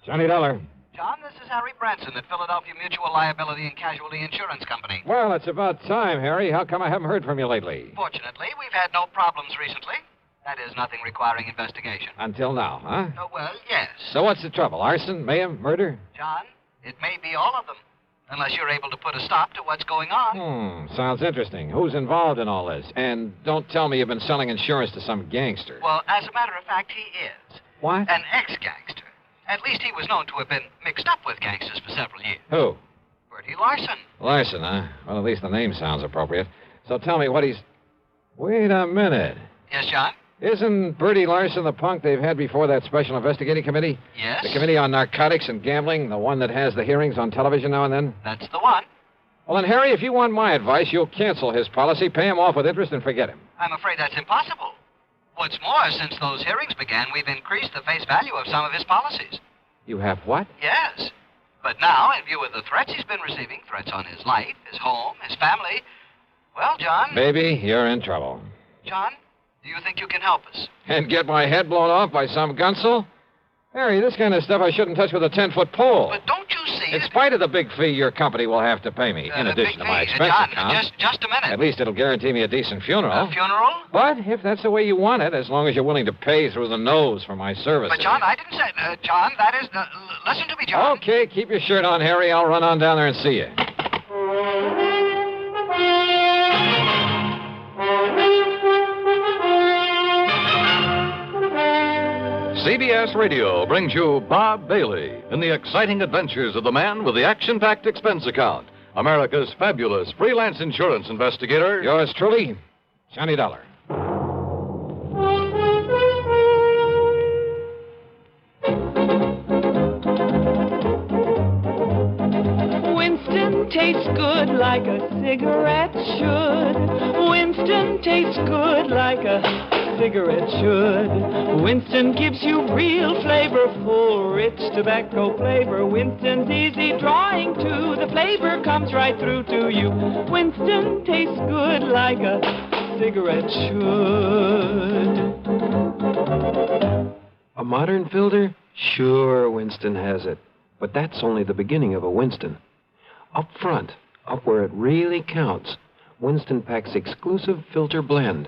Johnny Dollar. John, this is Harry Branson at Philadelphia Mutual Liability and Casualty Insurance Company. Well, it's about time, Harry. How come I haven't heard from you lately? Fortunately, we've had no problems recently. That is, nothing requiring investigation. Until now, huh? Well, yes. So what's the trouble? Arson, mayhem, murder? John, it may be all of them, unless you're able to put a stop to what's going on. Sounds interesting. Who's involved in all this? And don't tell me you've been selling insurance to some gangster. Well, as a matter of fact, he is. What? An ex-gangster. At least he was known to have been mixed up with gangsters for several years. Who? Bertie Larson. Larson, huh? Well, at least the name sounds appropriate. So tell me what he's... Wait a minute. Yes, John? Isn't Bertie Larson the punk they've had before that special investigating committee? Yes. The committee on narcotics and gambling, the one that has the hearings on television now and then? That's the one. Well, then, Harry, if you want my advice, you'll cancel his policy, pay him off with interest, and forget him. I'm afraid that's impossible. What's more, since those hearings began, we've increased the face value of some of his policies. You have what? Yes. But now, in view of the threats he's been receiving, threats on his life, his home, his family, well, John... Baby, you're in trouble. John, do you think you can help us? And get my head blown off by some gunsel? Harry, this kind of stuff I shouldn't touch with a 10-foot pole. But don't you see... In spite of the big fee your company will have to pay me, in addition to my expense John, account. just a minute. At least it'll guarantee me a decent funeral. A funeral? But if that's the way you want it, as long as you're willing to pay through the nose for my services. But, John, I didn't say... John, that is... listen to me, John. Okay, keep your shirt on, Harry. I'll run on down there and see you. CBS Radio brings you Bob Bailey in the exciting adventures of the man with the action-packed expense account, America's fabulous freelance insurance investigator. Yours truly, Johnny Dollar. Winston tastes good like a cigarette should. Winston tastes good like a cigarette should. Winston gives you real flavorful, rich tobacco flavor. Winston's easy drawing too. The flavor comes right through to you. Winston tastes good like a cigarette should. A modern filter? Sure, Winston has it. But that's only the beginning of a Winston. Up front, up where it really counts, Winston packs exclusive filter blend.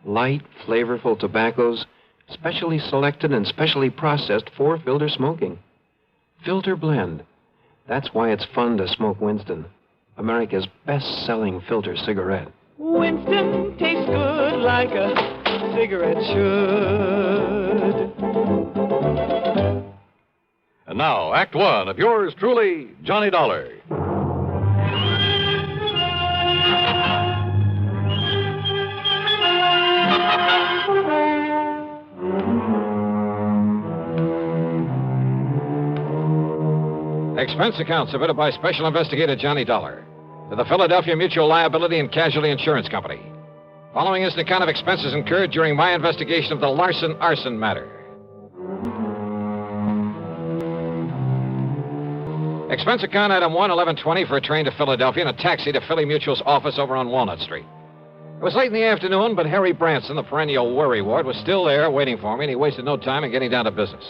Light, flavorful tobaccos, specially selected and specially processed for filter smoking. Filter blend. That's why it's fun to smoke Winston, America's best-selling filter cigarette. Winston tastes good like a cigarette should. And now, Act One of yours truly, Johnny Dollar. Expense account submitted by Special Investigator Johnny Dollar to the Philadelphia Mutual Liability and Casualty Insurance Company. Following is an account of expenses incurred during my investigation of the Larson arson matter. Expense account item 11120 for a train to Philadelphia and a taxi to Philly Mutual's office over on Walnut Street. It was late in the afternoon, but Harry Branson, the perennial worrywart, was still there waiting for me, and he wasted no time in getting down to business.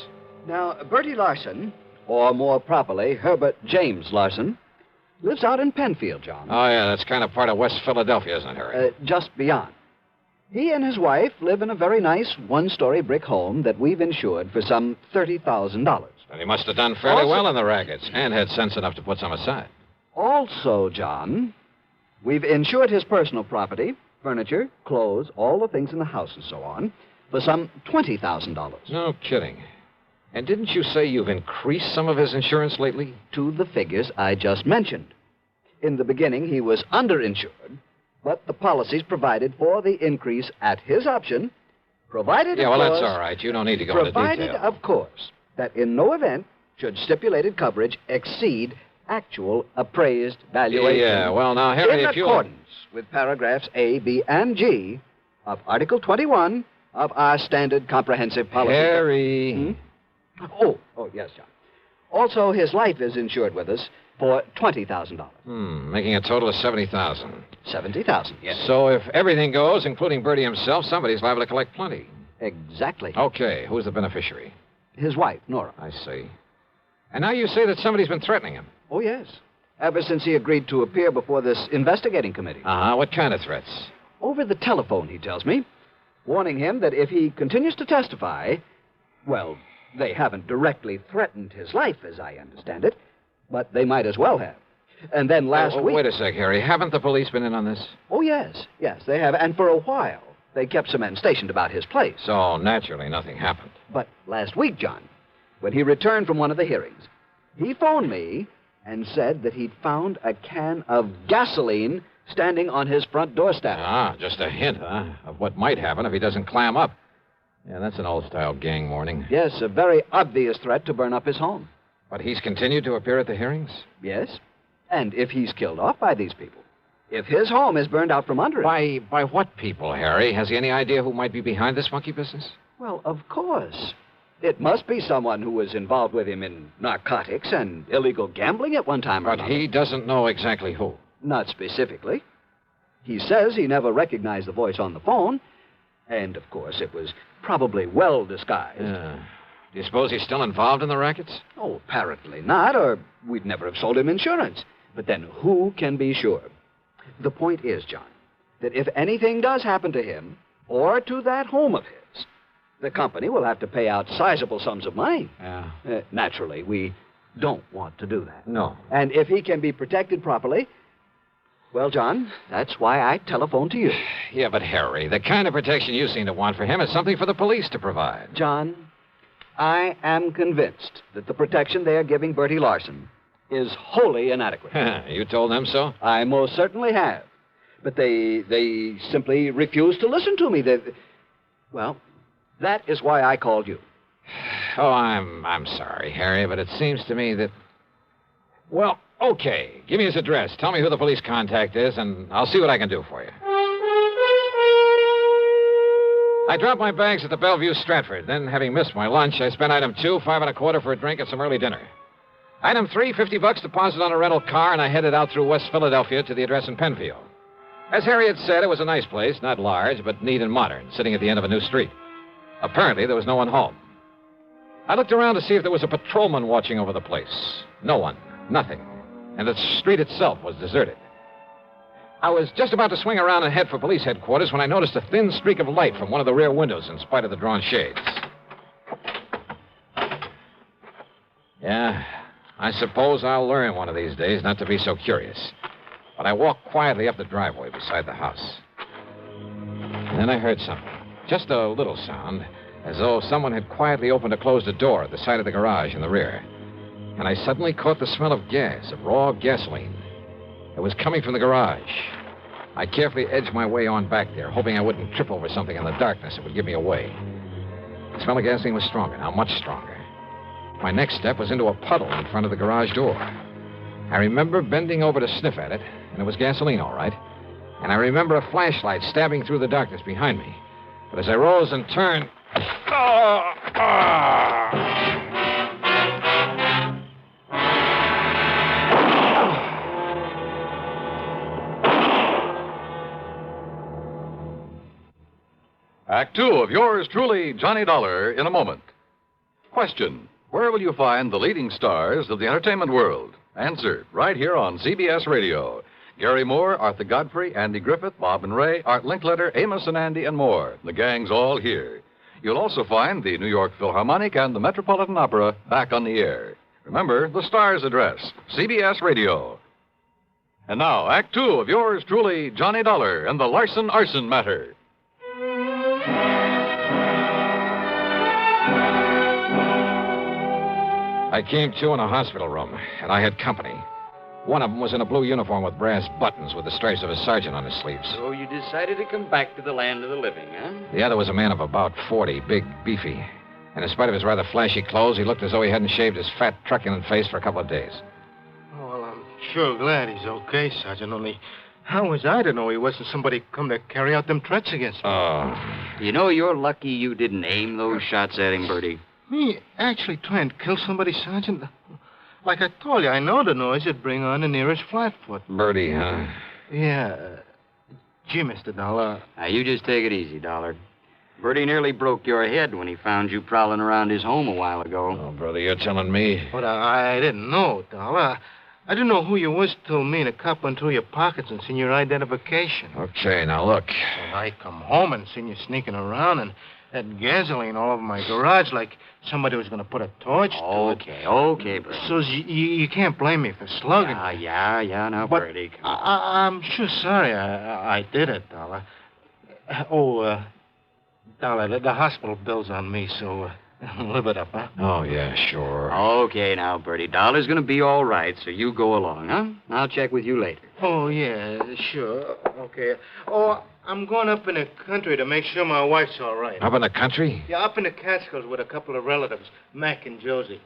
Now, Bertie Larson, or more properly, Herbert James Larson, lives out in Penfield, John. Oh, yeah, that's kind of part of West Philadelphia, isn't it, Harry? Just beyond. He and his wife live in a very nice one-story brick home that we've insured for some $30,000. And he must have done fairly well in the rackets and had sense enough to put some aside. Also, John, we've insured his personal property, furniture, clothes, all the things in the house and so on, for some $20,000. No kidding. And didn't you say you've increased some of his insurance lately? To the figures I just mentioned. In the beginning, he was underinsured, but the policies provided for the increase at his option, provided, Yeah, of well, course, that's all right. You don't need to go into provided, detail. of course, that in no event should stipulated coverage exceed actual appraised valuation. Yeah, well, now, Harry, in if you... accordance with paragraphs A, B, and G of Article 21 of our standard comprehensive policy. Harry... Oh, yes, John. Also, his life is insured with us for $20,000. Making a total of $70,000. $70,000, yes. So if everything goes, including Bertie himself, somebody's liable to collect plenty. Exactly. Okay, who's the beneficiary? His wife, Nora. I see. And now you say that somebody's been threatening him. Oh, yes. Ever since he agreed to appear before this investigating committee. Uh-huh. What kind of threats? Over the telephone, he tells me, warning him that if he continues to testify, well, they haven't directly threatened his life, as I understand it, but they might as well have. And then last week... Wait a sec, Harry. Haven't the police been in on this? Oh, yes. Yes, they have. And for a while, they kept some men stationed about his place. So, naturally, nothing happened. But last week, John, when he returned from one of the hearings, he phoned me and said that he'd found a can of gasoline standing on his front doorstep. Ah, just a hint, huh, of what might happen if he doesn't clam up. Yeah, that's an old-style gang warning. Yes, a very obvious threat to burn up his home. But he's continued to appear at the hearings? Yes. And if he's killed off by these people, if his home is burned out from under him... By what people, Harry? Has he any idea who might be behind this monkey business? Well, of course. It must be someone who was involved with him in narcotics and illegal gambling at one time or But another. he doesn't know exactly who. Not specifically. He says he never recognized the voice on the phone, and, of course, it was probably well disguised. Yeah. Do you suppose he's still involved in the rackets? Oh, apparently not, or we'd never have sold him insurance. But then who can be sure? The point is, John, that if anything does happen to him or to that home of his, the company will have to pay out sizable sums of money. Yeah. Naturally, we don't want to do that. No. And if he can be protected properly, well, John, that's why I telephoned to you. Yeah, but Harry, the kind of protection you seem to want for him is something for the police to provide. John, I am convinced that the protection they are giving Bertie Larson is wholly inadequate. You told them so? I most certainly have. But they simply refuse to listen to me. Well, that is why I called you. Oh, I'm sorry, Harry, but it seems to me that... Well, okay. Give me his address. Tell me who the police contact is, and I'll see what I can do for you. I dropped my bags at the Bellevue Stratford. Then, having missed my lunch, I spent item 2, 5 1/4 for a drink and some early dinner. Item 3, $50 deposit on a rental car, and I headed out through West Philadelphia to the address in Penfield. As Harry had said, it was a nice place, not large, but neat and modern, sitting at the end of a new street. Apparently, there was no one home. I looked around to see if there was a patrolman watching over the place. No one. Nothing. And the street itself was deserted. I was just about to swing around and head for police headquarters when I noticed a thin streak of light from one of the rear windows in spite of the drawn shades. Yeah, I suppose I'll learn one of these days not to be so curious. But I walked quietly up the driveway beside the house. And then I heard something. Just a little sound, as though someone had quietly opened or closed a door at the side of the garage in the rear. And I suddenly caught the smell of gas, of raw gasoline. It was coming from the garage. I carefully edged my way on back there, hoping I wouldn't trip over something in the darkness that would give me away. The smell of gasoline was stronger now, much stronger. My next step was into a puddle in front of the garage door. I remember bending over to sniff at it, and it was gasoline, all right. And I remember a flashlight stabbing through the darkness behind me. But as I rose and turned... Act 2 of yours truly, Johnny Dollar, in a moment. Question: where will you find the leading stars of the entertainment world? Answer, right here on CBS Radio. Gary Moore, Arthur Godfrey, Andy Griffith, Bob and Ray, Art Linkletter, Amos and Andy, and more. The gang's all here. You'll also find the New York Philharmonic and the Metropolitan Opera back on the air. Remember, the star's address, CBS Radio. And now, Act 2 of yours truly, Johnny Dollar, and the Larson Arson Matter. I came to in a hospital room, and I had company. One of them was in a blue uniform with brass buttons with the stripes of a sergeant on his sleeves. So you decided to come back to the land of the living, huh? The other was a man of about 40, big, beefy. And in spite of his rather flashy clothes, he looked as though he hadn't shaved his fat, truculent face for a couple of days. Oh, well, I'm sure glad he's okay, Sergeant. Only, how was I to know he wasn't somebody come to carry out them threats against me? You know, you're lucky you didn't aim those shots at him, Bertie. Me actually trying to kill somebody, Sergeant? Like I told you, I know the noise would bring on the nearest flatfoot. Bertie, huh? Yeah. Gee, Mr. Dollar. Now, you just take it easy, Dollar. Bertie nearly broke your head when he found you prowling around his home a while ago. Oh, brother, you're telling me. But I didn't know, Dollar. I didn't know who you was till me and a cop went through your pockets and seen your identification. Okay, now look. And I come home and seen you sneaking around and had gasoline all over my garage like somebody was going to put a torch to it. Okay, Bertie. So you can't blame me for slugging. Yeah, now, But Bertie. Come on. I'm sure sorry I did it, Dollar. Dollar, the hospital bill's on me, so live it up, huh? Oh, yeah, sure. Okay, now, Bertie. Dollar's going to be all right, so you go along, huh? I'll check with you later. Oh, yeah, sure. Okay. Oh, I'm going up in the country to make sure my wife's all right. Up in the country? Yeah, up in the Catskills with a couple of relatives, Mac and Josie.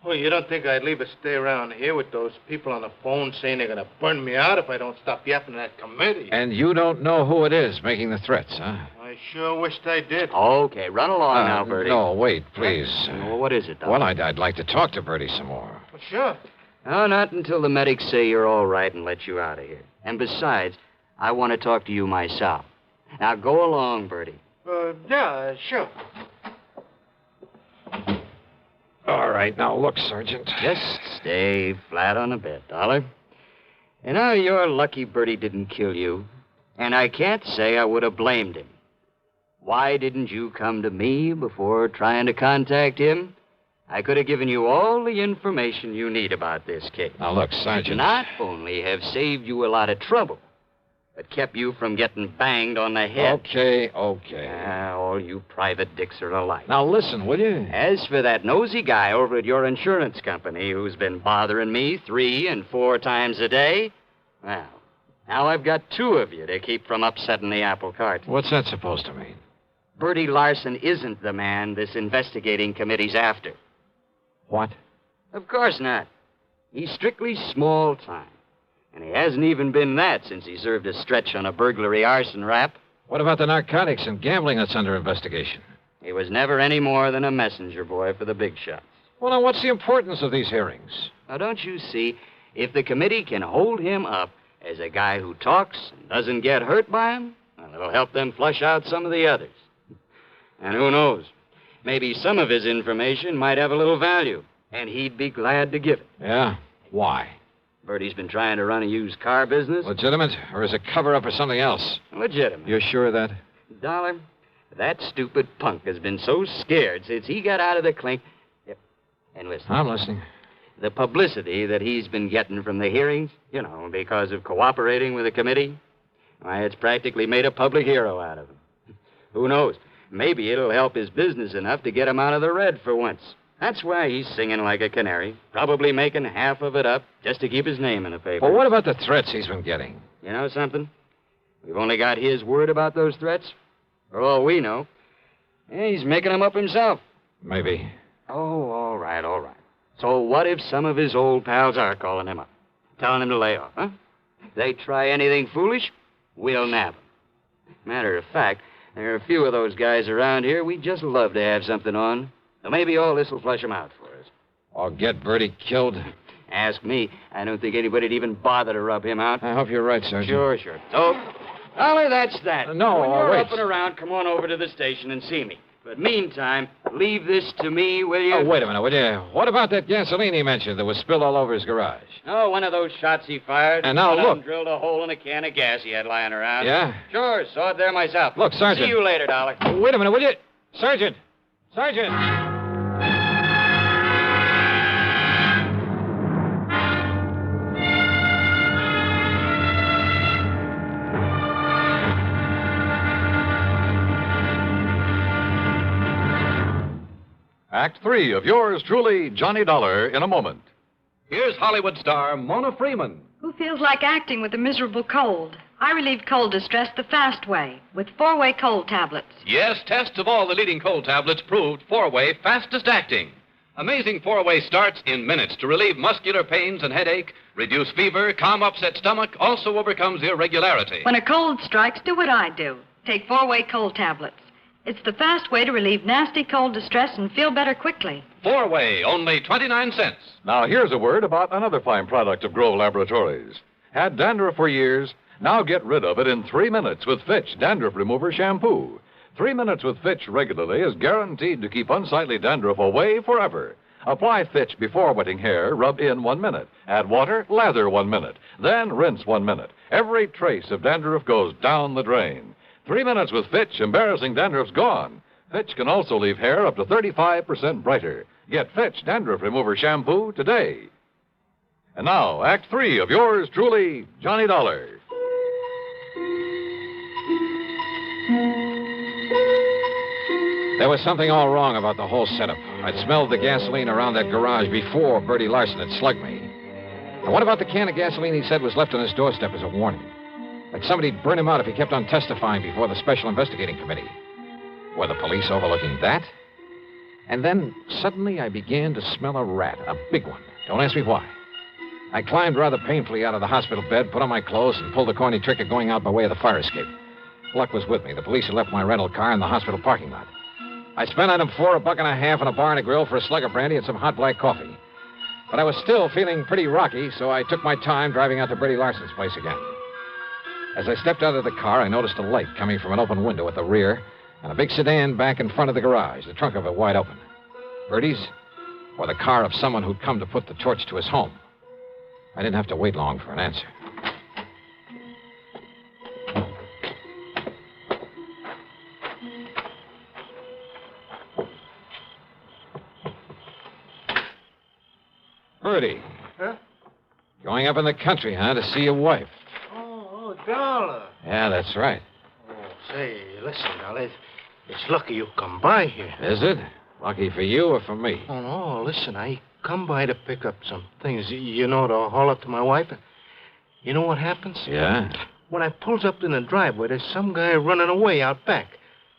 Oh, you don't think I'd leave her stay around here with those people on the phone saying they're going to burn me out if I don't stop yapping at that committee? And you don't know who it is making the threats, huh? I sure wished I did. Okay, run along now, Bertie. No, wait, please. Well, what is it, Dollar? Well, I'd like to talk to Bertie some more. Well, sure. No, not until the medics say you're all right and let you out of here. And besides, I want to talk to you myself. Now, go along, Bertie. Yeah, sure. All right, now look, Sergeant. Just stay flat on the bed, Dollar. You know, you're lucky Bertie didn't kill you. And I can't say I would have blamed him. Why didn't you come to me before trying to contact him? I could have given you all the information you need about this case. Now look, Sergeant. Not only have saved you a lot of trouble, but kept you from getting banged on the head. Okay. All you private dicks are alike. Now listen, will you? As for that nosy guy over at your insurance company who's been bothering me 3 and 4 times a day, well, now I've got 2 of you to keep from upsetting the apple cart. What's that supposed to mean? Bertie Larson isn't the man this investigating committee's after. What? Of course not. He's strictly small time. And he hasn't even been that since he served a stretch on a burglary arson rap. What about the narcotics and gambling that's under investigation? He was never any more than a messenger boy for the big shots. Well, now, what's the importance of these hearings? Now, don't you see, if the committee can hold him up as a guy who talks and doesn't get hurt by him, well, it'll help them flush out some of the others. And who knows? Maybe some of his information might have a little value, and he'd be glad to give it. Yeah? Why? Bertie's been trying to run a used car business. Legitimate, or is it cover-up or something else? Legitimate. You're sure of that? Dollar, that stupid punk has been so scared since he got out of the clink. Yep. And listen. I'm listening. The publicity that he's been getting from the hearings, because of cooperating with the committee, why, it's practically made a public hero out of him. Who knows? Maybe it'll help his business enough to get him out of the red for once. That's why he's singing like a canary, probably making half of it up just to keep his name in the paper. Well, what about the threats he's been getting? You know something? We've only got his word about those threats. For all we know, he's making them up himself. Maybe. Oh, all right. So what if some of his old pals are calling him up, telling him to lay off, huh? If they try anything foolish, we'll nab them. Matter of fact, there are a few of those guys around here we'd just love to have something on. So maybe all this will flush them out for us. Or get Bertie killed? Ask me. I don't think anybody'd even bother to rub him out. I hope you're right, Sergeant. Sure. So, Dolly, that's that. No, when you're wait. up and around, come on over to the station and see me. But meantime, leave this to me, will you? Oh, wait a minute, will you? What about that gasoline he mentioned that was spilled all over his garage? Oh, one of those shots he fired. And now One of them look. drilled a hole in a can of gas he had lying around. Yeah? Sure, saw it there myself. Look, Sergeant. See you later, Dolly. Wait a minute, will you? Sergeant! Act 3 of yours truly, Johnny Dollar, in a moment. Here's Hollywood star Mona Freeman. Who feels like acting with a miserable cold? I relieve cold distress the fast way with 4-way cold tablets. Yes, tests of all the leading cold tablets proved 4-way fastest acting. Amazing 4-way starts in minutes to relieve muscular pains and headache, reduce fever, calm upset stomach, also overcomes irregularity. When a cold strikes, do what I do. Take 4-way cold tablets. It's the fast way to relieve nasty cold distress and feel better quickly. 4-way, only 29 cents. Now, here's a word about another fine product of Grove Laboratories. Had dandruff for years? Now get rid of it in 3 minutes with Fitch Dandruff Remover Shampoo. 3 minutes with Fitch regularly is guaranteed to keep unsightly dandruff away forever. Apply Fitch before wetting hair, rub in 1 minute. Add water, lather 1 minute. Then rinse 1 minute. Every trace of dandruff goes down the drain. 3 minutes with Fitch, embarrassing dandruff's gone. Fitch can also leave hair up to 35% brighter. Get Fitch Dandruff Remover Shampoo today. And now, Act 3 of yours truly, Johnny Dollar. There was something all wrong about the whole setup. I'd smelled the gasoline around that garage before Bertie Larson had slugged me. And what about the can of gasoline he said was left on his doorstep as a warning? Like somebody'd burn him out if he kept on testifying before the Special Investigating Committee. Were the police overlooking that? And then, suddenly, I began to smell a rat, a big one. Don't ask me why. I climbed rather painfully out of the hospital bed, put on my clothes, and pulled the corny trick of going out by way of the fire escape. Luck was with me. The police had left my rental car in the hospital parking lot. I spent item 4 $1.50 and a bar and a grill for a slug of brandy and some hot black coffee. But I was still feeling pretty rocky, so I took my time driving out to Bertie Larson's place again. As I stepped out of the car, I noticed a light coming from an open window at the rear and a big sedan back in front of the garage, the trunk of it wide open. Bertie's, or the car of someone who'd come to put the torch to his home. I didn't have to wait long for an answer. Bertie. Huh? Going up in the country, huh, to see your wife? Oh, Dollar. Yeah, that's right. Oh, say, listen, Dollar, it's lucky you come by here. Is it? Lucky for you or for me? Oh, no, listen, I come by to pick up some things, you know, to haul up to my wife. You know what happens? Yeah? When I pulls up in the driveway, there's some guy running away out back.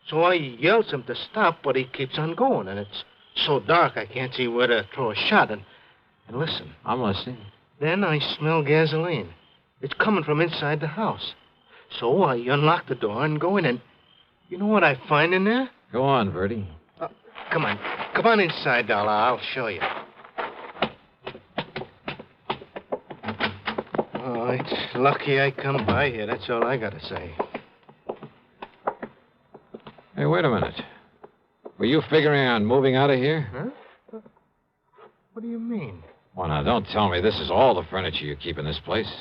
So I yells him to stop, but he keeps on going, and it's so dark I can't see where to throw a shot. And listen. I'm listening. Then I smell gasoline. It's coming from inside the house. So I unlock the door and go in, and you know what I find in there? Go on, Bertie. Come on inside, Dollar. I'll show you. Oh, it's lucky I come by here. That's all I got to say. Hey, wait a minute. Were you figuring on moving out of here? Huh? What do you mean? Well, now, don't tell me this is all the furniture you keep in this place.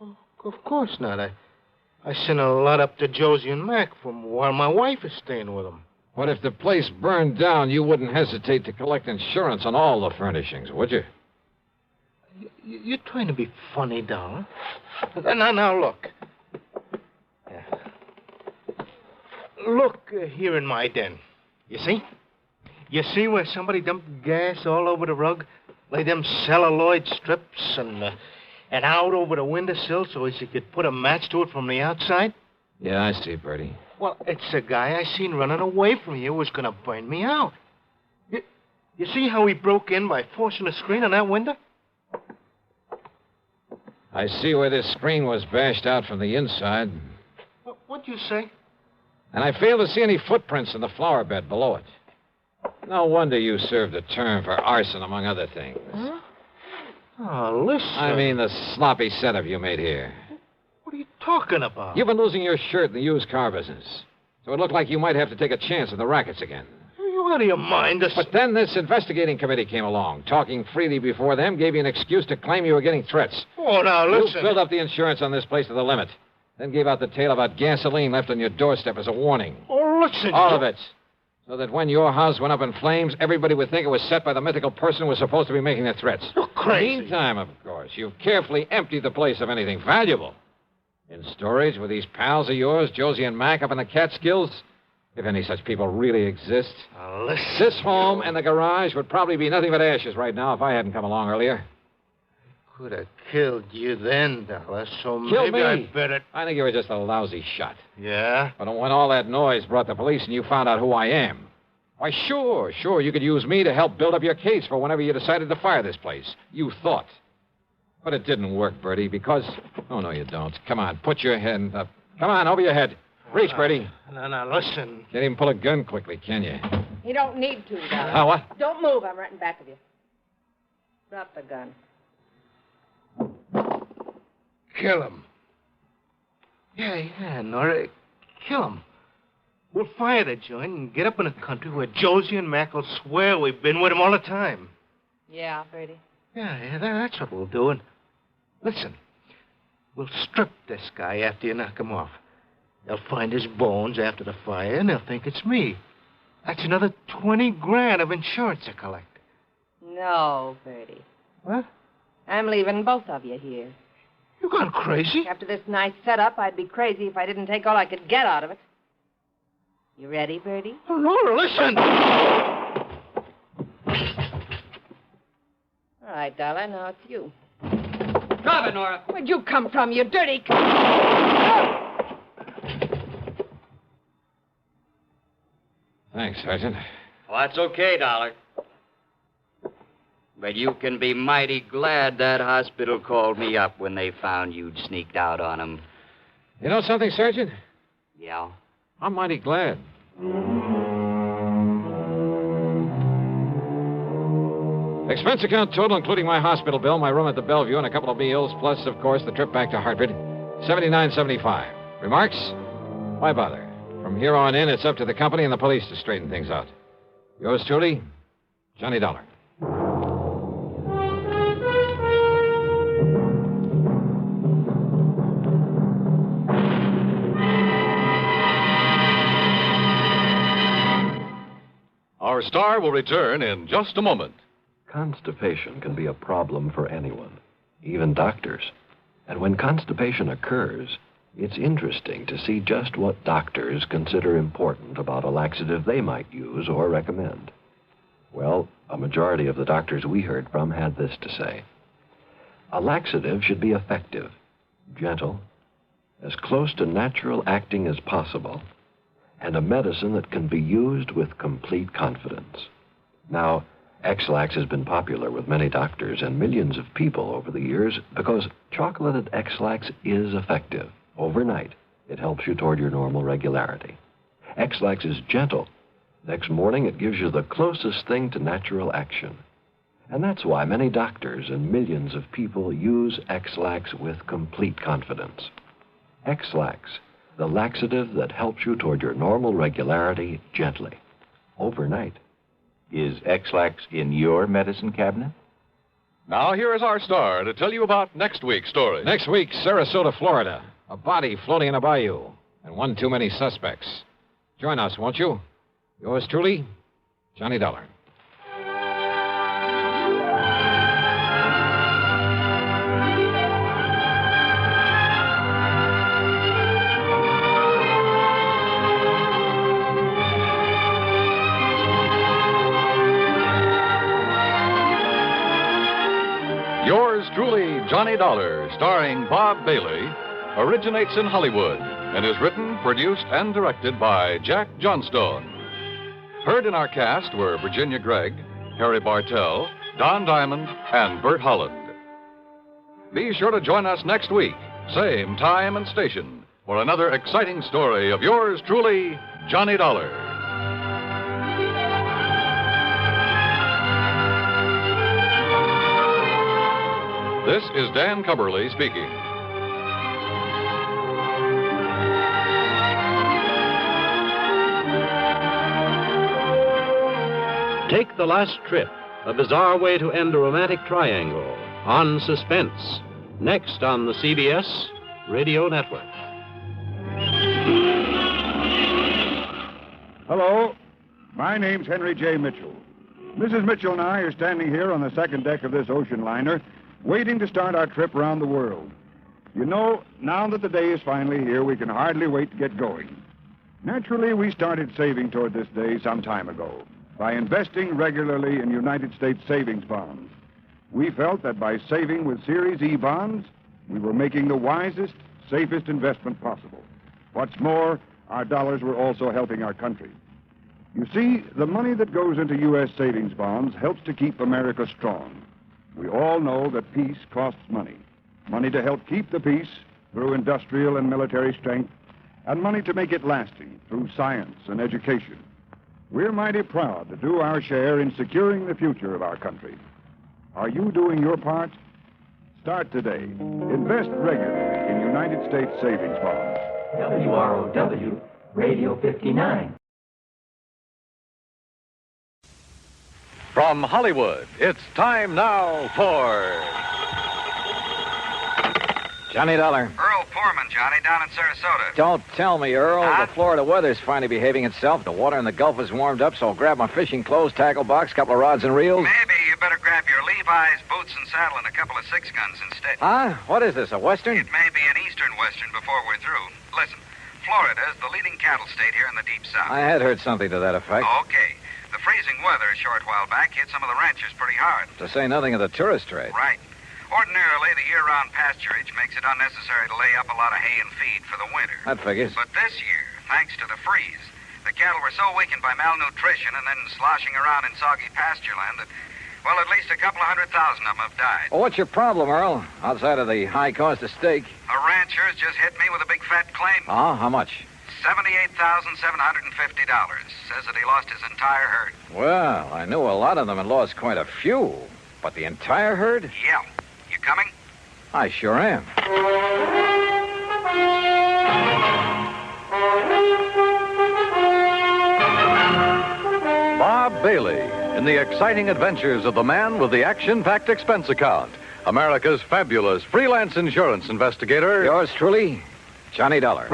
Oh, of course not. I sent a lot up to Josie and Mac from while my wife is staying with them. What if the place burned down? You wouldn't hesitate to collect insurance on all the furnishings, would you? You're trying to be funny, Dollar. Now, look. Look here in my den. You see? You see where somebody dumped gas all over the rug? Lay them celluloid strips and out over the windowsill so as you could put a match to it from the outside? Yeah, I see, Bertie. Well, it's a guy I seen running away from here who was going to burn me out. You see how he broke in by forcing the screen on that window? I see where this screen was bashed out from the inside. What'd you say? And I fail to see any footprints in the flower bed below it. No wonder you served a term for arson, among other things. Huh? Oh, listen. I mean the sloppy setup you made here. What are you talking about? You've been losing your shirt in the used car business. So it looked like you might have to take a chance in the rackets again. Are you out of your mind? But then this investigating committee came along. Talking freely before them gave you an excuse to claim you were getting threats. Oh, now, listen. You filled up the insurance on this place to the limit. Then gave out the tale about gasoline left on your doorstep as a warning. Oh, listen. All of it. So that when your house went up in flames, everybody would think it was set by the mythical person who was supposed to be making the threats. You're crazy. Meantime, of course, you've carefully emptied the place of anything valuable. In storage with these pals of yours, Josie and Mac, up in the Catskills, if any such people really exist. Now, listen. This home and the garage would probably be nothing but ashes right now if I hadn't come along earlier. Could have killed you then, Dollar, so Kill maybe me. I better... I think you were just a lousy shot. Yeah? But when all that noise brought the police and you found out who I am, why, sure, you could use me to help build up your case for whenever you decided to fire this place. You thought. But it didn't work, Bertie, because... Oh, no, you don't. Come on, put your hand up. Come on, over your head. Reach, Bertie. Now, listen. Can't even pull a gun quickly, can you? You don't need to, Dollar. Oh, what? Don't move. I'm right in back of you. Drop the gun. Kill him. Yeah, Nora. Kill him. We'll fire the joint and get up in a country where Josie and Mac will swear we've been with him all the time. Yeah, Bertie. Yeah, that's what we'll do. And listen, we'll strip this guy after you knock him off. They'll find his bones after the fire, and they'll think it's me. That's another 20 grand of insurance to collect. No, Bertie. What? I'm leaving both of you here. You gone crazy? After this nice setup, I'd be crazy if I didn't take all I could get out of it. You ready, Bertie? Oh, Laura, listen! All right, darling, now it's you. Drop it, Nora. Where'd you come from, you dirty... Thanks, Sergeant. Well, that's okay, Dollar. But you can be mighty glad that hospital called me up when they found you'd sneaked out on them. You know something, Sergeant? Yeah? I'm mighty glad. Expense account total, including my hospital bill, my room at the Bellevue, and a couple of meals, plus, of course, the trip back to Hartford, $79.75. Remarks? Why bother? From here on in, it's up to the company and the police to straighten things out. Yours truly, Johnny Dollar. Our star will return in just a moment. Constipation can be a problem for anyone, even doctors. And when constipation occurs, it's interesting to see just what doctors consider important about a laxative they might use or recommend. Well, a majority of the doctors we heard from had this to say. A laxative should be effective, gentle, as close to natural acting as possible, and a medicine that can be used with complete confidence. Now, X-Lax has been popular with many doctors and millions of people over the years because chocolated X-Lax is effective. Overnight, it helps you toward your normal regularity. X-Lax is gentle. Next morning, it gives you the closest thing to natural action. And that's why many doctors and millions of people use X-Lax with complete confidence. X-Lax, the laxative that helps you toward your normal regularity gently, overnight. Is X-Lax in your medicine cabinet? Now, here is our star to tell you about next week's story. Next week, Sarasota, Florida. A body floating in a bayou, and one too many suspects. Join us, won't you? Yours truly, Johnny Dollar. Yours truly, Johnny Dollar, starring Bob Bailey, originates in Hollywood and is written, produced, and directed by Jack Johnstone. Heard in our cast were Virginia Gregg, Harry Bartell, Don Diamond, and Bert Holland. Be sure to join us next week, same time and station, for another exciting story of yours truly, Johnny Dollar. This is Dan Cubberly speaking. Take the Last Trip, a bizarre way to end a romantic triangle, on Suspense, next on the CBS Radio Network. Hello, my name's Henry J. Mitchell. Mrs. Mitchell and I are standing here on the second deck of this ocean liner, waiting to start our trip around the world. You know, now that the day is finally here, we can hardly wait to get going. Naturally, we started saving toward this day some time ago by investing regularly in United States savings bonds. We felt that by saving with Series E bonds, we were making the wisest, safest investment possible. What's more, our dollars were also helping our country. You see, the money that goes into U.S. savings bonds helps to keep America strong. We all know that peace costs money. Money to help keep the peace through industrial and military strength, and money to make it lasting through science and education. We're mighty proud to do our share in securing the future of our country. Are you doing your part? Start today. Invest regularly in United States savings bonds. WROW, Radio 59. From Hollywood, it's time now for Johnny Dollar. Earl Poorman, Johnny, down in Sarasota. Don't tell me, Earl. Huh? The Florida weather's finally behaving itself. The water in the Gulf is warmed up, so I'll grab my fishing clothes, tackle box, couple of rods and reels. Maybe you better grab your Levi's, boots and saddle, and a couple of 6-guns instead. Huh? What is this, a Western? It may be an Eastern Western before we're through. Listen, Florida is the leading cattle state here in the Deep South. I had heard something to that effect. Okay. The freezing weather a short while back hit some of the ranchers pretty hard. To say nothing of the tourist trade. Right. Ordinarily, the year-round pasturage makes it unnecessary to lay up a lot of hay and feed for the winter. That figures. But this year, thanks to the freeze, the cattle were so weakened by malnutrition and then sloshing around in soggy pasture land that, well, at least a couple of 100,000 of them have died. Well, what's your problem, Earl? Outside of the high cost of steak. A rancher's just hit me with a big fat claim. Oh, how much? $78,750. Says that he lost his entire herd. Well, I knew a lot of them had lost quite a few. But the entire herd? Yeah. You coming? I sure am. Bob Bailey in the exciting adventures of the man with the action-packed expense account. America's fabulous freelance insurance investigator. Yours truly, Johnny Dollar.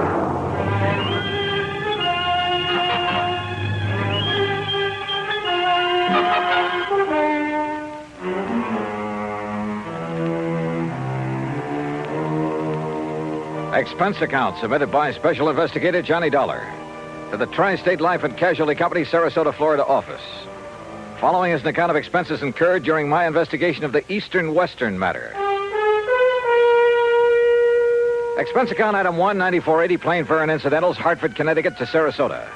Expense account submitted by Special Investigator Johnny Dollar to the Tri-State Life and Casualty Company, Sarasota, Florida office. Following is an account of expenses incurred during my investigation of the Eastern Western matter. Expense account item 1, 9480, plane fare and incidentals, Hartford, Connecticut to Sarasota.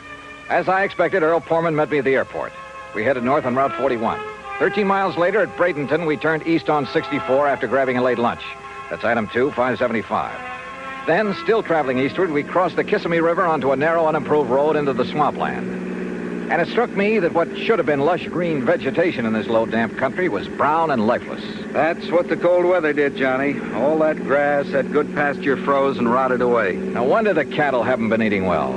As I expected, Earl Poorman met me at the airport. We headed north on Route 41. 13 miles later at Bradenton, we turned east on 64 after grabbing a late lunch. That's item 2, 575. Then, still traveling eastward, we crossed the Kissimmee River onto a narrow, unimproved road into the swampland. And it struck me that what should have been lush green vegetation in this low, damp country was brown and lifeless. That's what the cold weather did, Johnny. All that grass, that good pasture froze and rotted away. No wonder the cattle haven't been eating well.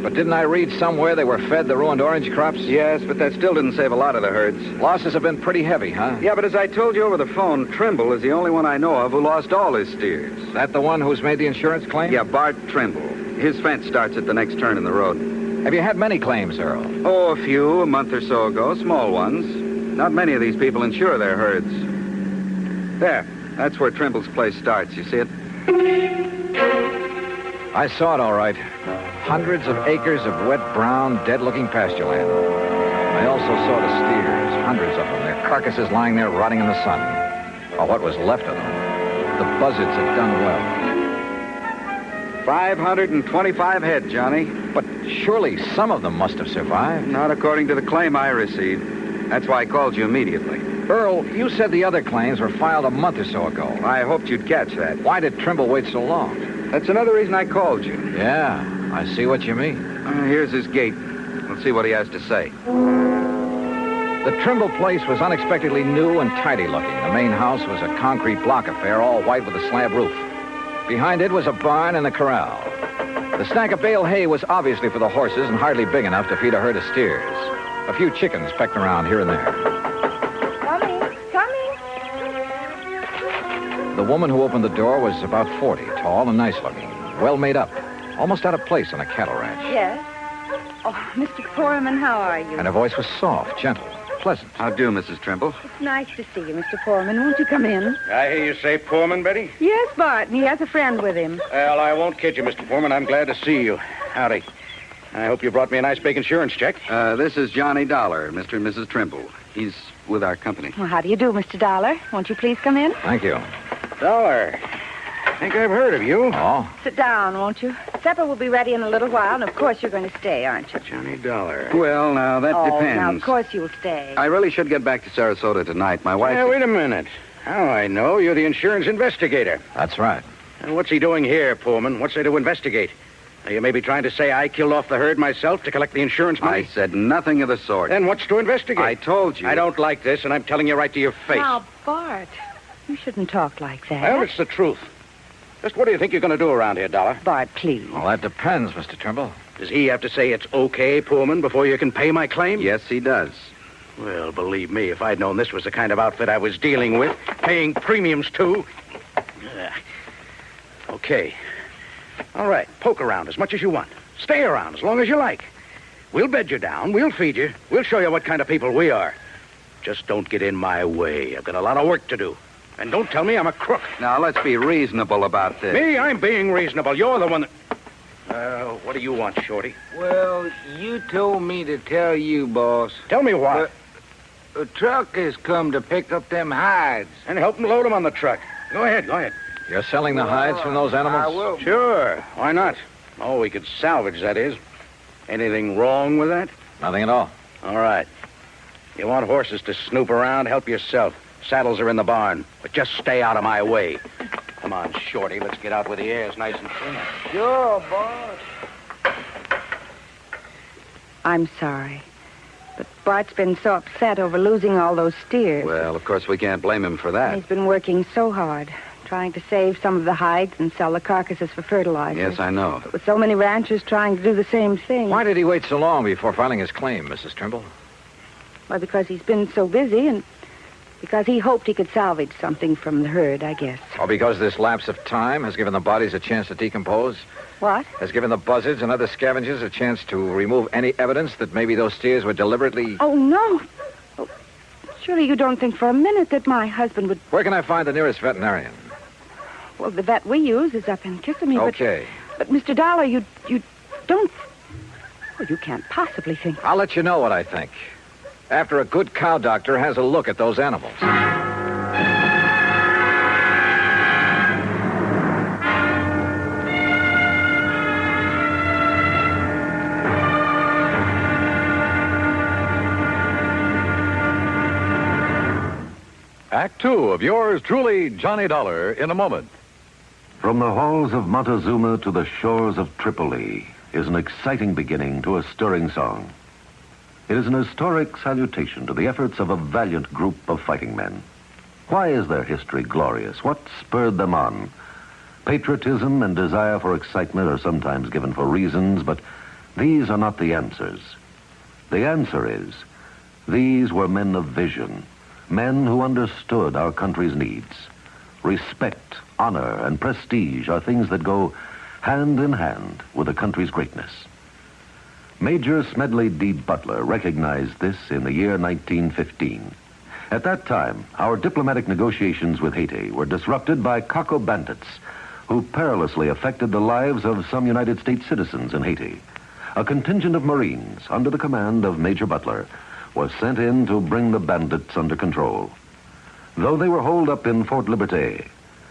But didn't I read somewhere they were fed the ruined orange crops? Yes, but that still didn't save a lot of the herds. Losses have been pretty heavy, huh? Yeah, but as I told you over the phone, Trimble is the only one I know of who lost all his steers. That the one who's made the insurance claim? Yeah, Bart Trimble. His fence starts at the next turn in the road. Have you had many claims, Earl? Oh, a few, a month or so ago, small ones. Not many of these people insure their herds. There, that's where Trimble's place starts. You see it? I saw it all right. Hundreds of acres of wet, brown, dead-looking pasture land. I also saw the steers, hundreds of them, their carcasses lying there rotting in the sun. Or what was left of them. The buzzards had done well. 525 head, Johnny. But surely some of them must have survived. Not according to the claim I received. That's why I called you immediately. Earl, you said the other claims were filed a month or so ago. I hoped you'd catch that. Why did Trimble wait so long? That's another reason I called you. Yeah, I see what you mean. Here's his gate. Let's see what he has to say. The Trimble place was unexpectedly new and tidy looking. The main house was a concrete block affair, all white with a slab roof. Behind it was a barn and a corral. The stack of bale hay was obviously for the horses and hardly big enough to feed a herd of steers. A few chickens pecked around here and there. Coming. The woman who opened the door was about 40, tall and nice looking, well made up, almost out of place on a cattle ranch. Yes. Oh, Mr. Poorman, how are you? And her voice was soft, gentle, pleasant. How do, Mrs. Trimble? It's nice to see you, Mr. Poorman. Won't you come in? I hear you say Poorman, Betty? Yes, Bart, and he has a friend with him. Well, I won't kid you, Mr. Poorman. I'm glad to see you. Howdy. I hope you brought me a nice big insurance check. This is Johnny Dollar, Mr. and Mrs. Trimble. He's with our company. Well, how do you do, Mr. Dollar? Won't you please come in? Thank you. Dollar. I think I've heard of you. Oh? Sit down, won't you? Supper will be ready in a little while, and of course you're going to stay, aren't you? Johnny Dollar. Well, now, that depends. Now, of course you'll stay. I really should get back to Sarasota tonight. My wife... Now, wait a minute. How I know you're the insurance investigator. That's right. And what's he doing here, Poorman? What's there to investigate? Are you maybe trying to say I killed off the herd myself to collect the insurance money? I said nothing of the sort. Then what's to investigate? I told you. I don't like this, and I'm telling you right to your face. Now, Bart, you shouldn't talk like that. Well, it's the truth. Just what do you think you're going to do around here, Dollar? Bart, please. Well, that depends, Mr. Trimble. Does he have to say it's okay, Pullman, before you can pay my claim? Yes, he does. Well, believe me, if I'd known this was the kind of outfit I was dealing with, paying premiums to... Okay. All right, poke around as much as you want. Stay around as long as you like. We'll bed you down, we'll feed you, we'll show you what kind of people we are. Just don't get in my way. I've got a lot of work to do. And don't tell me I'm a crook. Now, let's be reasonable about this. Me? I'm being reasonable. You're the one that... what do you want, Shorty? Well, you told me to tell you, boss. Tell me what? A truck has come to pick up them hides. And help them load them on the truck. Go ahead. You're selling the hides from those animals? I will. Sure. Why not? Oh, we could salvage, that is. Anything wrong with that? Nothing at all. All right. You want horses to snoop around? Help yourself. Saddles are in the barn. But just stay out of my way. Come on, Shorty. Let's get out where the air's nice and clean. Sure, boss. I'm sorry. But Bart's been so upset over losing all those steers. Well, of course, we can't blame him for that. He's been working so hard, trying to save some of the hides and sell the carcasses for fertilizer. Yes, I know. With so many ranchers trying to do the same thing. Why did he wait so long before filing his claim, Mrs. Trimble? Well, because he's been so busy and because he hoped he could salvage something from the herd, I guess. Or because this lapse of time has given the bodies a chance to decompose? What? Has given the buzzards and other scavengers a chance to remove any evidence that maybe those steers were deliberately... Oh, no. Oh, surely you don't think for a minute that my husband would... Where can I find the nearest veterinarian? Well, the vet we use is up in Kissimmee. Okay. But Mr. Dollar, you don't... Well, you can't possibly think... I'll let you know what I think. After a good cow doctor has a look at those animals. Act two of yours truly, Johnny Dollar, in a moment. From the halls of Montezuma to the shores of Tripoli is an exciting beginning to a stirring song. It is an historic salutation to the efforts of a valiant group of fighting men. Why is their history glorious? What spurred them on? Patriotism and desire for excitement are sometimes given for reasons, but these are not the answers. The answer is, these were men of vision, men who understood our country's needs. Respect, honor, and prestige are things that go hand in hand with a country's greatness. Major Smedley D. Butler recognized this in the year 1915. At that time, our diplomatic negotiations with Haiti were disrupted by Coco bandits who perilously affected the lives of some United States citizens in Haiti. A contingent of Marines under the command of Major Butler was sent in to bring the bandits under control. Though they were holed up in Fort Liberté,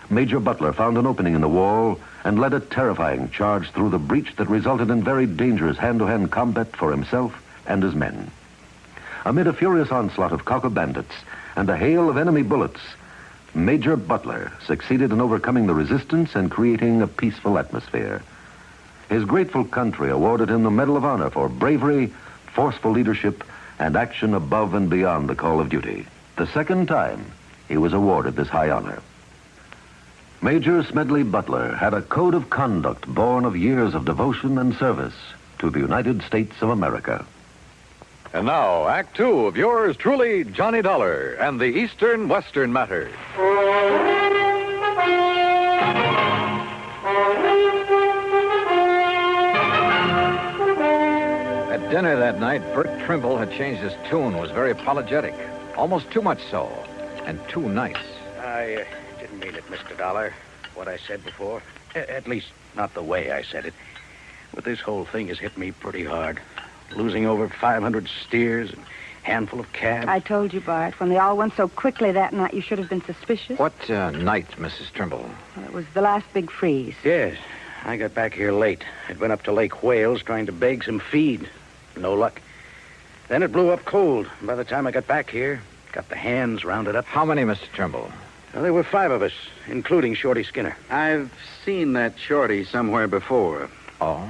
Major Butler found an opening in the wall and led a terrifying charge through the breach that resulted in very dangerous hand-to-hand combat for himself and his men. Amid a furious onslaught of Cocker bandits and a hail of enemy bullets, Major Butler succeeded in overcoming the resistance and creating a peaceful atmosphere. His grateful country awarded him the Medal of Honor for bravery, forceful leadership, and action above and beyond the call of duty. The second time he was awarded this high honor. Major Smedley Butler had a code of conduct born of years of devotion and service to the United States of America. And now, Act two of yours truly, Johnny Dollar, and the Eastern-Western matter. At dinner that night, Bert Trimble had changed his tune, was very apologetic. Almost too much so, and too nice. I didn't mean it, Mr. Dollar, what I said before. At least, not the way I said it. But this whole thing has hit me pretty hard. Losing over 500 steers, and a handful of calves. I told you, Bart, when they all went so quickly that night, you should have been suspicious. What night, Mrs. Trimble? Well, it was the last big freeze. Yes, I got back here late. I'd went up to Lake Wales trying to beg some feed. No luck. Then it blew up cold. By the time I got back here, got the hands rounded up. How many, Mr. Trimble? Well, there were 5 of us, including Shorty Skinner. I've seen that Shorty somewhere before. Oh?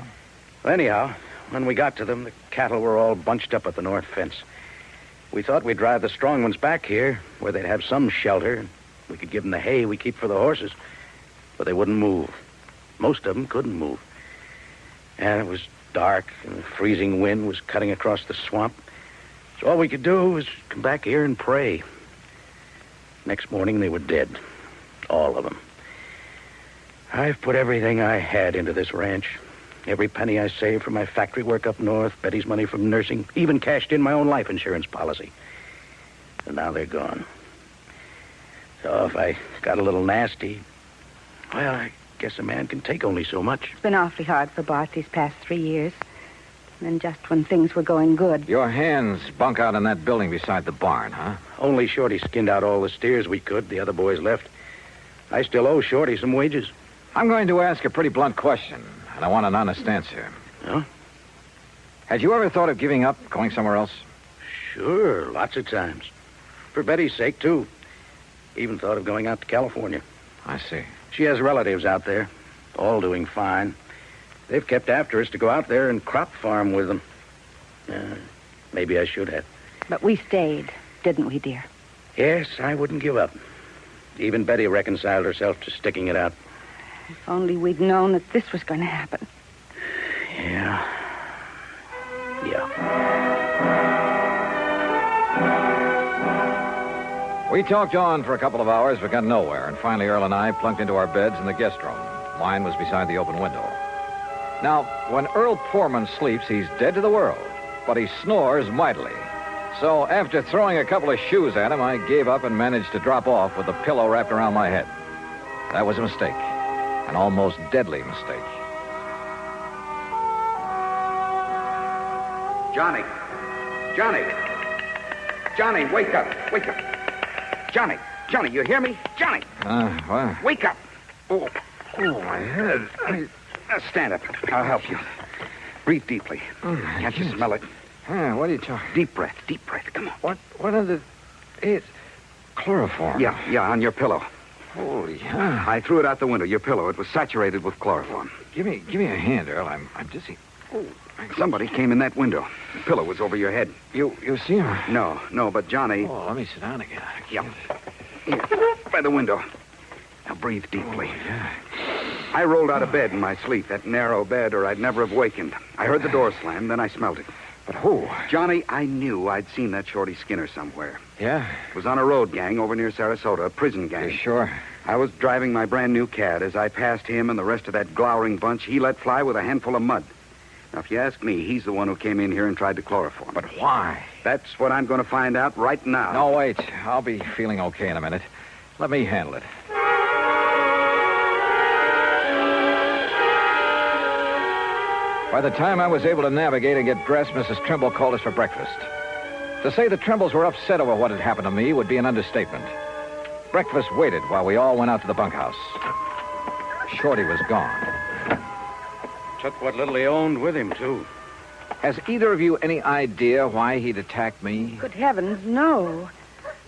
Well, anyhow, when we got to them, the cattle were all bunched up at the north fence. We thought we'd drive the strong ones back here, where they'd have some shelter. We could give them the hay we keep for the horses. but they wouldn't move. Most of them couldn't move. And it was dark, and the freezing wind was cutting across the swamp. So all we could do was come back here and pray. Next morning, they were dead. All of them. I've put everything I had into this ranch. Every penny I saved from my factory work up north, Betty's money from nursing, even cashed in my own life insurance policy. And now they're gone. So if I got a little nasty, well, I guess a man can take only so much. It's been awfully hard for Bart these past 3 years. And then just when things were going good. Your hands bunk out in that building beside the barn, huh? Only Shorty skinned out all the steers we could. The other boys left. I still owe Shorty some wages. I'm going to ask a pretty blunt question, and I want an honest answer. Huh? Had you ever thought of giving up, going somewhere else? Sure, lots of times. For Betty's sake, too. Even thought of going out to California. I see. She has relatives out there, all doing fine. They've kept after us to go out there and crop farm with them. Maybe I should have. But we stayed, didn't we, dear? Yes, I wouldn't give up. Even Betty reconciled herself to sticking it out. If only we'd known that this was going to happen. Yeah. We talked on for a couple of hours, but got nowhere, and finally Earl and I plunked into our beds in the guest room. Mine was beside the open window. Now, when Earl Poorman sleeps, he's dead to the world, but he snores mightily. So after throwing a couple of shoes at him, I gave up and managed to drop off with the pillow wrapped around my head. That was a mistake, an almost deadly mistake. Johnny! Johnny, wake up! Johnny, you hear me? Johnny! What? Wake up! Oh, my head. Stand up. I'll help you. Breathe deeply. Can't you smell it? What are you talking? Deep breath. Come on. What are the... It's chloroform. Yeah, on your pillow. Holy hell. I threw it out the window, your pillow. It was saturated with chloroform. Give me a hand, Earl. I'm dizzy. Oh, somebody came in that window. The pillow was over your head. You see him? No, but Johnny... Oh, let me sit down again. Yeah. Here, by the window. Now breathe deeply. Oh, yeah. I rolled out of bed in my sleep, that narrow bed, or I'd never have wakened. I heard the door slam, then I smelled it. But who? Johnny, I knew I'd seen that Shorty Skinner somewhere. Yeah? It was on a road gang over near Sarasota, a prison gang. You sure? I was driving my brand new Cad. As I passed him and the rest of that glowering bunch, he let fly with a handful of mud. Now, if you ask me, he's the one who came in here and tried to chloroform. But why? That's what I'm going to find out right now. No, wait. I'll be feeling okay in a minute. Let me handle it. By the time I was able to navigate and get dressed, Mrs. Trimble called us for breakfast. To say the Trimbles were upset over what had happened to me would be an understatement. Breakfast waited while we all went out to the bunkhouse. Shorty was gone. Took what little he owned with him, too. Has either of you any idea why he'd attacked me? Good heavens, no.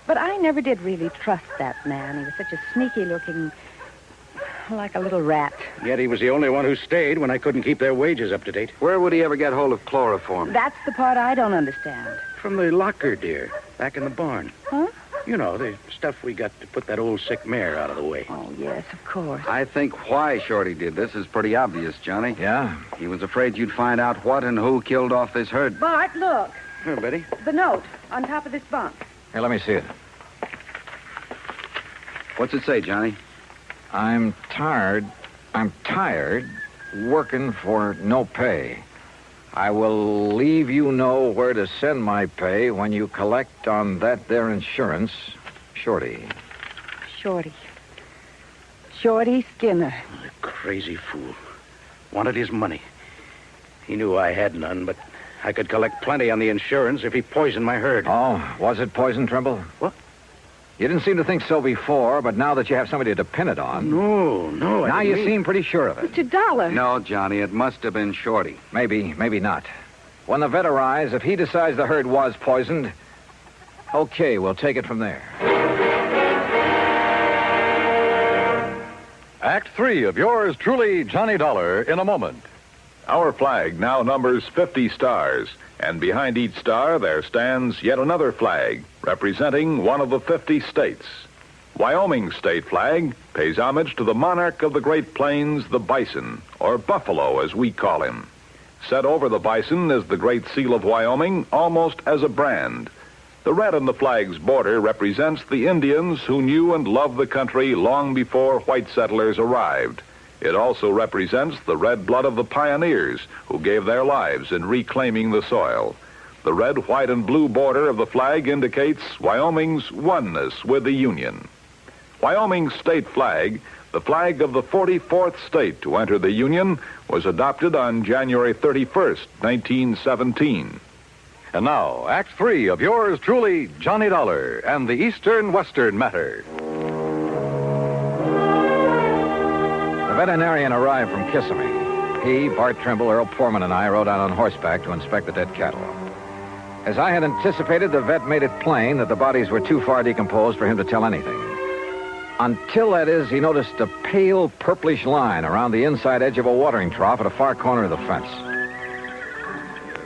But I never did really trust that man. He was such a sneaky-looking... like a little rat. Yet he was the only one who stayed when I couldn't keep their wages up to date. Where would he ever get hold of chloroform? That's the part I don't understand. From the locker, dear. Back in the barn. Huh? You know, the stuff we got to put that old sick mare out of the way. Oh, yes, of course. I think why Shorty did this is pretty obvious, Johnny. Yeah? He was afraid you'd find out what and who killed off this herd. Bart, look. Here, Betty. The note on top of this bunk. Here, let me see it. What's it say, Johnny? I'm tired working for no pay. I will leave you know where to send my pay when you collect on that there insurance. Shorty. Shorty Skinner. The crazy fool. Wanted his money. He knew I had none, but I could collect plenty on the insurance if he poisoned my herd. Oh, was it poison, Trimble? What? You didn't seem to think so before, but now that you have somebody to pin it on... No. Now you seem pretty sure of it. Mr. Dollar. No, Johnny, it must have been Shorty. Maybe not. When the vet arrives, if he decides the herd was poisoned, okay, we'll take it from there. Act 3 of yours truly, Johnny Dollar, in a moment. Our flag now numbers 50 stars, and behind each star there stands yet another flag representing one of the 50 states. Wyoming's state flag pays homage to the monarch of the Great Plains, the bison, or buffalo as we call him. Set over the bison is the Great Seal of Wyoming, almost as a brand. The red on the flag's border represents the Indians who knew and loved the country long before white settlers arrived. It also represents the red blood of the pioneers who gave their lives in reclaiming the soil. The red, white, and blue border of the flag indicates Wyoming's oneness with the Union. Wyoming's state flag, the flag of the 44th state to enter the Union, was adopted on January 31st, 1917. And now, Act 3 of yours truly, Johnny Dollar and the Eastern-Western Matter. The veterinarian arrived from Kissimmee. He, Bart Trimble, Earl Poorman, and I rode out on horseback to inspect the dead cattle. As I had anticipated, the vet made it plain that the bodies were too far decomposed for him to tell anything. Until, that is, he noticed a pale purplish line around the inside edge of a watering trough at a far corner of the fence.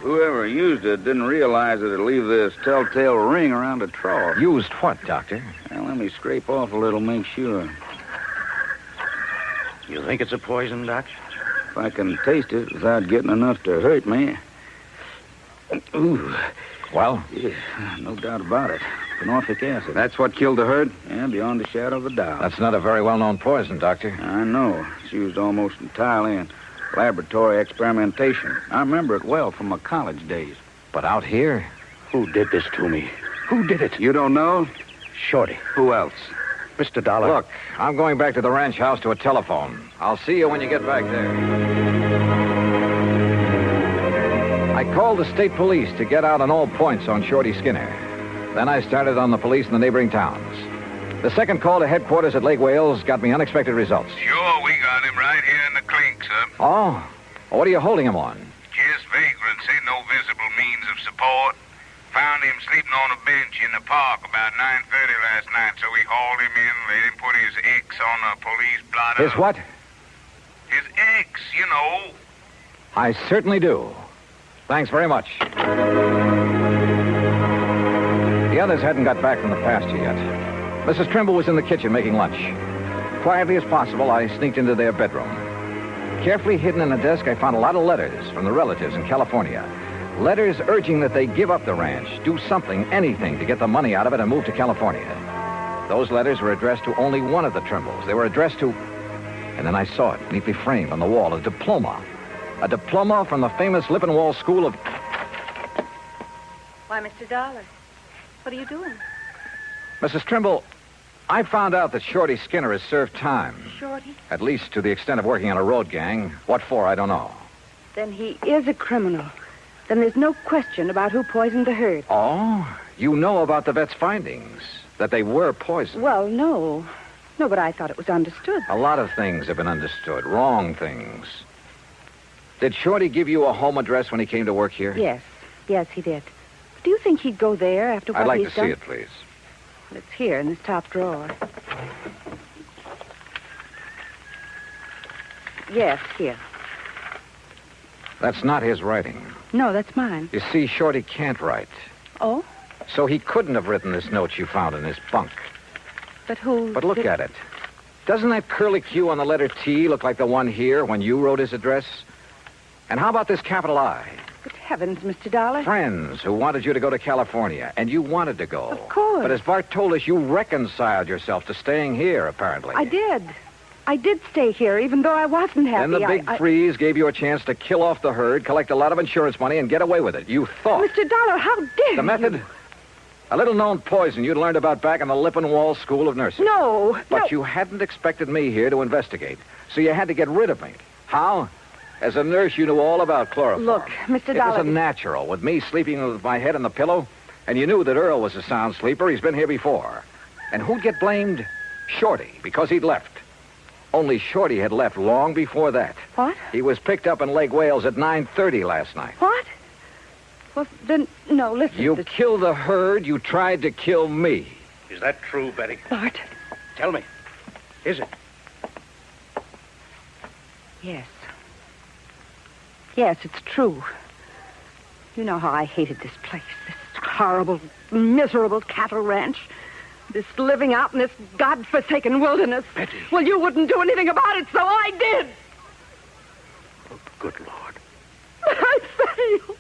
Whoever used it didn't realize that it'd leave this telltale ring around the trough. Used what, Doctor? Well, let me scrape off a little, make sure. You think it's a poison, Doc? If I can taste it without getting enough to hurt me. Ooh. Well? Yeah, no doubt about it. Phenofic acid. That's what killed the herd? Yeah, beyond a shadow of a doubt. That's not a very well-known poison, Doctor. I know. It's used almost entirely in laboratory experimentation. I remember it well from my college days. But out here? Who did this to me? Who did it? You don't know? Shorty. Who else? Mr. Dollar. Look, I'm going back to the ranch house to a telephone. I'll see you when you get back there. I called the state police to get out on all points on Shorty Skinner. Then I started on the police in the neighboring towns. The second call to headquarters at Lake Wales got me unexpected results. Sure, we got him right here in the clink, sir. Oh? What are you holding him on? Just vagrancy, no visible means of support. Found him sleeping on a bench in the park about 9:30 last night, so we hauled him in, let him put his X on a police blotter. His what? His X, you know. I certainly do. Thanks very much. The others hadn't got back from the pasture yet. Mrs. Trimble was in the kitchen making lunch. Quietly as possible, I sneaked into their bedroom. Carefully hidden in a desk, I found a lot of letters from the relatives in California. Letters urging that they give up the ranch, do something, anything, to get the money out of it and move to California. Those letters were addressed to only one of the Trimbles. They were addressed to... And then I saw it, neatly framed on the wall, a diploma. A diploma from the famous Lippenwall School of... Why, Mr. Dollar, what are you doing? Mrs. Trimble, I found out that Shorty Skinner has served time. Shorty? At least to the extent of working on a road gang. What for, I don't know. Then he is a criminal. Then there's no question about who poisoned the herd. Oh? You know about the vet's findings? That they were poisoned? Well, no. No, but I thought it was understood. A lot of things have been understood. Wrong things. Did Shorty give you a home address when he came to work here? Yes. Yes, he did. Do you think he'd go there after what I'd like he's to done? see it, please. Well, it's here in this top drawer. Yes, here. That's not his writing. No, that's mine. You see, Shorty can't write. Oh? So he couldn't have written this note you found in his bunk. But who... But look at it. Doesn't that curlicue on the letter T look like the one here when you wrote his address? And how about this capital I? Good heavens, Mr. Dollar. Friends who wanted you to go to California, and you wanted to go. Of course. But as Bart told us, you reconciled yourself to staying here, apparently. I did. I did stay here, even though I wasn't happy. Then the big freeze gave you a chance to kill off the herd, collect a lot of insurance money, and get away with it. You thought. Mr. Dollar, how dare The method? you? A little-known poison you'd learned about back in the Lippenwall School of Nursing. No, But you hadn't expected me here to investigate, so you had to get rid of me. How? As a nurse, you knew all about chloroform. Look, Mr. It Dollar... was a natural, with me sleeping with my head on the pillow, and you knew that Earl was a sound sleeper. He's been here before. And who'd get blamed? Shorty, because he'd left. Only Shorty had left long before that. What? He was picked up in Lake Wales at 9:30 last night. What? Well, then, no, listen. You killed the herd. You tried to kill me. Is that true, Betty? Bart. Tell me. Is it? Yes. Yes, it's true. You know how I hated this place, this horrible, miserable cattle ranch. This living out in this godforsaken wilderness. Betty. Well, you wouldn't do anything about it, so I did. Oh, good Lord. But I failed.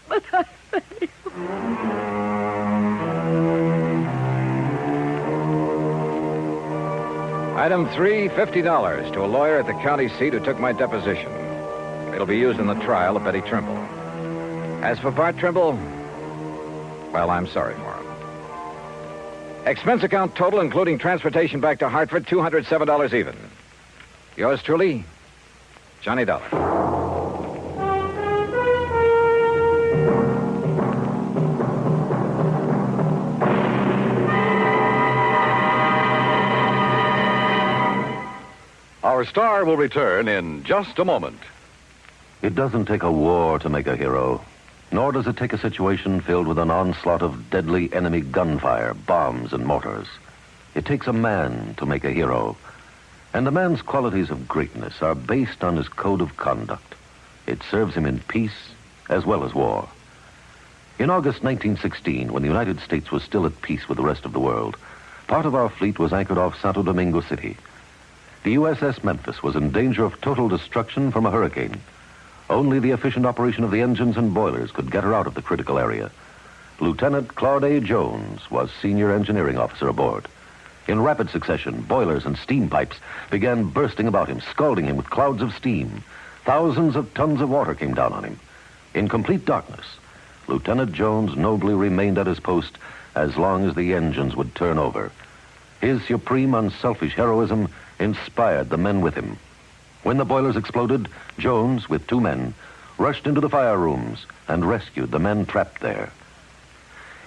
But I failed. Item 3, $50 to a lawyer at the county seat who took my deposition. It'll be used in the trial of Betty Trimble. As for Bart Trimble, well, I'm sorry for him. Expense account total, including transportation back to Hartford, $207 even. Yours truly, Johnny Dollar. Our star will return in just a moment. It doesn't take a war to make a hero, nor does it take a situation filled with an onslaught of deadly enemy gunfire, bombs, and mortars. It takes a man to make a hero, and a man's qualities of greatness are based on his code of conduct. It serves him in peace as well as war. In August 1916, when the United States was still at peace with the rest of the world, part of our fleet was anchored off Santo Domingo City. The USS Memphis was in danger of total destruction from a hurricane. Only the efficient operation of the engines and boilers could get her out of the critical area. Lieutenant Claude A. Jones was senior engineering officer aboard. In rapid succession, boilers and steam pipes began bursting about him, scalding him with clouds of steam. Thousands of tons of water came down on him. In complete darkness, Lieutenant Jones nobly remained at his post as long as the engines would turn over. His supreme, unselfish heroism inspired the men with him. When the boilers exploded, Jones, with 2 men, rushed into the fire rooms and rescued the men trapped there.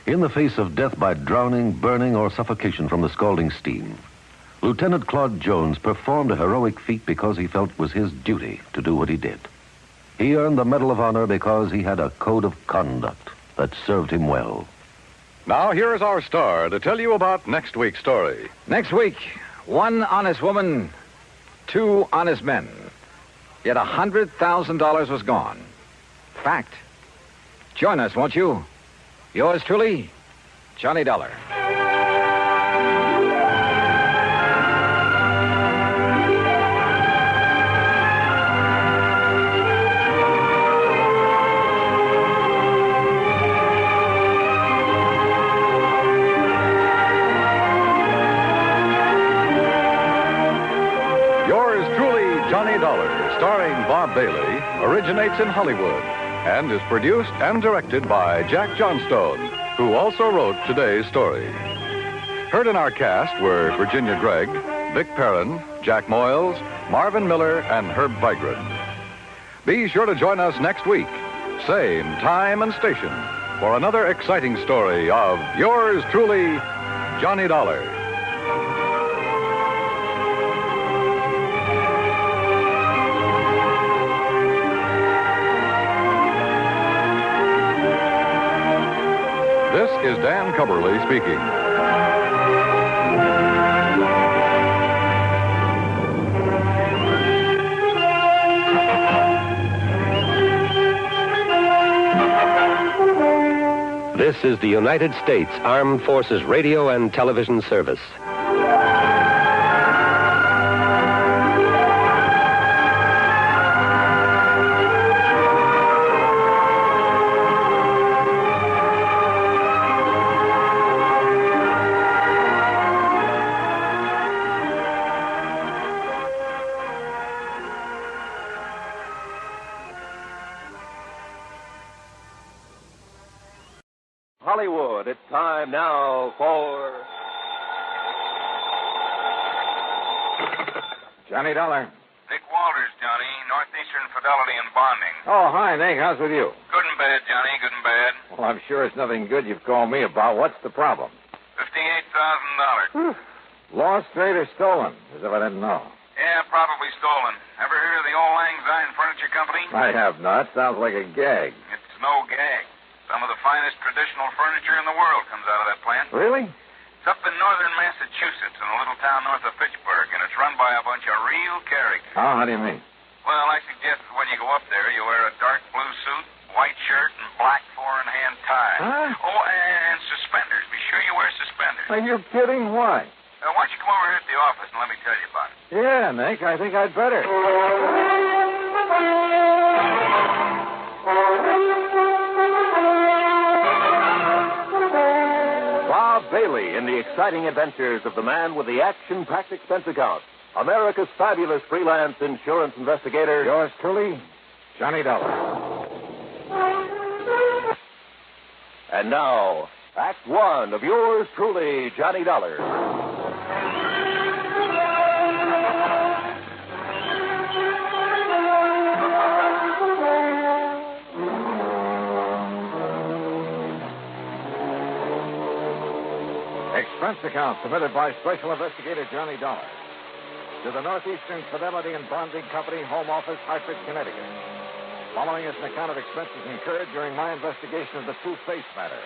In the face of death by drowning, burning, or suffocation from the scalding steam, Lieutenant Claude Jones performed a heroic feat because he felt it was his duty to do what he did. He earned the Medal of Honor because he had a code of conduct that served him well. Now, here is our star to tell you about next week's story. Next week, 1 honest woman, 2 honest men. Yet $100,000 was gone. Fact. Join us, won't you? Yours truly, Johnny Dollar. Johnny Dollar, starring Bob Bailey, originates in Hollywood and is produced and directed by Jack Johnstone, who also wrote today's story. Heard in our cast were Virginia Gregg, Vic Perrin, Jack Moyles, Marvin Miller, and Herb Vigran. Be sure to join us next week, same time and station, for another exciting story of yours truly, Johnny Dollar. This is Dan Cubberly speaking. This is the United States Armed Forces Radio and Television Service. Hollywood, it's time now for... Johnny Dollar. Nick Walters, Johnny. Northeastern Fidelity and Bonding. Oh, hi, Nick. How's with you? Good and bad, Johnny. Good and bad. Well, I'm sure it's nothing good you've called me about. What's the problem? $58,000. Lost, straight, or stolen? As if I didn't know. Yeah, probably stolen. Ever hear of the Old Lang Syne Furniture Company? I have not. Sounds like a gag. It's no gag. Some of the finest traditional furniture in the world comes out of that plant. Really? It's up in northern Massachusetts in a little town north of Fitchburg, and it's run by a bunch of real characters. Oh, how do you mean? Well, I suggest that when you go up there, you wear a dark blue suit, white shirt, and black four-in-hand tie. Huh? Oh, and suspenders. Be sure you wear suspenders. Are you kidding? Why? Why don't you come over here at the office and let me tell you about it? Yeah, Nick, I think I'd better. Bob Bailey in the exciting adventures of the man with the action-packed expense account. America's fabulous freelance insurance investigator. Yours truly, Johnny Dollar. And now, Act One of yours truly, Johnny Dollar. Expense account submitted by Special Investigator Johnny Dollar to the Northeastern Fidelity and Bonding Company, Home Office, Hartford, Connecticut. Following is an account of expenses incurred during my investigation of the Two-Face matter.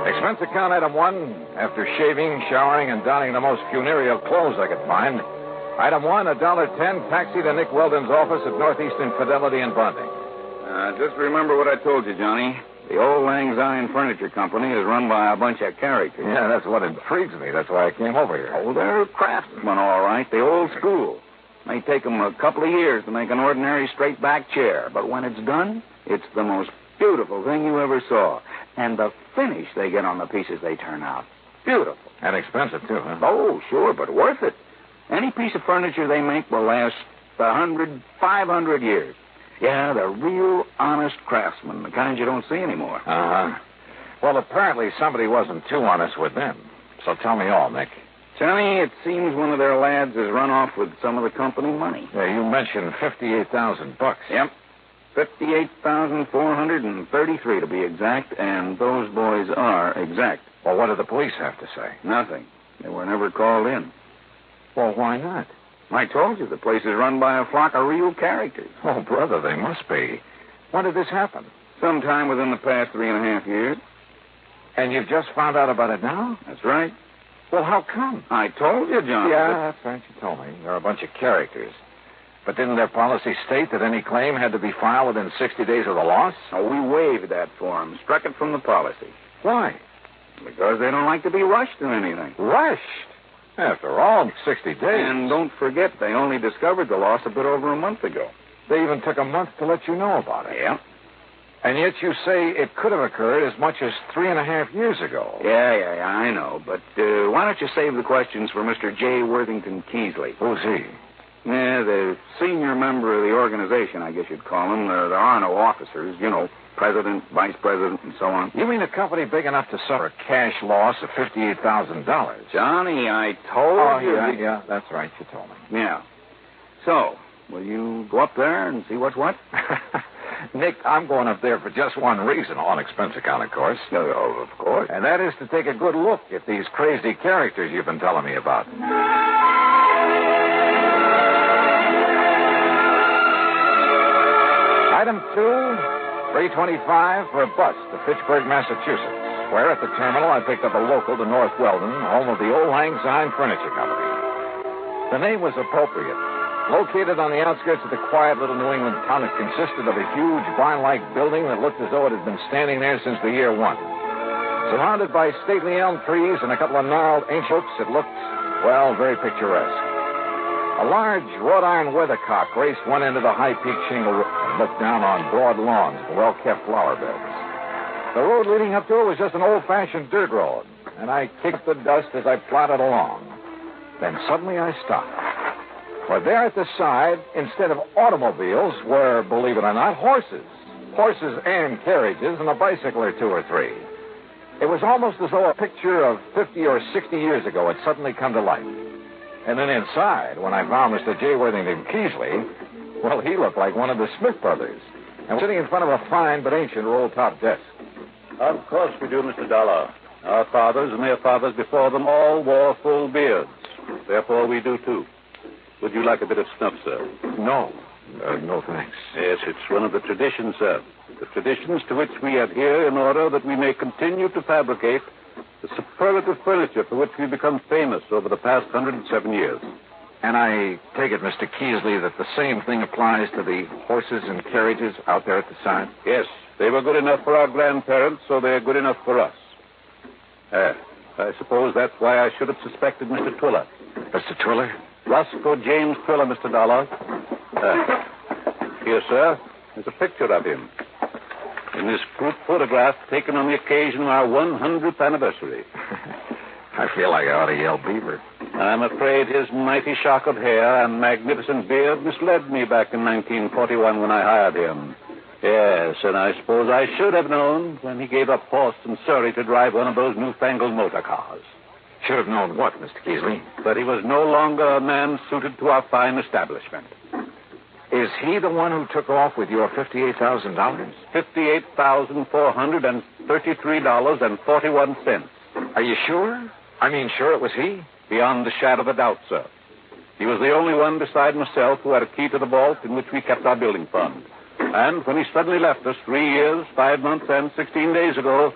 Expense account item 1, after shaving, showering, and donning the most funereal clothes I could find. Item 1, $1.10, taxi to Nick Weldon's office at Northeastern Fidelity and Bonding. Just remember what I told you, Johnny. The old Lang Syne Furniture Company is run by a bunch of characters. Yeah, that's what intrigues me. That's why I came over here. Oh, they're craftsmen, all right. The old school. May take them a couple of years to make an ordinary straight-back chair, but when it's done, it's the most beautiful thing you ever saw. And the finish they get on the pieces they turn out. Beautiful. And expensive, too, huh? Oh, sure, but worth it. Any piece of furniture they make will last 100, 500 years. Yeah, they're real honest craftsmen, the kind you don't see anymore. Uh-huh. Well, apparently somebody wasn't too honest with them. So tell me all, Nick. Johnny, it seems one of their lads has run off with some of the company money. Yeah, you mentioned $58,000. Yep. 58,433 to be exact, and those boys are exact. Well, what did the police have to say? Nothing. They were never called in. Well, why not? I told you, the place is run by a flock of real characters. Oh, brother, they must be. When did this happen? Sometime within the past 3.5 years. And you've just found out about it now? That's right. Well, how come? I told you, John. Yeah, that's right. You told me. They're a bunch of characters. But didn't their policy state that any claim had to be filed within 60 days of the loss? Oh, we waived that for them. Struck it from the policy. Why? Because they don't like to be rushed in anything. Rushed? After all, 60 days. And don't forget, they only discovered the loss a bit over a month ago. They even took a month to let you know about it. Yeah. And yet you say it could have occurred as much as 3.5 years ago. Yeah, I know. But why don't you save the questions for Mr. J. Worthington Keesley? Who's he? Yeah, the senior member of the organization, I guess you'd call him. There are no officers, you know, president, vice president, and so on. You mean a company big enough to suffer a cash loss of $58,000? Johnny, I told you. Yeah, that's right. You told me. Yeah. So, will you go up there and see what's what? Nick, I'm going up there for just one reason, on expense account, of course. Oh, of course. And that is to take a good look at these crazy characters you've been telling me about. Item 2, $3.25 for a bus to Fitchburg, Massachusetts, where at the terminal I picked up a local to North Weldon, home of the old Lang Syne Furniture Company. The name was appropriate. Located on the outskirts of the quiet little New England town, it consisted of a huge barn-like building that looked as though it had been standing there since the year 1. Surrounded by stately elm trees and a couple of gnarled ancient oaks, it looked, well, very picturesque. A large wrought iron weathercock graced one end of the high-peaked shingle roof and looked down on broad lawns and well-kept flower beds. The road leading up to it was just an old-fashioned dirt road, and I kicked the dust as I plodded along. Then suddenly I stopped. For there at the side, instead of automobiles, were, believe it or not, horses. Horses and carriages and a bicycle or 2 or 3. It was almost as though a picture of 50 or 60 years ago had suddenly come to life. And then inside, when I found Mr. J. Worthington Keesley, well, he looked like one of the Smith brothers. And sitting in front of a fine but ancient roll-top desk. Of course we do, Mr. Dollar. Our fathers and their fathers before them all wore full beards. Therefore, we do, too. Would you like a bit of snuff, sir? No. No, thanks. Yes, it's one of the traditions, sir. The traditions to which we adhere in order that we may continue to fabricate the superlative furniture for which we've become famous over the past 107 years. And I take it, Mr. Keasley, that the same thing applies to the horses and carriages out there at the side? Yes, they were good enough for our grandparents, so they're good enough for us. I suppose that's why I should have suspected Mr. Twiller. Mr. Twiller? Roscoe James Twiller, Mr. Dollar. Here, sir, there's a picture of him. In this group photograph taken on the occasion of our 100th anniversary. I feel like I ought to yell beaver. I'm afraid his mighty shock of hair and magnificent beard misled me back in 1941 when I hired him. Yes, and I suppose I should have known when he gave up horse and Surrey to drive one of those newfangled motor cars. Should have known what, Mr. Keasley? But he was no longer a man suited to our fine establishment. Is he the one who took off with your $58,000? $58,433.41. Are you sure? I mean, sure it was he? Beyond a shadow of a doubt, sir. He was the only one beside myself who had a key to the vault in which we kept our building fund. And when he suddenly left us 3 years, 5 months, and 16 days ago,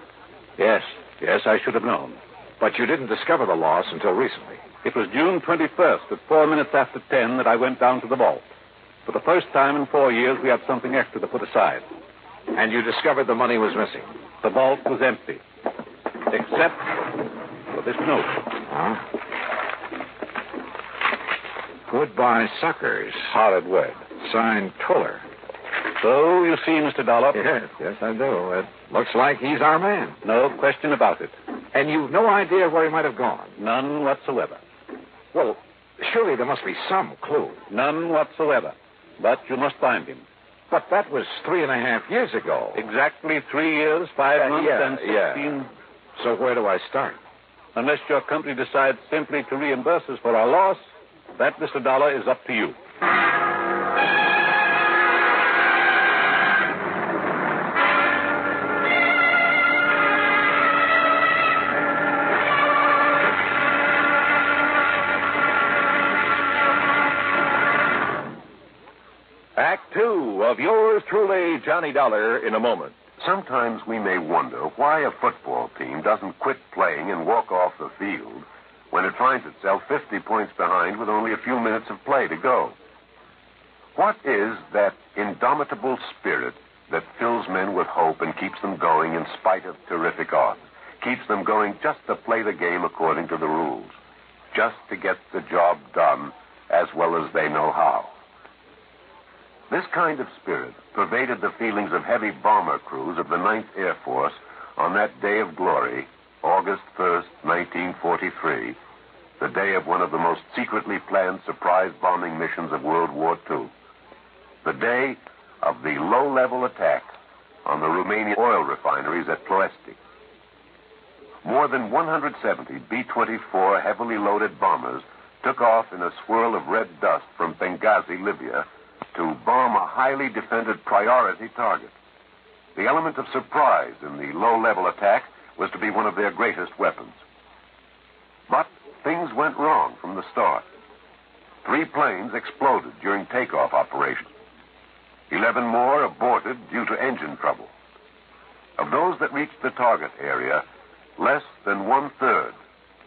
yes, I should have known. But you didn't discover the loss until recently. It was June 21st at 4 minutes after 10 that I went down to the vault. For the first time in 4 years, we had something extra to put aside. And you discovered the money was missing? The vault was empty. Except for this note. Huh? Goodbye, suckers. Horrid word. Signed Twiller. So, you see, Mr. Dollop. Yes, I do. It looks like he's our man. No question about it. And you've no idea where he might have gone? None whatsoever. Well, surely there must be some clue. None whatsoever. But you must find him. But that was 3.5 years ago. Exactly 3 years, 5 months, and 16... So where do I start? Unless your company decides simply to reimburse us for our loss, that, Mr. Dollar, is up to you. Act 2 of yours truly, Johnny Dollar, in a moment. Sometimes we may wonder why a football team doesn't quit playing and walk off the field when it finds itself 50 points behind with only a few minutes of play to go. What is that indomitable spirit that fills men with hope and keeps them going in spite of terrific odds, keeps them going just to play the game according to the rules, just to get the job done as well as they know how? This kind of spirit pervaded the feelings of heavy bomber crews of the 9th Air Force on that day of glory, August 1st, 1943, the day of one of the most secretly planned surprise bombing missions of World War II. The day of the low-level attack on the Romanian oil refineries at Ploiești. More than 170 B-24 heavily loaded bombers took off in a swirl of red dust from Benghazi, Libya, to bomb a highly defended priority target. The element of surprise in the low-level attack was to be one of their greatest weapons. But things went wrong from the start. 3 planes exploded during takeoff operations. 11 more aborted due to engine trouble. Of those that reached the target area, less than 1/3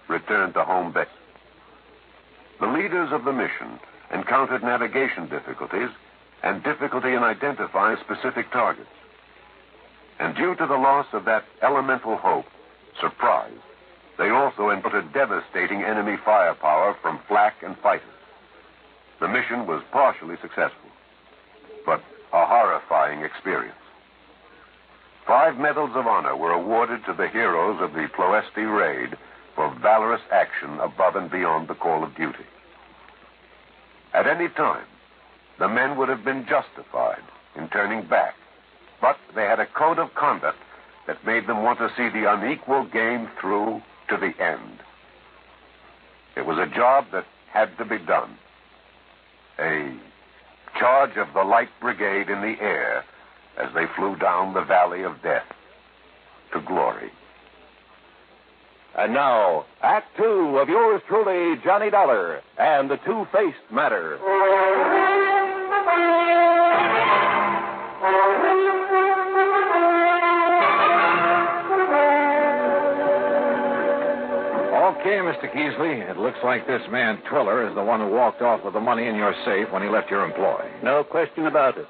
returned to home base. The leaders of the mission encountered navigation difficulties and difficulty in identifying specific targets. And due to the loss of that elemental hope, surprise, they also encountered devastating enemy firepower from flak and fighters. The mission was partially successful, but a horrifying experience. 5 medals of honor were awarded to the heroes of the Ploiești raid for valorous action above and beyond the call of duty. At any time, the men would have been justified in turning back, but they had a code of conduct that made them want to see the unequal game through to the end. It was a job that had to be done. A charge of the Light Brigade in the air as they flew down the valley of death to glory. And now, Act 2 of yours truly, Johnny Dollar, and the Two-Faced Matter. Okay, Mr. Keesley, it looks like this man Twiller is the one who walked off with the money in your safe when he left your employ. No question about it.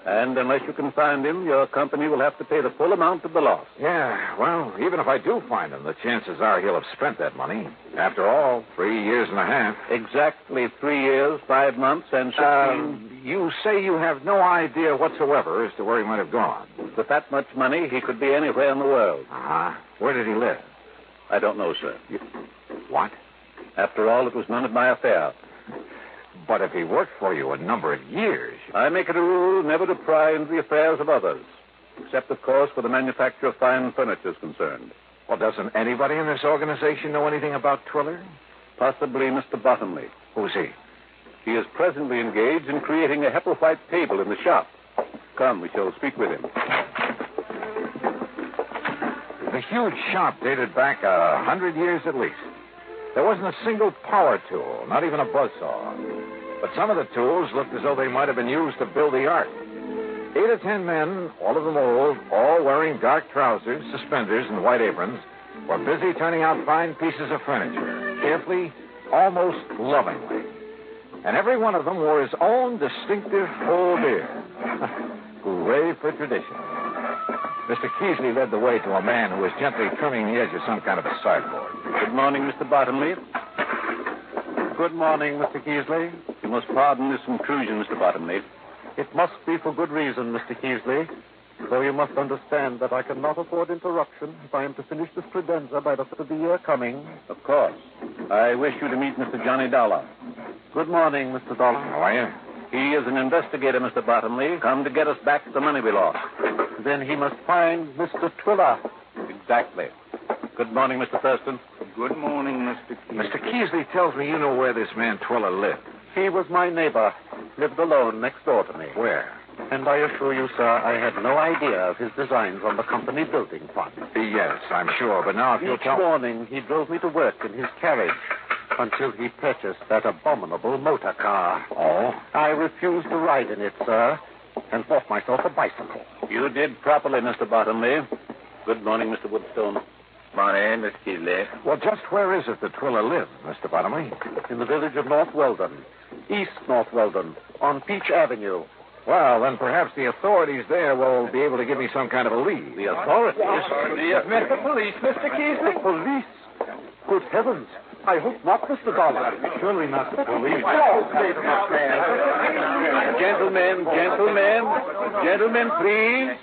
And unless you can find him, your company will have to pay the full amount of the loss. Yeah, well, even if I do find him, the chances are he'll have spent that money. After all, 3 years and a half. Exactly 3 years, 5 months, and 16... You say you have no idea whatsoever as to where he might have gone. With that much money, he could be anywhere in the world. Uh-huh. Where did he live? I don't know, sir. What? After all, it was none of my affair. But if he worked for you a number of years... I make it a rule never to pry into the affairs of others. Except, of course, where the manufacture of fine furniture is concerned. Well, doesn't anybody in this organization know anything about Twiller? Possibly Mr. Bottomley. Who's he? He is presently engaged in creating a Hepplewhite table in the shop. Come, we shall speak with him. The huge shop dated back 100 years at least. There wasn't a single power tool, not even a buzzsaw. But some of the tools looked as though they might have been used to build the ark. 8 or 10 men, all of them old, all wearing dark trousers, suspenders, and white aprons, were busy turning out fine pieces of furniture, carefully, almost lovingly. And every one of them wore his own distinctive full beard. Hooray for tradition. Mr. Keesley led the way to a man who was gently trimming the edge of some kind of a sideboard. Good morning, Mr. Bottomley. Good morning, Mr. Keesley. You must pardon this intrusion, Mr. Bottomley. It must be for good reason, Mr. Keesley. Though you must understand that I cannot afford interruption if I am to finish this credenza by the first of the year coming. Of course. I wish you to meet Mr. Johnny Dollar. Good morning, Mr. Dollar. How are you? He is an investigator, Mr. Bottomley, come to get us back the money we lost. Then he must find Mr. Twiller. Exactly. Good morning, Mr. Thurston. Good morning, Mr. Keesley. Mr. Keesley tells me you know where this man Twiller lived. He was my neighbor. Lived alone next door to me. Where? And I assure you, sir, I had no idea of his designs on the company building fund. Yes, I'm sure. But now if you'll tell... Each morning he drove me to work in his carriage until he purchased that abominable motor car. Oh? I refused to ride in it, sir, and bought myself a bicycle. You did properly, Mr. Bottomley. Good morning, Mr. Woodstone. Morning, Mr. Keesley. Well, just where is it that Twiller lived, Mr. Bottomley? In the village of North Weldon. East North Weldon, on Peach Avenue. Well, then perhaps the authorities there will be able to give me some kind of a lead. The authorities? The police, Mr. Keesley. The police? Good heavens. I hope not, Mr. Dollar. Surely not the police. Gentlemen, please.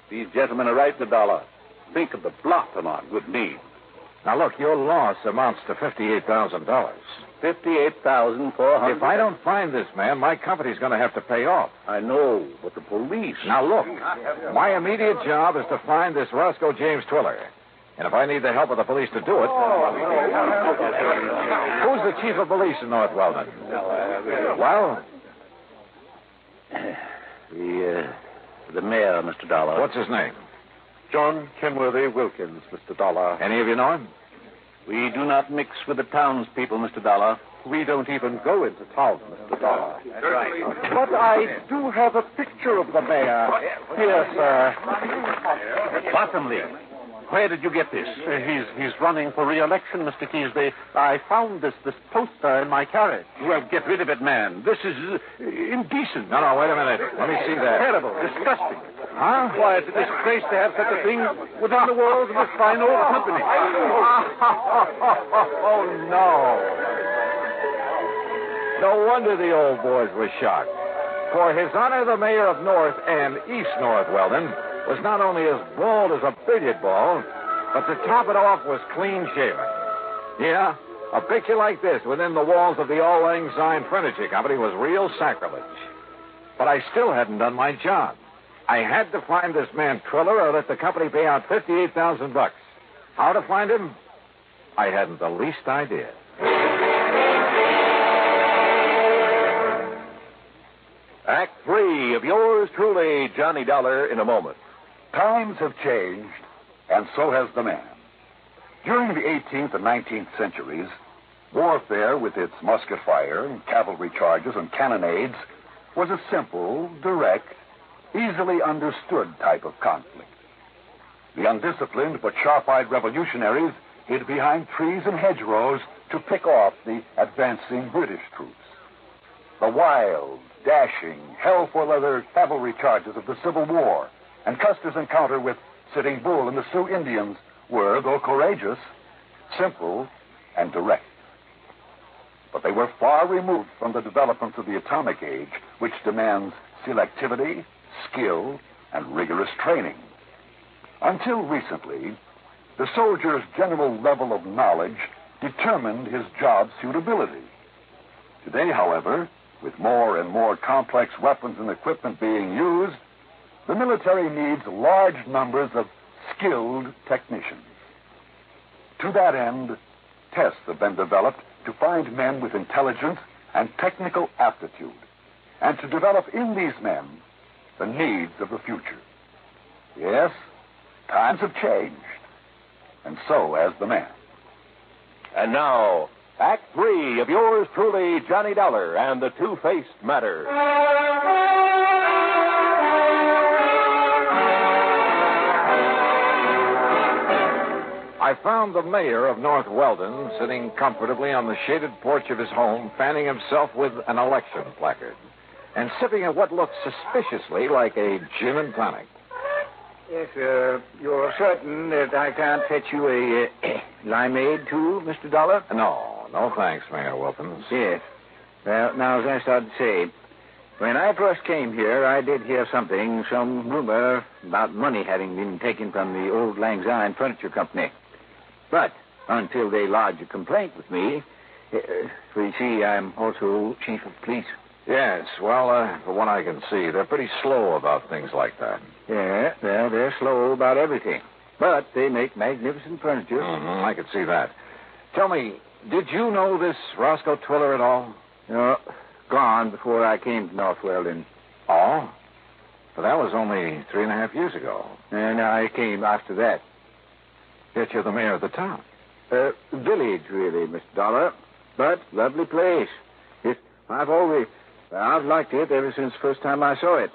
These gentlemen are right, Mr. Dollar. Think of the blot I'm on with me. Now, look, your loss amounts to $58,000. $58,400. If I don't find this man, my company's going to have to pay off. I know, but the police... Now, look, my immediate job is to find this Roscoe James Twiller. And if I need the help of the police to do it... Who's the chief of police in North Weldon? Well? The mayor, Mr. Dollar. What's his name? John Kenworthy Wilkins, Mr. Dollar. Any of you know him? We do not mix with the townspeople, Mr. Dollar. We don't even go into town, Mr. Dollar. That's right. But I do have a picture of the mayor. Here, sir. Bottomley. Where did you get this? He's running for re-election, Mr. Keesley. I found this poster in my carriage. Well, get rid of it, man. This is indecent. No, wait a minute. Let me see that. Terrible. Disgusting. Huh? Why, it's a disgrace to have such a thing within the walls of this fine old company. Oh, no. No wonder the old boys were shocked. For His Honor the Mayor of North and East North Weldon was not only as bald as a billiard ball, but to top it off was clean shaven. Yeah, a picture like this within the walls of the All Lang Syne Furniture Company was real sacrilege. But I still hadn't done my job. I had to find this man Twiller or let the company pay out $58,000. How to find him? I hadn't the least idea. Act 3 of yours truly, Johnny Dollar, in a moment. Times have changed, and so has the man. During the 18th and 19th centuries, warfare with its musket fire, cavalry charges, and cannonades was a simple, direct, easily understood type of conflict. The undisciplined but sharp-eyed revolutionaries hid behind trees and hedgerows to pick off the advancing British troops. The wild, dashing, hell-for-leather cavalry charges of the Civil War and Custer's encounter with Sitting Bull and the Sioux Indians were, though courageous, simple and direct. But they were far removed from the developments of the atomic age, which demands selectivity, skill, and rigorous training. Until recently, the soldier's general level of knowledge determined his job suitability. Today, however, with more and more complex weapons and equipment being used, the military needs large numbers of skilled technicians. To that end, tests have been developed to find men with intelligence and technical aptitude, and to develop in these men the needs of the future. Yes, times have changed, and so has the man. And now, Act 3 of yours truly, Johnny Dollar and the Two-Faced Matter. I found the mayor of North Weldon sitting comfortably on the shaded porch of his home, fanning himself with an election placard and sipping at what looked suspiciously like a gin and tonic. Yes, you're certain that I can't fetch you a limeade, too, Mr. Dollar? No thanks, Mayor Wilkins. Yes. Well, now, as I started to say, when I first came here, I did hear some rumor about money having been taken from the old Lang Syne Furniture Company. But until they lodged a complaint with me, for you see, I'm also chief of police. Yes, well, from what I can see, they're pretty slow about things like that. Yeah, well, they're slow about everything. But they make magnificent furniture. Mm-hmm, I could see that. Tell me, did you know this Roscoe Twiller at all? No, gone before I came to North Weldon. Oh? But that was only 3.5 years ago. And I came after that. Yet you're the mayor of the town. Village, really, Mr. Dollar. But lovely place. I've liked it ever since the first time I saw it.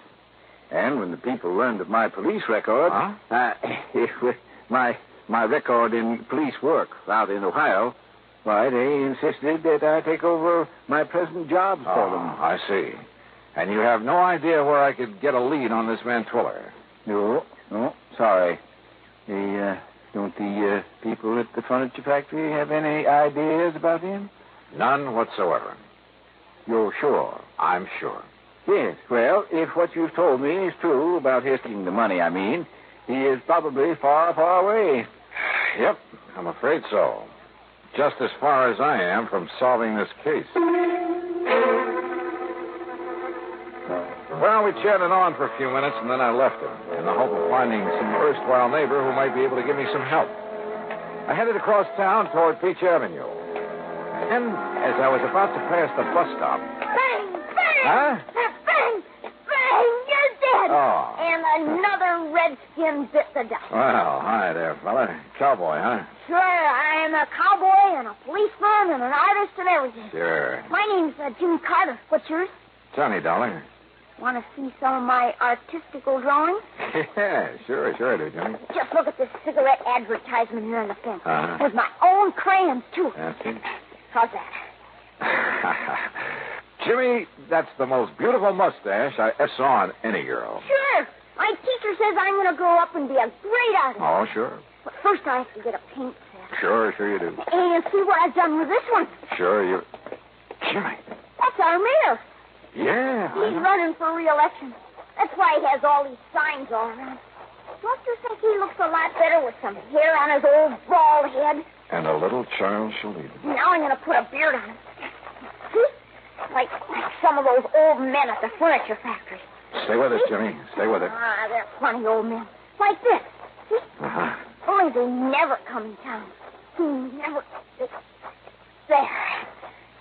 And when the people learned of my police record, my record in police work out in Ohio, why, they insisted that I take over my present job for them. I see. And you have no idea where I could get a lead on this man Twiller? No, sorry. Don't the people at the furniture factory have any ideas about him? None whatsoever. You're sure? I'm sure. Yes, well, if what you've told me is true about his taking the money, he is probably far, far away. Yep, I'm afraid so. Just as far as I am from solving this case. Well, we chatted on for a few minutes, and then I left him in the hope of finding some erstwhile neighbor who might be able to give me some help. I headed across town toward Peach Avenue. And as I was about to pass the bus stop... Bang! Bang! Huh? Bang! Bang! You're dead! Oh. And another redskin bit the dust. Well, hi there, fella. Cowboy, huh? Sure, I am a cowboy and a policeman and an artist and everything. Sure. My name's Jimmy Carter. What's yours? Johnny Dollar. Want to see some of my artistical drawings? Yeah, sure I do, Johnny. Just look at this cigarette advertisement here on the fence. Uh-huh. With my own crayons, too. That's it. How's that? Jimmy, that's the most beautiful mustache I ever saw on any girl. Sure. My teacher says I'm going to grow up and be a great artist. Oh, sure. But first I have to get a paint set. Sure you do. And see what I've done with this one. Sure, you... Jimmy. That's our mayor. Yeah. He's running for re-election. That's why he has all these signs all around. Don't you think he looks a lot better with some hair on his old bald head? And a little child shall lead him. Now I'm going to put a beard on him. See? Like some of those old men at the furniture factory. Stay with us, Jimmy. Stay with it. They're funny old men. Like this. See? Uh-huh. Only they never come in town. Never. There.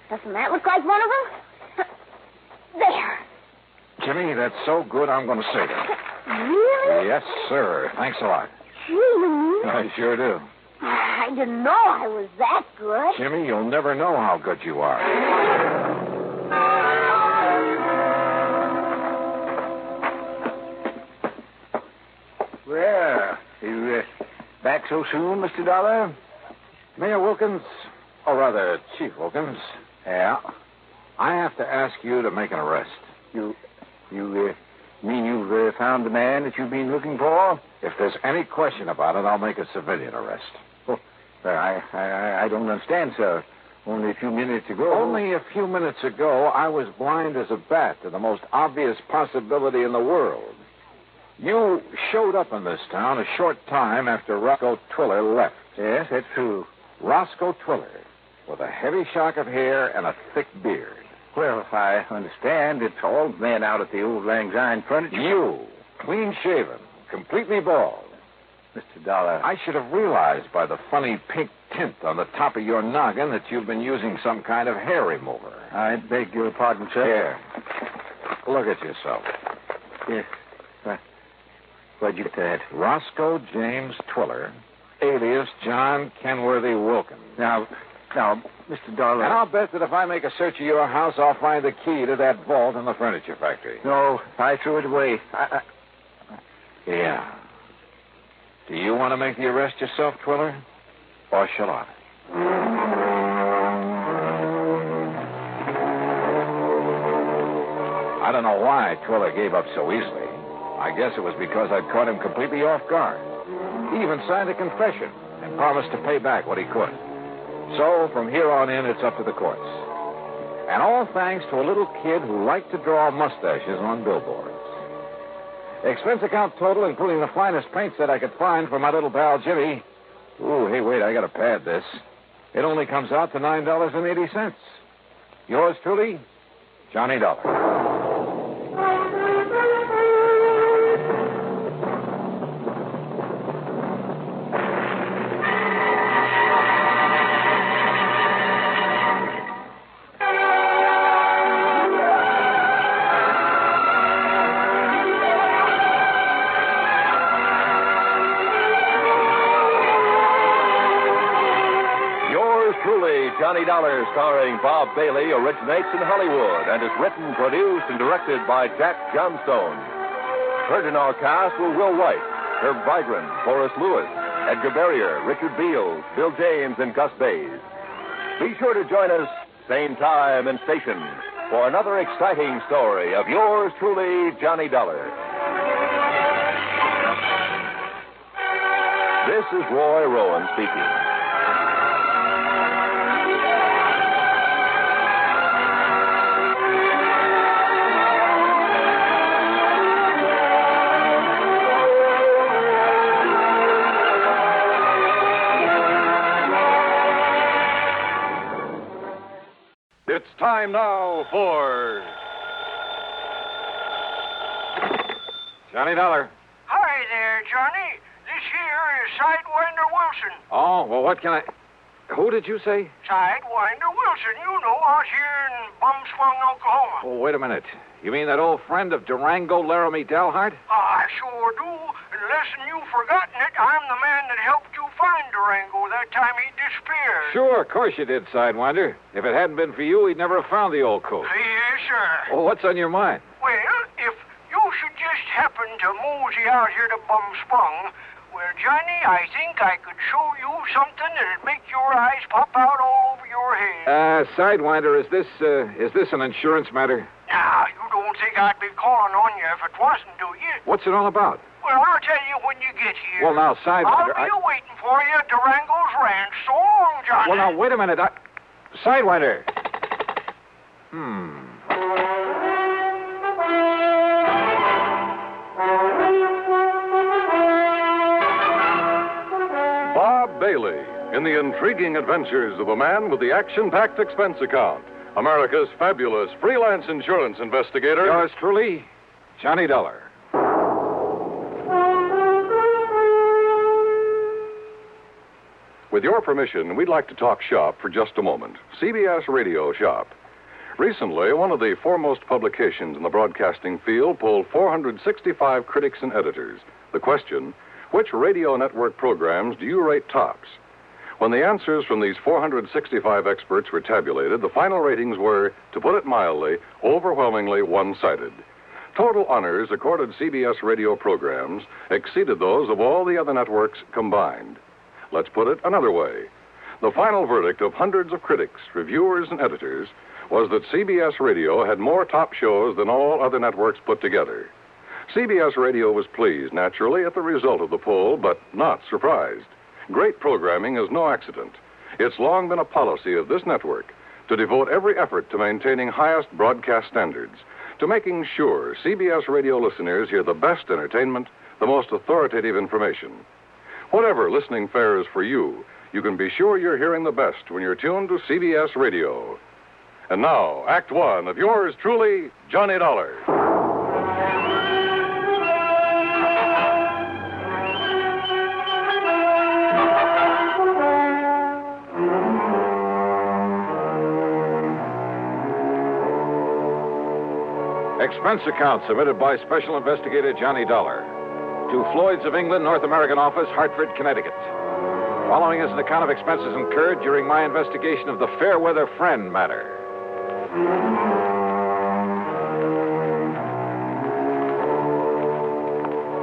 Doesn't that look like one of them? There. Jimmy, that's so good I'm going to save it. Really? Yes, sir. Thanks a lot. Gee, I sure do. I didn't know I was that good. Jimmy, you'll never know how good you are. Well, you back so soon, Mr. Dollar? Mayor Wilkins, or rather, Chief Wilkins. Yeah? I have to ask you to make an arrest. You mean you've found the man that you've been looking for? If there's any question about it, I'll make a civilian arrest. Oh, I don't understand, sir. Only a few minutes ago. Only a few minutes ago, I was blind as a bat to the most obvious possibility in the world. You showed up in this town a short time after Roscoe Twiller left. Yes, that's true. Roscoe Twiller, with a heavy shock of hair and a thick beard. Well, I understand it's all men out at the old Lang Syne furniture. You, clean-shaven, completely bald. Mr. Dollar. I should have realized by the funny pink tint on the top of your noggin that you've been using some kind of hair remover. I beg your pardon, sir. Here. Look at yourself. Yes. What'd you get that? Roscoe James Twiller, alias John Kenworthy Wilkins. Now, Mr. Dollar. And I'll bet that if I make a search of your house, I'll find the key to that vault in the furniture factory. No, I threw it away. Yeah. Do you want to make the arrest yourself, Twiller? Or shall I? I don't know why Twiller gave up so easily. I guess it was because I'd caught him completely off guard. He even signed a confession and promised to pay back what he could. So, from here on in, it's up to the courts. And all thanks to a little kid who liked to draw mustaches on billboards. Expense account total, including the finest paint set I could find for my little pal Jimmy. Ooh, hey, wait, I gotta pad this. It only comes out to $9.80. Yours truly, Johnny Dollar. Johnny Dollar, starring Bob Bailey, originates in Hollywood and is written, produced, and directed by Jack Johnstone. Heard in our cast were Will White, Herb Vigran, Horace Lewis, Edgar Barrier, Richard Beals, Bill James, and Gus Bays. Be sure to join us, same time and station, for another exciting story of yours truly, Johnny Dollar. This is Roy Rowan speaking. It's time now for Johnny Dollar. Hi there, Johnny. This here is Sidewinder Wilson. Oh, well, what can I... Who did you say? Sidewinder Wilson, you know, out here in Bumswung, Oklahoma. Oh, wait a minute. You mean that old friend of Durango, Laramie Dalhart? I sure do. Unless you've forgotten it, I'm the man that helped you find Durango that time he disappeared. Sure, of course you did, Sidewinder. If it hadn't been for you, we'd never have found the old coat. Yes, sir. Well, what's on your mind? Well, if you should just happen to mosey out here to Bumsprung, well, Johnny, I think I could show you something that'd make your eyes pop out all over your head. Sidewinder, is this an insurance matter? Now, you don't think I'd be calling on you if it wasn't, do you? What's it all about? Well, I'll tell you when you get here. Well, now, Sidewinder, I'll be waiting for you at Durango's ranch. So long, Johnny. Well, now, wait a minute. Sidewinder. Bob Bailey in the intriguing adventures of a man with the action-packed expense account. America's fabulous freelance insurance investigator. Yours truly, Johnny Dollar. With your permission, we'd like to talk shop for just a moment. CBS Radio Shop. Recently, one of the foremost publications in the broadcasting field polled 465 critics and editors. The question, which radio network programs do you rate tops? When the answers from these 465 experts were tabulated, the final ratings were, to put it mildly, overwhelmingly one-sided. Total honors accorded CBS radio programs exceeded those of all the other networks combined. Let's put it another way. The final verdict of hundreds of critics, reviewers, and editors was that CBS Radio had more top shows than all other networks put together. CBS Radio was pleased, naturally, at the result of the poll, but not surprised. Great programming is no accident. It's long been a policy of this network to devote every effort to maintaining highest broadcast standards, to making sure CBS Radio listeners hear the best entertainment, the most authoritative information. Whatever listening fare is for you, you can be sure you're hearing the best when you're tuned to CBS Radio. And now, Act One of yours truly, Johnny Dollar. Expense account submitted by Special Investigator Johnny Dollar to Floyd's of England, North American Office, Hartford, Connecticut. Following is an account of expenses incurred during my investigation of the Fairweather Friend matter.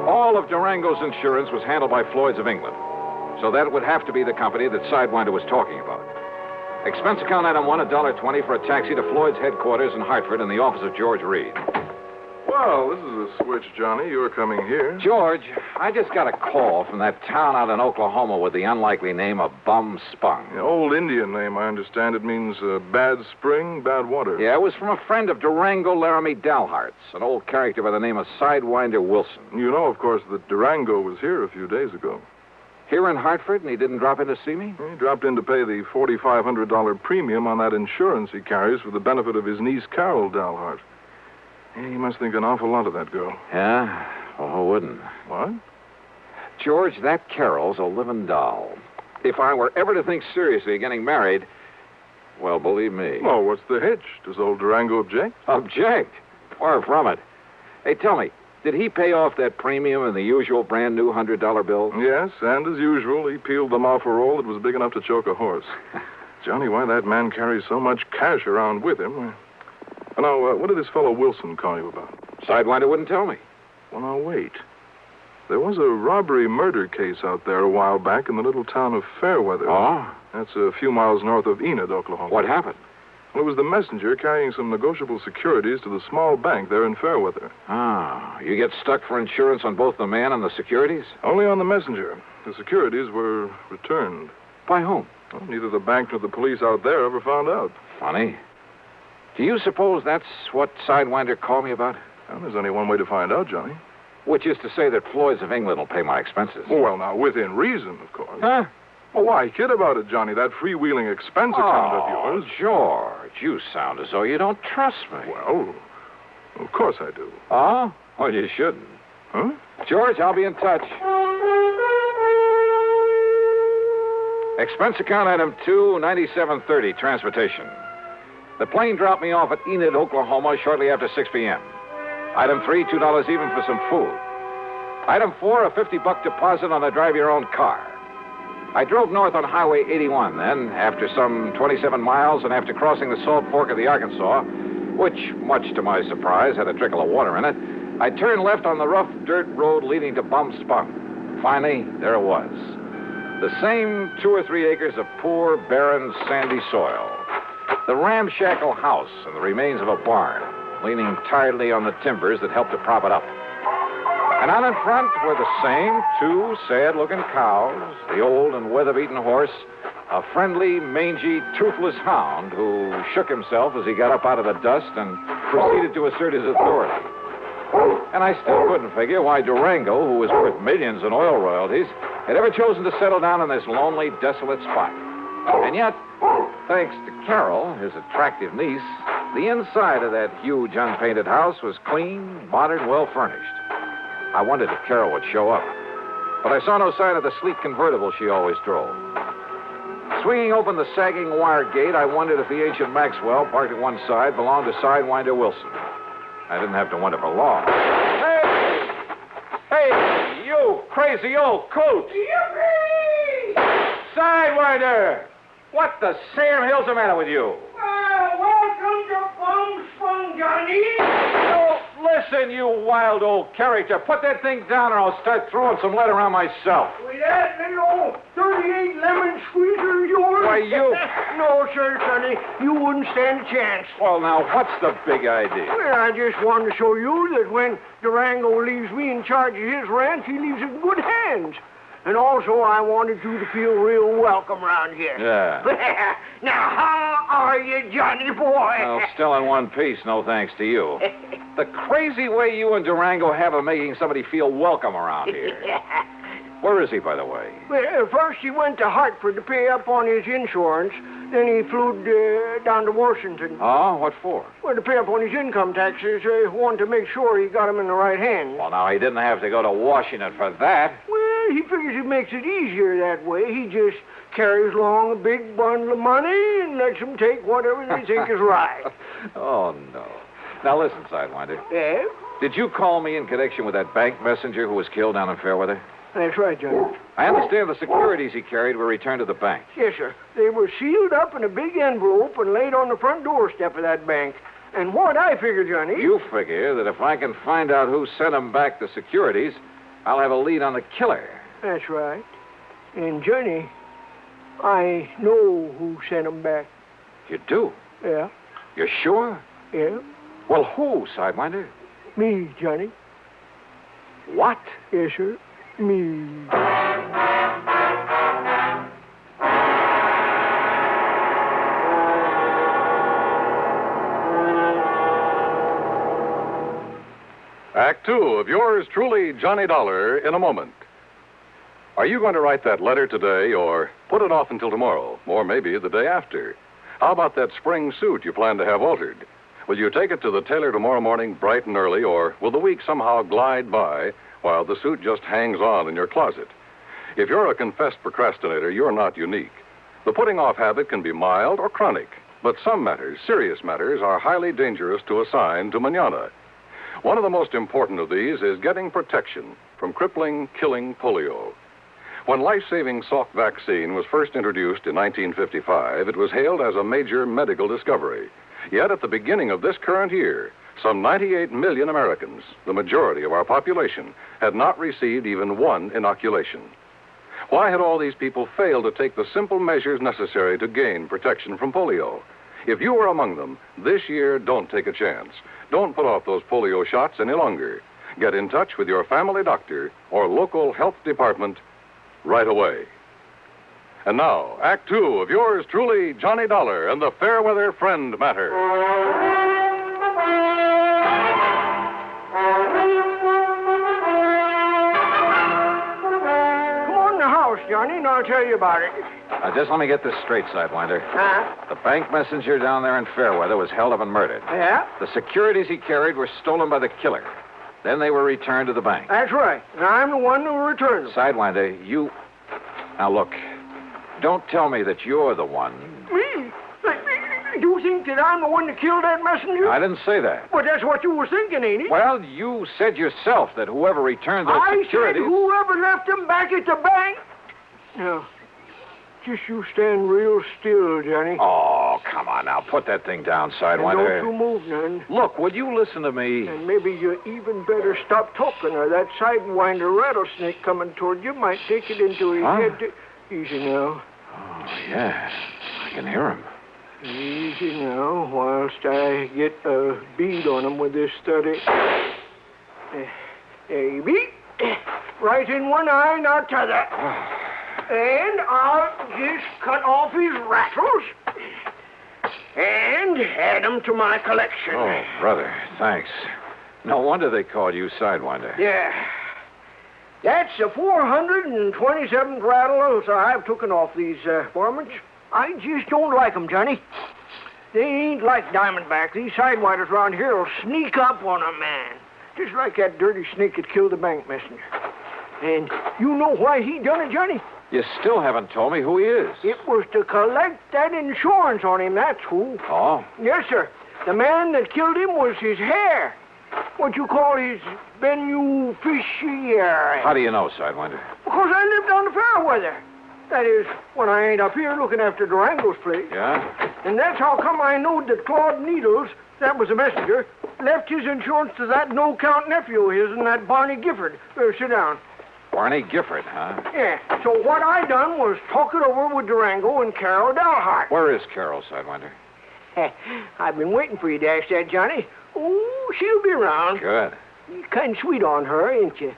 All of Durango's insurance was handled by Floyd's of England, so that would have to be the company that Sidewinder was talking about. Expense account item 1, $1.20 for a taxi to Floyd's headquarters in Hartford in the office of George Reed. Well, this is a switch, Johnny. You're coming here. George, I just got a call from that town out in Oklahoma with the unlikely name of Bum Spung. The old Indian name, I understand. It means bad spring, bad water. Yeah, it was from a friend of Durango Laramie Dalhart's, an old character by the name of Sidewinder Wilson. You know, of course, that Durango was here a few days ago. Here in Hartford, and he didn't drop in to see me? He dropped in to pay the $4,500 premium on that insurance he carries for the benefit of his niece, Carol Dalhart. He must think an awful lot of that girl. Yeah? Well, who wouldn't? What? George, that Carol's a living doll. If I were ever to think seriously of getting married, well, believe me. Oh, what's the hitch? Does old Durango object? Object? Far from it. Hey, tell me, did he pay off that premium in the usual brand new $100 bill? Yes, and as usual, he peeled them off a roll that was big enough to choke a horse. Johnny, why that man carries so much cash around with him? Now, what did this fellow Wilson call you about? Sidewinder wouldn't tell me. Well, now, wait. There was a robbery-murder case out there a while back in the little town of Fairweather. Oh? That's a few miles north of Enid, Oklahoma. What happened? Well, it was the messenger carrying some negotiable securities to the small bank there in Fairweather. Ah, you get stuck for insurance on both the man and the securities? Only on the messenger. The securities were returned. By whom? Well, neither the bank nor the police out there ever found out. Funny. Do you suppose that's what Sidewinder called me about? Well, there's only one way to find out, Johnny. Which is to say that Floyd's of England will pay my expenses. Well, now, within reason, of course. Huh? Well, why kid about it, Johnny? That freewheeling expense account of yours. George, you sound as though you don't trust me. Well, of course I do. Oh? Well, you shouldn't. Huh? George, I'll be in touch. Expense account item 2, $97.30, transportation. The plane dropped me off at Enid, Oklahoma, shortly after 6 p.m. Item 3, $2 even for some food. Item 4, a $50 deposit on a drive-your-own car. I drove north on Highway 81 then, after some 27 miles and after crossing the Salt Fork of the Arkansas, which, much to my surprise, had a trickle of water in it, I turned left on the rough dirt road leading to Bum Spung. Finally, there it was. The same 2 or 3 acres of poor, barren, sandy soil. The ramshackle house and the remains of a barn, leaning tiredly on the timbers that helped to prop it up. And out in front were the same 2 sad-looking cows, the old and weather-beaten horse, a friendly, mangy, toothless hound who shook himself as he got up out of the dust and proceeded to assert his authority. And I still couldn't figure why Durango, who was worth millions in oil royalties, had ever chosen to settle down in this lonely, desolate spot. And yet, thanks to Carol, his attractive niece, the inside of that huge, unpainted house was clean, modern, well-furnished. I wondered if Carol would show up, but I saw no sign of the sleek convertible she always drove. Swinging open the sagging wire gate, I wondered if the ancient Maxwell, parked at one side, belonged to Sidewinder Wilson. I didn't have to wonder for long. Hey! Hey, you crazy old coot! Yippee! Sidewinder! What the Sam Hill's the matter with you? Welcome to Bum Spung, Johnny. Oh, listen, you wild old character. Put that thing down or I'll start throwing some lead around myself. With that little 38 lemon squeezer of yours? Why, you... No, sir, Sonny. You wouldn't stand a chance. Well, now, what's the big idea? Well, I just wanted to show you that when Durango leaves me in charge of his ranch, he leaves it in good hands. And also, I wanted you to feel real welcome around here. Yeah. Now, how are you, Johnny boy? Well, still in one piece, no thanks to you. The crazy way you and Durango have of making somebody feel welcome around here. Where is he, by the way? Well, first he went to Hartford to pay up on his insurance. Then he flew down to Washington. Oh, what for? Well, to pay up on his income taxes. Wanted to make sure he got them in the right hands. Well, now, he didn't have to go to Washington for that. Well, he figures it makes it easier that way. He just carries along a big bundle of money and lets them take whatever they think is right. Oh, no. Now, listen, Sidewinder. Yeah? Did you call me in connection with that bank messenger who was killed down in Fairweather? That's right, Johnny. I understand the securities he carried were returned to the bank. Yes, sir. They were sealed up in a big envelope and laid on the front doorstep of that bank. And what I figure, Johnny... You figure that if I can find out who sent them back the securities, I'll have a lead on the killer. That's right. And, Johnny, I know who sent them back. You do? Yeah. You're sure? Yeah. Well, who, Sidewinder? Me, Johnny. What? Yes, sir. Me. Act two of yours truly, Johnny Dollar, in a moment. Are you going to write that letter today or put it off until tomorrow, or maybe the day after? How about that spring suit you plan to have altered? Will you take it to the tailor tomorrow morning bright and early, or will the week somehow glide by while the suit just hangs on in your closet? If you're a confessed procrastinator, you're not unique. The putting off habit can be mild or chronic, but some matters, serious matters, are highly dangerous to assign to mañana. One of the most important of these is getting protection from crippling, killing polio. When life-saving Salk vaccine was first introduced in 1955, it was hailed as a major medical discovery. Yet at the beginning of this current year, some 98 million Americans, the majority of our population, had not received even one inoculation. Why had all these people failed to take the simple measures necessary to gain protection from polio? If you were among them, this year, don't take a chance. Don't put off those polio shots any longer. Get in touch with your family doctor or local health department right away. And now, Act Two of yours truly, Johnny Dollar and the Fairweather Friend Matter. Come on in the house, Johnny, and I'll tell you about it. Now, just let me get this straight, Sidewinder. Huh? The bank messenger down there in Fairweather was held up and murdered. Yeah? The securities he carried were stolen by the killer. Then they were returned to the bank. That's right. And I'm the one who returned them. Sidewinder, you... Now, look. Don't tell me that you're the one. Me? You think that I'm the one that killed that messenger? I didn't say that. But that's what you were thinking, ain't it? Well, you said yourself that whoever returned those securities... I said whoever left them back at the bank. Now, just you stand real still, Johnny. Oh, come on now. Put that thing down, And Sidewinder. don't you move none. Look, would you listen to me? And maybe you even better stop talking, or that Sidewinder rattlesnake coming toward you might take it into his head to... Easy now. Oh, yeah. I can hear him. Easy now, whilst I get a bead on him with this study. There you be. Right in one eye, not t'other. And I'll just cut off his rattles and add them to my collection. Oh, brother, thanks. No wonder they called you Sidewinder. Yeah. That's the 427th rattle I've taken off these varmints. I just don't like 'em, Johnny. They ain't like Diamondback. These sidewinders around here will sneak up on a man. Just like that dirty snake that killed the bank messenger. And you know why he done it, Johnny? You still haven't told me who he is. It was to collect that insurance on him, that's who. Oh? Yes, sir. The man that killed him was his hair. What you call his beneficiary. How do you know, Sidewinder? Because I live down the Fairweather. That is, when I ain't up here looking after Durango's place. Yeah? And that's how come I knowed that Claude Needles, that was the messenger, left his insurance to that no-count nephew of his and that Barney Gifford. Sit down. Barney Gifford, huh? Yeah, so what I done was talk it over with Durango and Carol Dalhart. Where is Carol, Sidewinder? I've been waiting for you to ask that, Johnny. Oh, she'll be around. Good. You're kind of sweet on her, ain't you?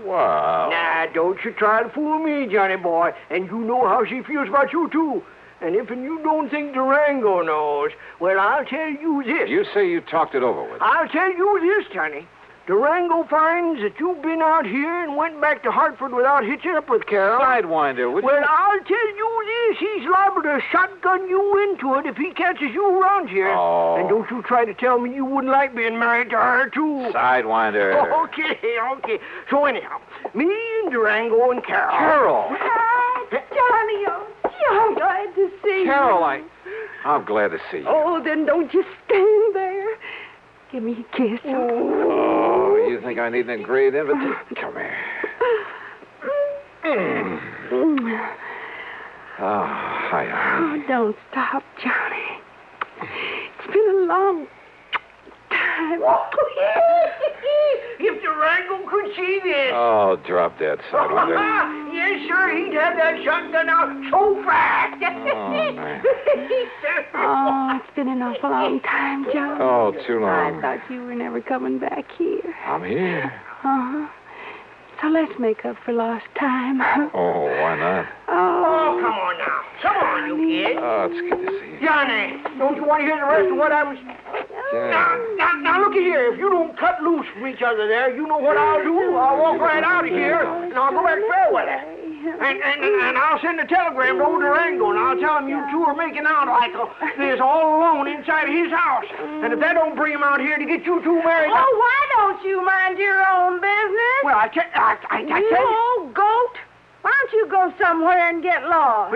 Wow. Nah, don't you try to fool me, Johnny boy. And you know how she feels about you, too. And if you don't think Durango knows, well, I'll tell you this. You say you talked it over with her. I'll tell you this, Johnny. Durango finds that you've been out here and went back to Hartford without hitching up with Carol. Sidewinder, would well, you... I'll tell you this. He's liable to shotgun you into it if he catches you around here. Oh. And don't you try to tell me you wouldn't like being married to her, too. Sidewinder. Okay. So anyhow, me and Durango and Carol. Carol! Johnny, I'm glad to see you. Carol, I'm glad to see you. Oh, then don't you stand there. Give me a kiss. Oh, you think I need an engraved invitation? Come here. Oh, hi. Oh, don't stop, Johnny. It's been a long time. If Durango could see this. Oh, drop that, Sidewinder. Yes, sir. He'd have that shotgun out so fast. Oh, man. Oh, it's been an awful long time, Johnny. Oh, too long. I thought you were never coming back here. I'm here. Uh-huh. So let's make up for lost time. Oh, why not? Oh, come on now. Come on, you kid. Oh, it's good to see you. Johnny, don't you want to hear the rest of what I was... Now, looky here. If you don't cut loose from each other there, you know what I'll do. I'll walk right out of here, and I'll go back to Fairweather. And I'll send a telegram to old Durango, and I'll tell him you two are making out like this all alone inside of his house. And if that don't bring him out here to get you two married... Oh, why don't you mind your own business? Well, I tell you you... old goat. Why don't you go somewhere and get lost?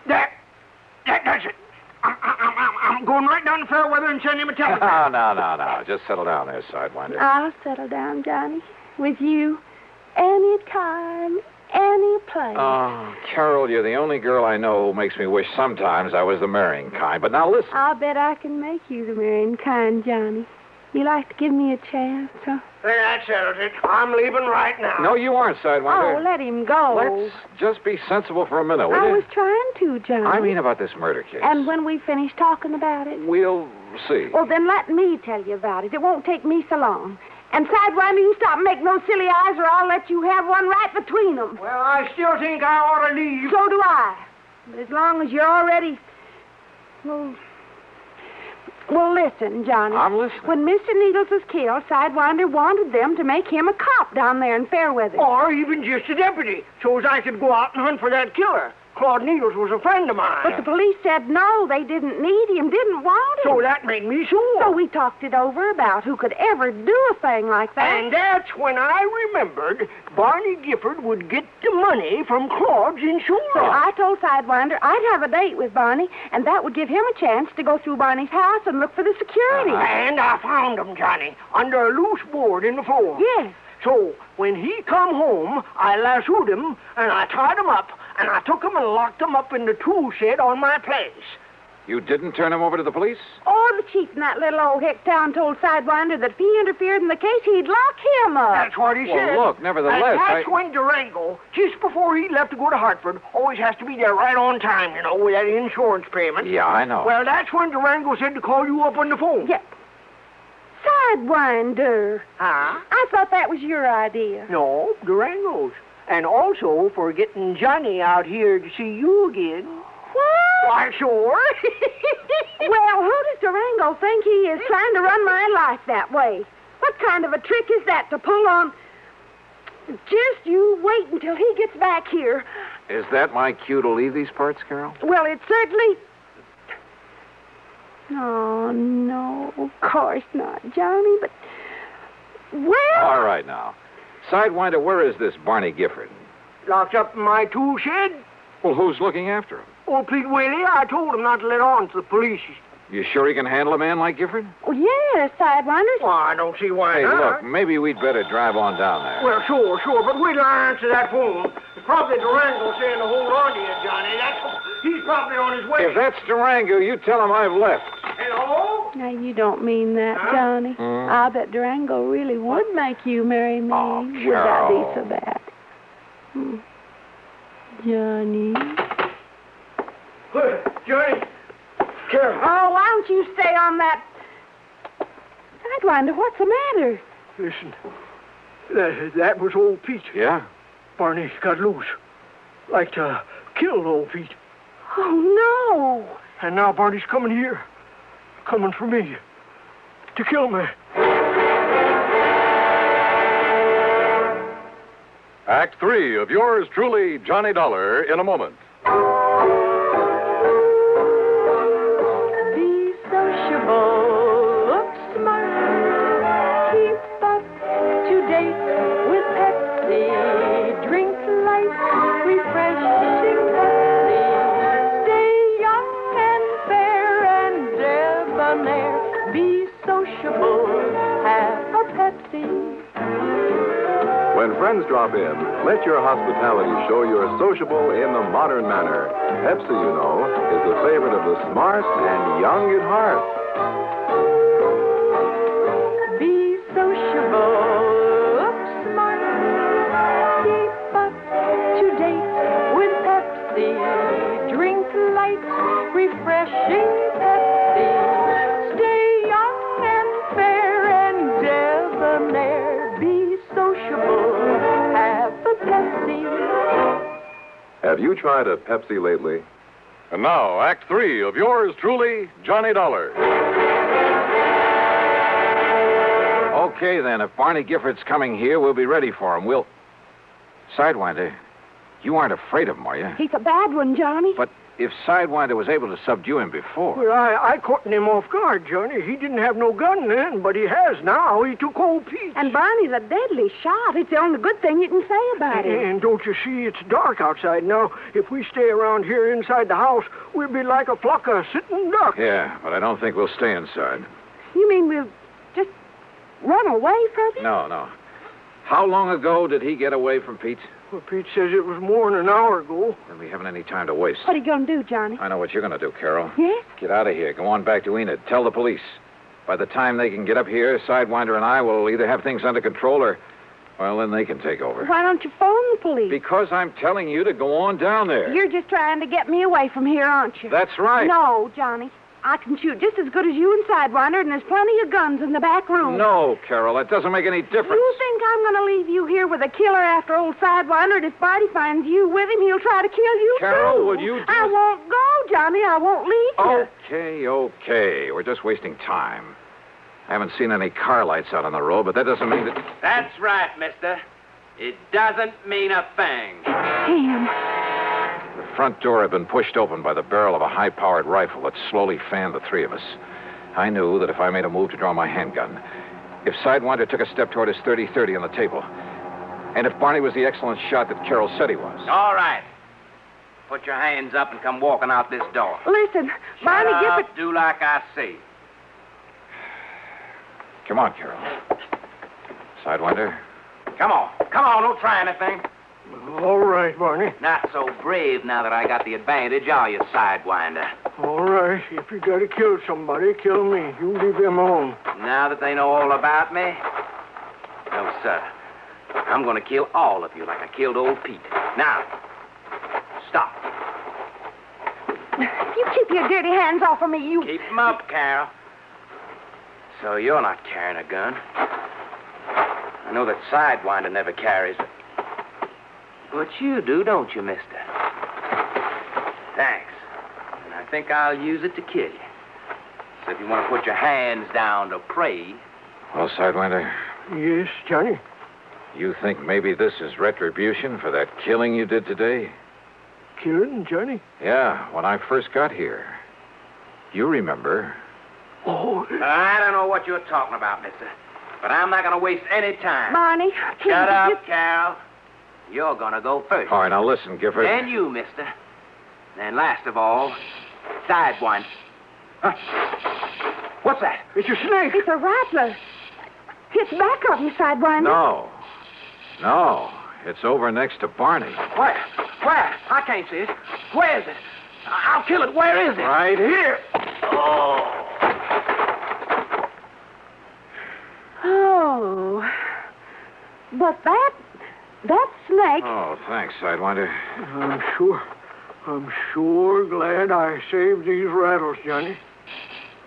That's it. I'm going right down to Fairweather and send him a telegram. No. Just settle down there, Sidewinder. I'll settle down, Johnny. With you. Any time, any place. Oh, Carol, you're the only girl I know who makes me wish sometimes I was the marrying kind. But now listen. I'll bet I can make you the marrying kind, Johnny. You like to give me a chance, huh? Well, that settles it. I'm leaving right now. No, you aren't, Sidewinder. Oh, let him go. Let's just be sensible for a minute, will I you? was trying to, Johnny. I mean about this murder case. And when we finish talking about it? We'll see. Well, then let me tell you about it. It won't take me so long. And Sidewinder, you stop making those silly eyes or I'll let you have one right between them. Well, I still think I ought to leave. So do I. But as long as you're already... Well, listen, Johnny. I'm listening. When Mr. Needles was killed, Sidewinder wanted them to make him a cop down there in Fairweather. Or even just a deputy, so as I could go out and hunt for that killer. Claude Needles was a friend of mine. But the police said no, they didn't need him, didn't want him. So that made me sure. So we talked it over about who could ever do a thing like that. And that's when I remembered Barney Gifford would get the money from Claude's insurance. So I told Sidewinder I'd have a date with Barney, and that would give him a chance to go through Barney's house and look for the security. And I found him, Johnny, under a loose board in the floor. Yes. So when he come home, I lassoed him, and I tied him up, and I took him and locked him up in the tool shed on my place. You didn't turn him over to the police? Oh, the chief in that little old hick town told Sidewinder that if he interfered in the case, he'd lock him up. That's what he said. Well, look, nevertheless, And that's when Durango, just before he left to go to Hartford, always has to be there right on time, you know, with that insurance payment. Yeah, I know. Well, that's when Durango said to call you up on the phone. Yeah. Sidewinder. Huh? I thought that was your idea. No, Durango's. And also for getting Johnny out here to see you again. What? Why, sure. Well, who does Durango think he is trying to run my life that way? What kind of a trick is that to pull on? Just you wait until he gets back here. Is that my cue to leave these parts, Carol? Well, it certainly... Oh, no, of course not, Johnny, but... Well... All right, now. Sidewinder, where is this Barney Gifford? Locked up in my tool shed. Well, who's looking after him? Oh, Pete Whaley, I told him not to let on to the police. You sure he can handle a man like Gifford? Oh, yes, Sidewinder. Well, I don't see why Hey, not. look, maybe we'd better drive on down there. Well, sure, but wait till I answer that phone. It's probably Durango saying to hold on to you, Johnny. He's probably on his way. If that's Durango, you tell him I've left. Hello? Now, you don't mean that, Johnny. I bet Durango really would make you marry me. Would that be so bad? Johnny. Johnny. Carol. Oh, why don't you stay on that... Sidewinder, what's the matter? Listen, that was old Pete. Yeah? Barney got loose. Like to kill old Pete. Oh, no. And now Barney's coming here. Coming for me. To kill me. Act 3 of yours truly, Johnny Dollar, in a moment. Be sociable, look smart, keep up to date with Pepsi, drink light, refreshing Pepsi, stay young and fair and debonair, be sociable, have a Pepsi. When friends drop in, let your hospitality show you're sociable in the modern manner. Pepsi, you know, is the favorite of the smart and young at heart. Be sociable, look smart, keep up to date with Pepsi, drink light, refreshing Pepsi, stay young and fair and debonair, be sociable, have a Pepsi. Have you tried a Pepsi lately? And now, Act 3 of yours truly, Johnny Dollar. Okay, then. If Barney Gifford's coming here, we'll be ready for him. We'll... Sidewinder, you aren't afraid of him, are you? He's a bad one, Johnny. But if Sidewinder was able to subdue him before... Well, I caught him off guard, Johnny. He didn't have no gun then, but he has now. He took old Pete. And Barney's a deadly shot. It's the only good thing you can say about him. And don't you see, it's dark outside now. If we stay around here inside the house, we'll be like a flock of sitting ducks. Yeah, but I don't think we'll stay inside. You mean we'll just run away from him? No. How long ago did he get away from Pete? Well, Pete says it was more than an hour ago. Then we haven't any time to waste. What are you going to do, Johnny? I know what you're going to do, Carol. Yes? Get out of here. Go on back to Enid. Tell the police. By the time they can get up here, Sidewinder and I will either have things under control or, well, then they can take over. Why don't you phone the police? Because I'm telling you to go on down there. You're just trying to get me away from here, aren't you? That's right. No, Johnny. I can shoot just as good as you and Sidewinder, and there's plenty of guns in the back room. No, Carol, that doesn't make any difference. You think I'm going to leave you here with a killer after old Sidewinder, and if Barney finds you with him, he'll try to kill you, Carol, too. will you I won't go, Johnny. I won't leave you. Okay. We're just wasting time. I haven't seen any car lights out on the road, but that doesn't mean that... That's right, mister. It doesn't mean a thing. Damn. The front door had been pushed open by the barrel of a high-powered rifle that slowly fanned the three of us. I knew that if I made a move to draw my handgun, if Sidewinder took a step toward his .30-30 on the table, and if Barney was the excellent shot that Carol said he was... All right. Put your hands up and come walking out this door. Listen, Barney Shut Gifford... up, do like I say. Come on, Carol. Sidewinder. Come on, don't try anything. All right, Barney. Not so brave now that I got the advantage, are you, Sidewinder? All right. If you got to kill somebody, kill me. You leave him alone. Now that they know all about me? No, sir. I'm going to kill all of you like I killed old Pete. Now, stop. You keep your dirty hands off of me, you... Keep them up, Carol. So you're not carrying a gun. I know that Sidewinder never carries it. But you do, don't you, mister? Thanks. And I think I'll use it to kill you. So if you want to put your hands down to pray... Well, Sidewinder? Yes, Johnny? You think maybe this is retribution for that killing you did today? Killing, Johnny? Yeah, when I first got here. You remember. Oh. I don't know what you're talking about, mister. But I'm not going to waste any time. Barney, please. Shut up, Carol. You're going to go first. All right, now listen, Gifford. Then you, mister. Then last of all, Sidewinder. Huh? What's that? It's a snake. It's a rattler. It's back of you, Sidewinder. No. It's over next to Barney. Where? I can't see it. Where is it? I'll kill it. Where is it? Right here. Oh. but that snake... Oh, thanks, Sidewinder. I'm sure glad I saved these rattles, Johnny.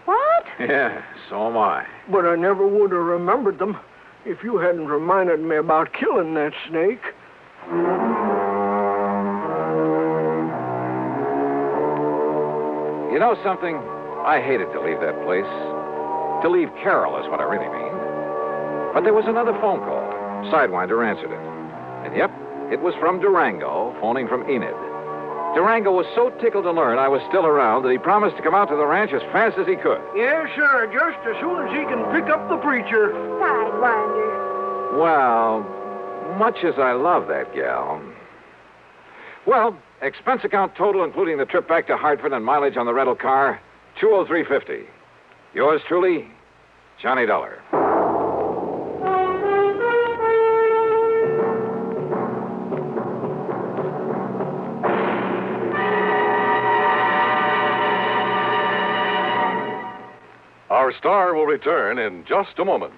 What? Yeah, so am I. But I never would have remembered them if you hadn't reminded me about killing that snake. You know something? I hated to leave that place. To leave Carol is what I really mean. But there was another phone call. Sidewinder answered it. And yep, it was from Durango, phoning from Enid. Durango was so tickled to learn I was still around that he promised to come out to the ranch as fast as he could. Yes, sir, just as soon as he can pick up the preacher. Sidewinder. Well, much as I love that gal. Well, expense account total, including the trip back to Hartford and mileage on the rental car, $203.50. Yours truly, Johnny Dollar. Our star will return in just a moment.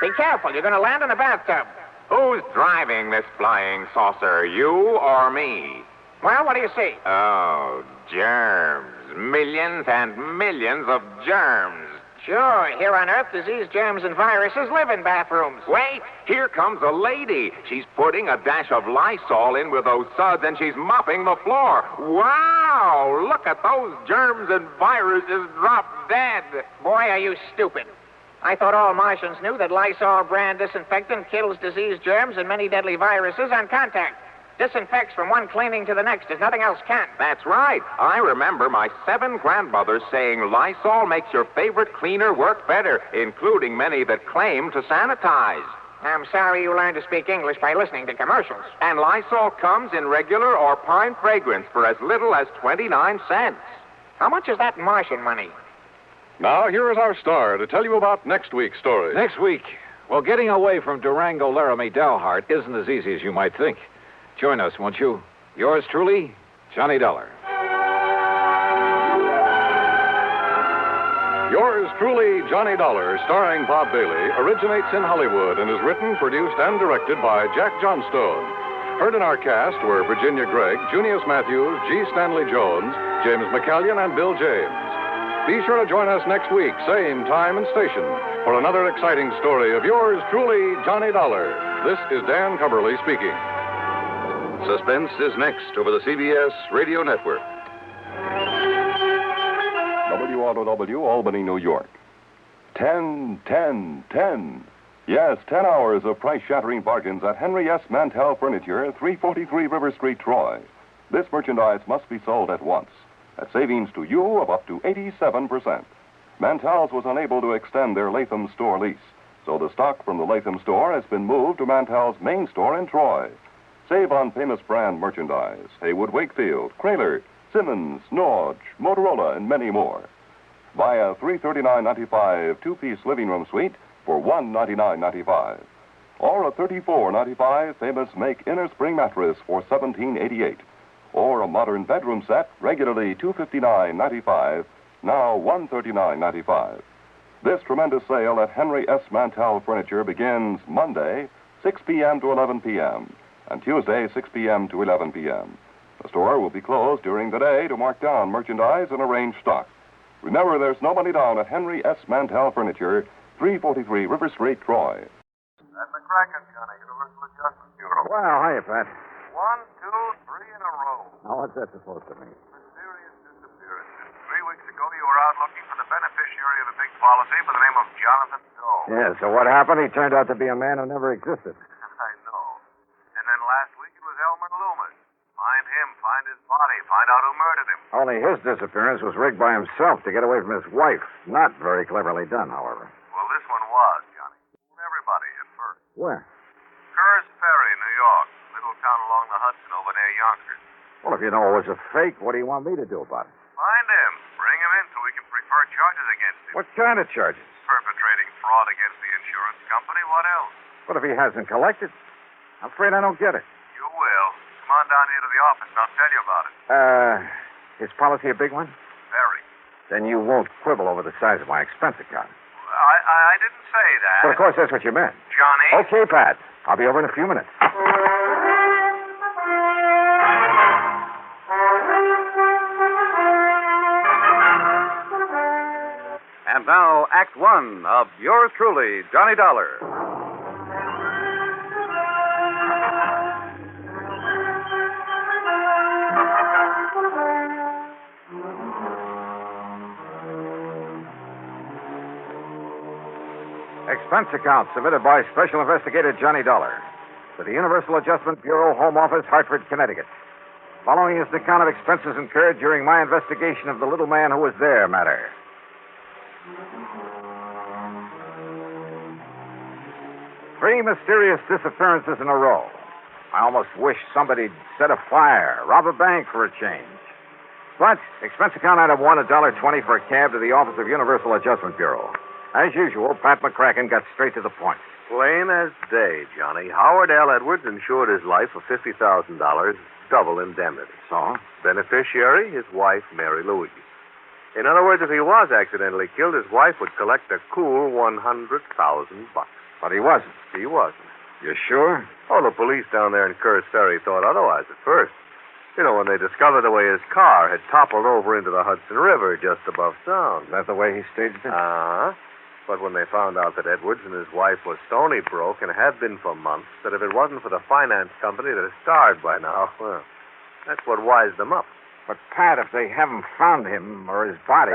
Be careful, you're going to land in a bathtub. Who's driving this flying saucer, you or me? Well, what do you see? Oh, germs. Millions and millions of germs. Sure, here on Earth, disease, germs, and viruses live in bathrooms. Wait, here comes a lady. She's putting a dash of Lysol in with those suds, and she's mopping the floor. Wow, look at those germs and viruses drop dead. Boy, are you stupid. I thought all Martians knew that Lysol brand disinfectant kills disease, germs, and many deadly viruses on contact. Disinfects from one cleaning to the next as nothing else can. That's right. I remember my 7 grandmothers saying Lysol makes your favorite cleaner work better, including many that claim to sanitize. I'm sorry you learned to speak English by listening to commercials. And Lysol comes in regular or pine fragrance for as little as 29 cents. How much is that Martian money? Now, here is our star to tell you about next week's story. Next week, well, getting away from Durango Laramie Dalhart isn't as easy as you might think. Join us, won't you? Yours truly, Johnny Dollar. Yours truly, Johnny Dollar, starring Bob Bailey, originates in Hollywood and is written, produced, and directed by Jack Johnstone. Heard in our cast were Virginia Gregg, Junius Matthews, G. Stanley Jones, James McCallion, and Bill James. Be sure to join us next week, same time and station, for another exciting story of yours truly, Johnny Dollar. This is Dan Cumberly speaking. Suspense is next over the CBS Radio Network. WROW, Albany, New York. 10, 10, 10. Yes, 10 hours of price-shattering bargains at Henry S. Mantell Furniture, 343 River Street, Troy. This merchandise must be sold at once, at savings to you of up to 87%. Mantell's was unable to extend their Latham store lease, so the stock from the Latham store has been moved to Mantell's main store in Troy. Save on famous brand merchandise, Haywood Wakefield, Kraler, Simmons, Norge, Motorola, and many more. Buy a $339.95 two-piece living room suite for $199.95. Or a $34.95 famous Make inner spring mattress for $17.88. Or a modern bedroom set, regularly $259.95, now $139.95. This tremendous sale at Henry S. Mantell Furniture begins Monday, 6 p.m. to 11 p.m., and Tuesday, 6 p.m. to 11 p.m. The store will be closed during the day to mark down merchandise and arrange stock. Remember, there's no money down at Henry S. Mantell Furniture, 343 River Street, Troy. That's a Kraken, Johnny, Universal Adjustment Bureau. Well, hiya, Pat. 1, 2, 3 in a row. Now, what's that supposed to mean? Mysterious disappearance. 3 weeks ago, you were out looking for the beneficiary of a big policy by the name of Jonathan Doe. Yeah, so what happened? He turned out to be a man who never existed. I know. And then last week, it was Elmer Loomis. Find him, find his body, find out who murdered him. Only his disappearance was rigged by himself to get away from his wife. Not very cleverly done, however. Well, this one was, Johnny. Everybody at first. Where? Kerr's Ferry, New York. Little town along the Hudson over near Yonkers. Well, if you know it was a fake, what do you want me to do about it? Find him. Bring him in so we can prefer charges against him. What kind of charges? Perpetrating fraud against the insurance company. What else? What if he hasn't collected? I'm afraid I don't get it. You will. Come on down here to the office and I'll tell you about it. Is policy a big one? Very. Then you won't quibble over the size of my expense account. I didn't say that. But of course, that's what you meant. Johnny? Okay, Pat. I'll be over in a few minutes. And now, Act One of yours truly, Johnny Dollar. Expense account submitted by Special Investigator Johnny Dollar to the Universal Adjustment Bureau, Home Office, Hartford, Connecticut. Following is an account of expenses incurred during my investigation of the little man who was there matter. Three mysterious disappearances in a row. I almost wish somebody'd set a fire, rob a bank for a change. But expense account item one, $1.20 for a cab to the Office of Universal Adjustment Bureau. As usual, Pat McCracken got straight to the point. Plain as day, Johnny. Howard L. Edwards insured his life for $50,000, double indemnity. So? Beneficiary, his wife, Mary Louise. In other words, if he was accidentally killed, his wife would collect a cool $100,000. But he wasn't. He wasn't. You sure? Oh, the police down there in Curtis Ferry thought otherwise at first. You know, when they discovered the way his car had toppled over into the Hudson River just above Sound. Is that the way he staged it? Uh-huh. But when they found out that Edwards and his wife were stony broke and had been for months, that if it wasn't for the finance company that had starved by now, well, that's what wised them up. But, Pat, if they haven't found him or his body...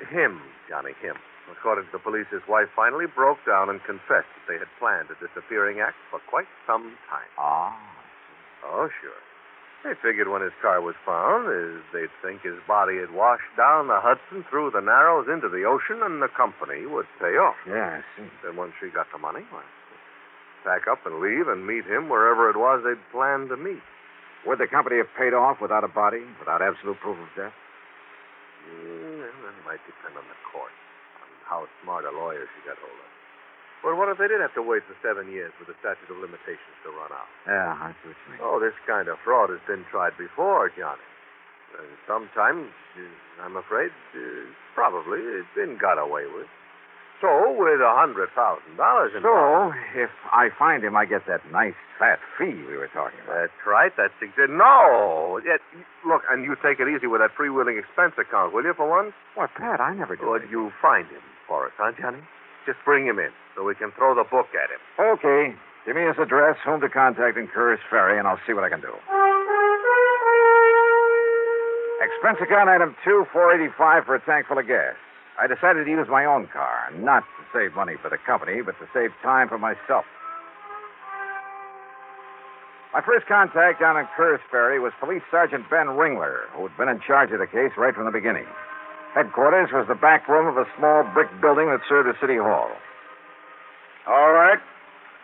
Him, Johnny, him. According to the police, his wife finally broke down and confessed that they had planned a disappearing act for quite some time. Ah. Oh, sure. They figured when his car was found, they'd think his body had washed down the Hudson through the Narrows into the ocean, and the company would pay off. Yeah, I see. Then once she got the money, well, pack up and leave and meet him wherever it was they'd planned to meet. Would the company have paid off without a body, without absolute proof of death? That might depend on the court, on how smart a lawyer she got hold of. But what if they did have to wait for 7 years for the statute of limitations to run out? Yeah, I see what you mean. Oh, this kind of fraud has been tried before, Johnny. And sometimes, I'm afraid, probably, it's been got away with. So, with $100,000 in... So, if I find him, I get that nice fat fee we were talking about. That's right. That's exactly... No! Look, and you take it easy with that freewheeling expense account, will you, for once? What, Pat, I never did. Would you find him for us, huh, Johnny? Just bring him in so we can throw the book at him. Okay. Give me his address, whom to contact in Curtis Ferry, and I'll see what I can do. Expense account item 2, $4.85 for a tank full of gas. I decided to use my own car, not to save money for the company, but to save time for myself. My first contact down in Curtis Ferry was Police Sergeant Ben Ringler, who had been in charge of the case right from the beginning. Headquarters was the back room of a small brick building that served as City Hall. All right.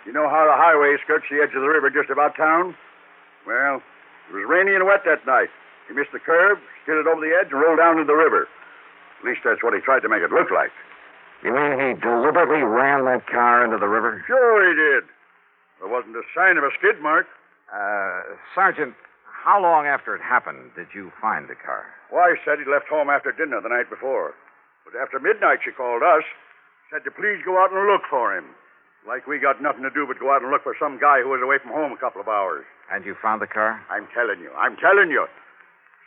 You know how the highway skirts the edge of the river just about town? Well, it was rainy and wet that night. He missed the curve, skidded over the edge, and rolled down into the river. At least that's what he tried to make it look like. You mean he deliberately ran that car into the river? Sure he did. There wasn't a sign of a skid mark. Sergeant, how long after it happened did you find the car? Wife said he'd left home after dinner the night before. But after midnight, she called us, said to please go out and look for him. Like we got nothing to do but go out and look for some guy who was away from home a couple of hours. And you found the car? I'm telling you.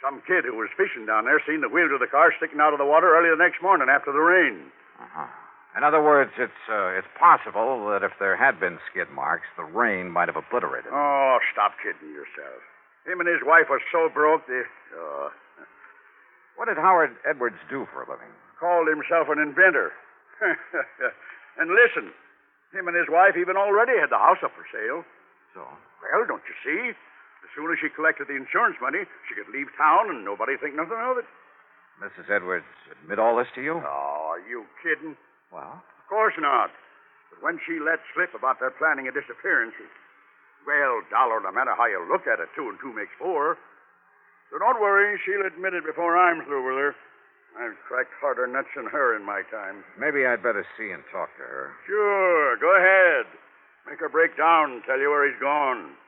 Some kid who was fishing down there seen the wheels of the car sticking out of the water early the next morning after the rain. Uh-huh. In other words, it's possible that if there had been skid marks, the rain might have obliterated them. Oh, stop kidding yourself. Him and his wife were so broke they... What did Howard Edwards do for a living? Called himself an inventor. And listen, him and his wife even already had the house up for sale. So? Well, don't you see? As soon as she collected the insurance money, she could leave town and nobody think nothing of it. Mrs. Edwards admit all this to you? Oh, are you kidding? Well? Of course not. But when she let slip about their planning a disappearance, well, Dollar, no matter how you look at it, 2 and 2 makes 4. So don't worry, she'll admit it before I'm through with her. I've cracked harder nuts than her in my time. Maybe I'd better see and talk to her. Sure, go ahead. Make her break down and tell you where he's gone.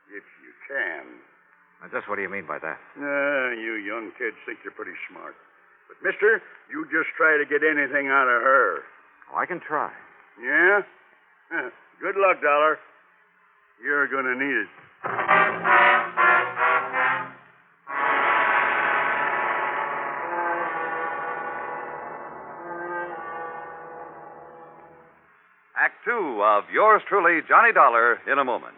If you can. Now, just what do you mean by that? You young kids think you're pretty smart. But, mister, you just try to get anything out of her. Oh, I can try. Yeah? Good luck, Dollar. You're going to need it. Act two of yours truly, Johnny Dollar, in a moment.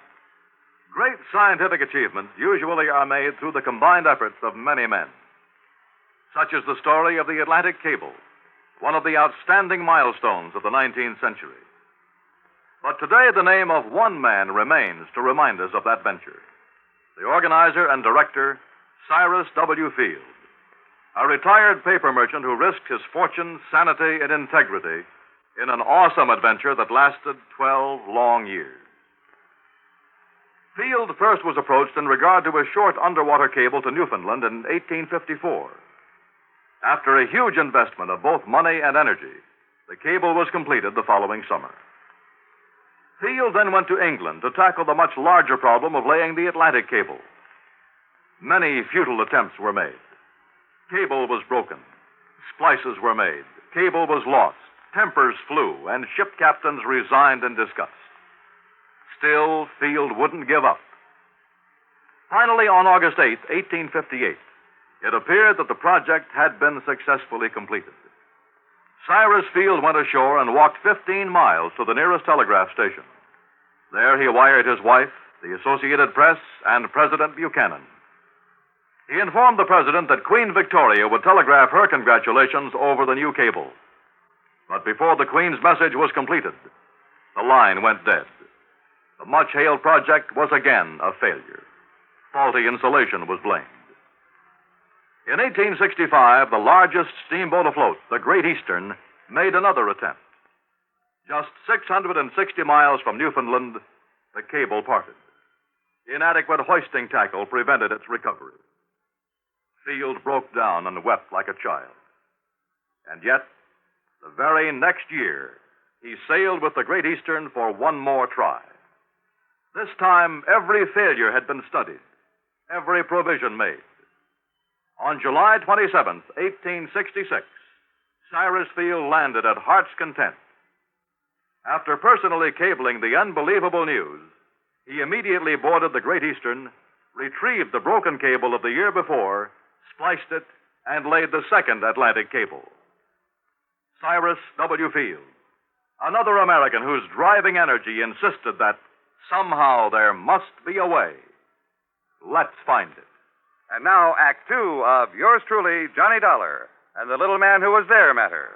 Great scientific achievements usually are made through the combined efforts of many men. Such is the story of the Atlantic Cable, one of the outstanding milestones of the 19th century. But today, the name of one man remains to remind us of that venture. The organizer and director, Cyrus W. Field, a retired paper merchant who risked his fortune, sanity, and integrity in an awesome adventure that lasted 12 long years. Field first was approached in regard to a short underwater cable to Newfoundland in 1854. After a huge investment of both money and energy, the cable was completed the following summer. Field then went to England to tackle the much larger problem of laying the Atlantic cable. Many futile attempts were made. Cable was broken. Splices were made. Cable was lost. Tempers flew, and ship captains resigned in disgust. Still, Field wouldn't give up. Finally, on August 8, 1858, it appeared that the project had been successfully completed. Cyrus Field went ashore and walked 15 miles to the nearest telegraph station. There he wired his wife, the Associated Press, and President Buchanan. He informed the president that Queen Victoria would telegraph her congratulations over the new cable. But before the Queen's message was completed, the line went dead. The much-hailed project was again a failure. Faulty insulation was blamed. In 1865, the largest steamboat afloat, the Great Eastern, made another attempt. Just 660 miles from Newfoundland, the cable parted. Inadequate hoisting tackle prevented its recovery. Field broke down and wept like a child. And yet, the very next year, he sailed with the Great Eastern for one more try. This time, every failure had been studied, every provision made. On July 27th, 1866, Cyrus Field landed at Heart's Content. After personally cabling the unbelievable news, he immediately boarded the Great Eastern, retrieved the broken cable of the year before, spliced it, and laid the second Atlantic cable. Cyrus W. Field, another American whose driving energy insisted that somehow there must be a way. Let's find it. And now, Act Two of yours truly, Johnny Dollar, and the little man who was there matter.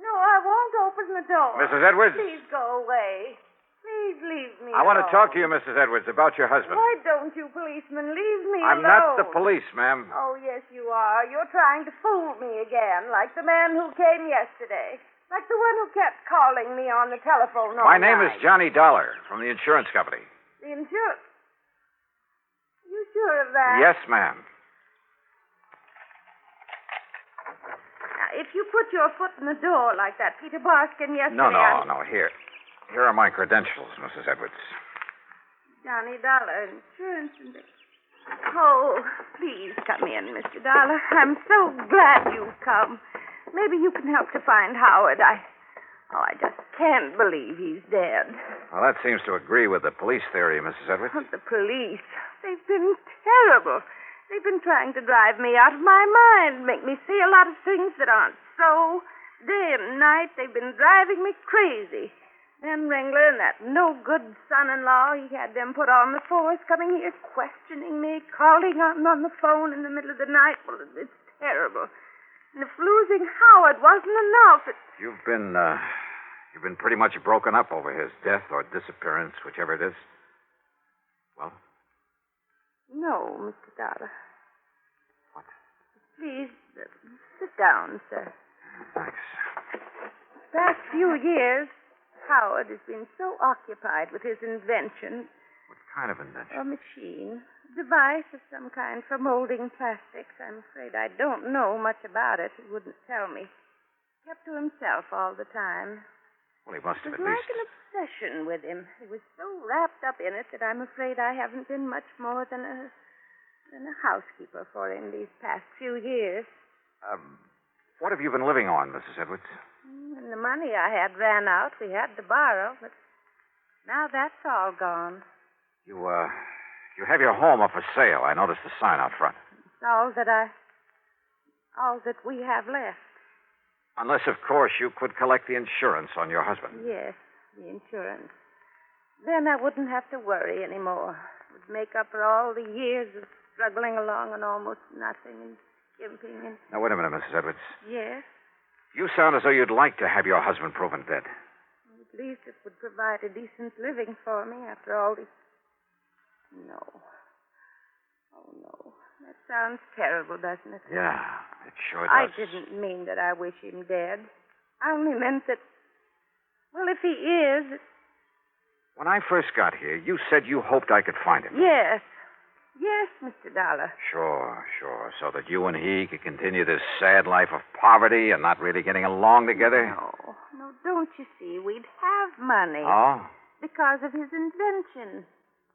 No, I won't open the door. Mrs. Edwards? Please go away. Please leave me I want to alone. talk to you, Mrs. Edwards, about your husband. Why don't you, policeman, leave me I'm alone? not the police, ma'am. Oh, yes, you are. You're trying to fool me again, like the man who came yesterday. Like the one who kept calling me on the telephone all My name is night. Johnny Dollar from the insurance company. The insurance. You sure of that? Yes, ma'am. Now, if you put your foot in the door like that Peter Barskin yesterday... No. Here are my credentials, Mrs. Edwards. Johnny Dollar, insurance and... Oh, please come in, Mr. Dollar. I'm so glad you've come. Maybe you can help to find Howard. I just can't believe he's dead. Well, that seems to agree with the police theory, Mrs. Edwards. The police. They've been terrible. They've been trying to drive me out of my mind, make me see a lot of things that aren't so. Day and night, they've been driving me crazy. Then Ringler and that no-good son-in-law, he had them put on the force, coming here, questioning me, calling on the phone in the middle of the night. Well, it's terrible. And if losing Howard wasn't enough, You've been pretty much broken up over his death or disappearance, whichever it is. Well? No, Mr. Dollar. What? Please, sit down, sir. Thanks. The past few years, Howard has been so occupied with his invention. What kind of invention? A machine. A device of some kind for molding plastics. I'm afraid I don't know much about it. He wouldn't tell me. Kept to himself all the time. Well, he must have It at was least. like an obsession with him. He was so wrapped up in it that I'm afraid I haven't been much more than a housekeeper for him these past few years. What have you been living on, Mrs. Edwards? When the money I had ran out, we had to borrow, but now that's all gone. You have your home up for sale. I noticed the sign out front. It's all that we have left. Unless, of course, you could collect the insurance on your husband. Yes, the insurance. Then I wouldn't have to worry anymore. It would make up for all the years of struggling along on almost nothing and skimping and... Now, wait a minute, Mrs. Edwards. Yes? You sound as though you'd like to have your husband proven dead. At least it would provide a decent living for me after all these... No. Oh, no. That sounds terrible, doesn't it? Yeah, it sure does. I didn't mean that I wish him dead. I only meant that... Well, if he is... When I first got here, you said you hoped I could find him. Yes. Yes, Mr. Dollar. Sure. So that you and he could continue this sad life of poverty and not really getting along together? No, don't you see? We'd have money. Oh? Because of his invention.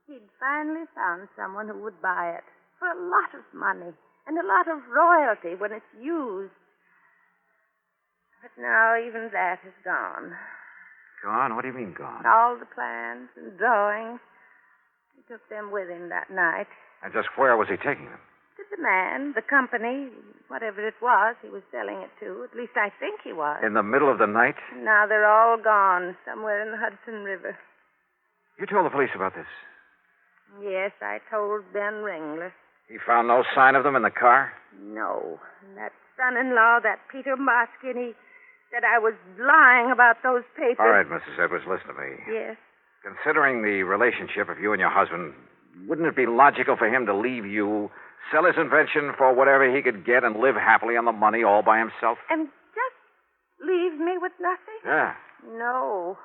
He'd finally found someone who would buy it for a lot of money and a lot of royalty when it's used. But now even that is gone. Gone? What do you mean gone? All the plans and drawings. He took them with him that night. And just where was he taking them? To the man, the company, whatever it was he was selling it to. At least I think he was. In the middle of the night? Now they're all gone, somewhere in the Hudson River. You told the police about this? Yes, I told Ben Ringler. He found no sign of them in the car? No. And that son-in-law, that Peter Moskin, he said I was lying about those papers. All right, Mrs. Edwards, listen to me. Yes. Considering the relationship of you and your husband, wouldn't it be logical for him to leave you, sell his invention for whatever he could get, and live happily on the money all by himself? And just leave me with nothing? Yeah. No,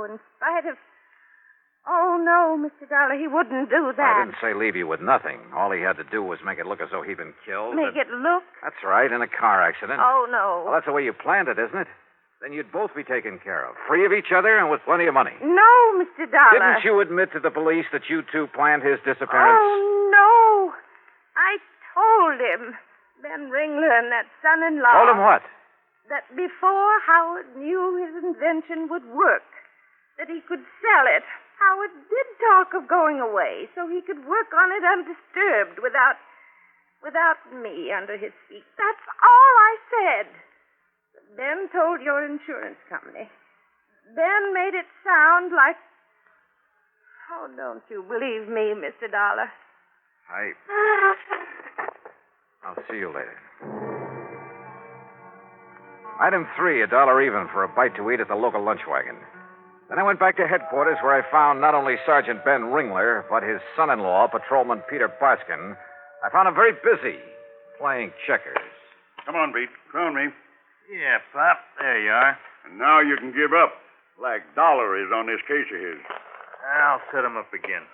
in spite of... Oh, no, Mr. Dollar, he wouldn't do that. I didn't say leave you with nothing. All he had to do was make it look as though he'd been killed. Make it look? That's right, in a car accident. Oh, no. Well, that's the way you planned it, isn't it? Then you'd both be taken care of, free of each other and with plenty of money. No, Mr. Dollar. Didn't you admit to the police that you two planned his disappearance? Oh, no. I told him, Ben Ringler and that son-in-law... Told him what? That before Howard knew his invention would work, that he could sell it, Howard did talk of going away so he could work on it undisturbed without me under his feet. That's all I said. Ben told your insurance company. Ben made it sound like... Oh, don't you believe me, Mr. Dollar? I'll see you later. Item 3, $1 even for a bite to eat at the local lunch wagon. Then I went back to headquarters where I found not only Sergeant Ben Ringler, but his son-in-law, Patrolman Peter Barskin. I found him very busy playing checkers. Come on, Pete. Crown me. Yeah, Pop. There you are. And now you can give up, like Dollar is on this case of his. I'll set him up again.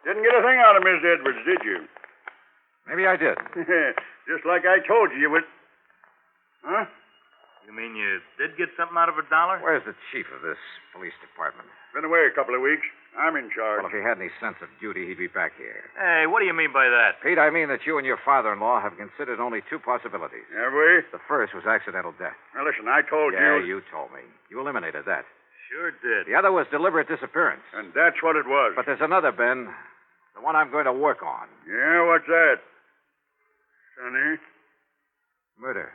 Didn't get a thing out of Miss Edwards, did you? Maybe I did. Just like I told you would. Huh? You mean you did get something out of $1? Where's the chief of this police department? Been away a couple of weeks. I'm in charge. Well, if he had any sense of duty, he'd be back here. Hey, what do you mean by that? Pete, I mean that you and your father-in-law have considered only 2 possibilities. Have we? The first was accidental death. Now, listen, I told you... Yeah, you told me. You eliminated that. Sure did. The other was deliberate disappearance. And that's what it was. But there's another, Ben. The one I'm going to work on. Yeah, what's that? Sonny? Murder.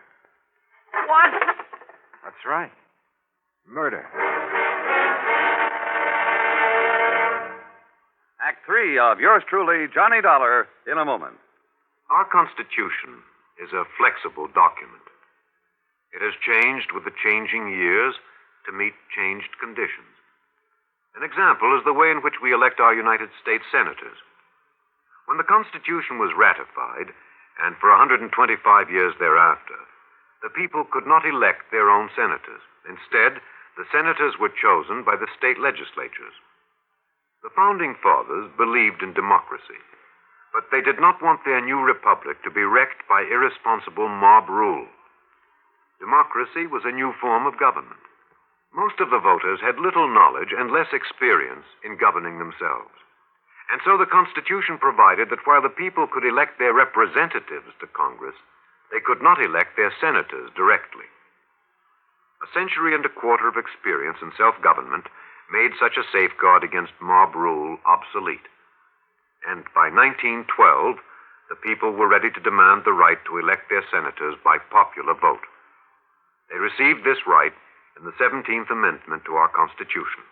What? That's right. Murder. Act 3 of yours truly, Johnny Dollar, in a moment. Our Constitution is a flexible document. It has changed with the changing years to meet changed conditions. An example is the way in which we elect our United States senators. When the Constitution was ratified, and for 125 years thereafter, the people could not elect their own senators. Instead, the senators were chosen by the state legislatures. The Founding Fathers believed in democracy, but they did not want their new republic to be wrecked by irresponsible mob rule. Democracy was a new form of government. Most of the voters had little knowledge and less experience in governing themselves. And so the Constitution provided that while the people could elect their representatives to Congress, they could not elect their senators directly. A century and a quarter of experience in self-government made such a safeguard against mob rule obsolete. And by 1912, the people were ready to demand the right to elect their senators by popular vote. They received this right in the 17th Amendment to our Constitution.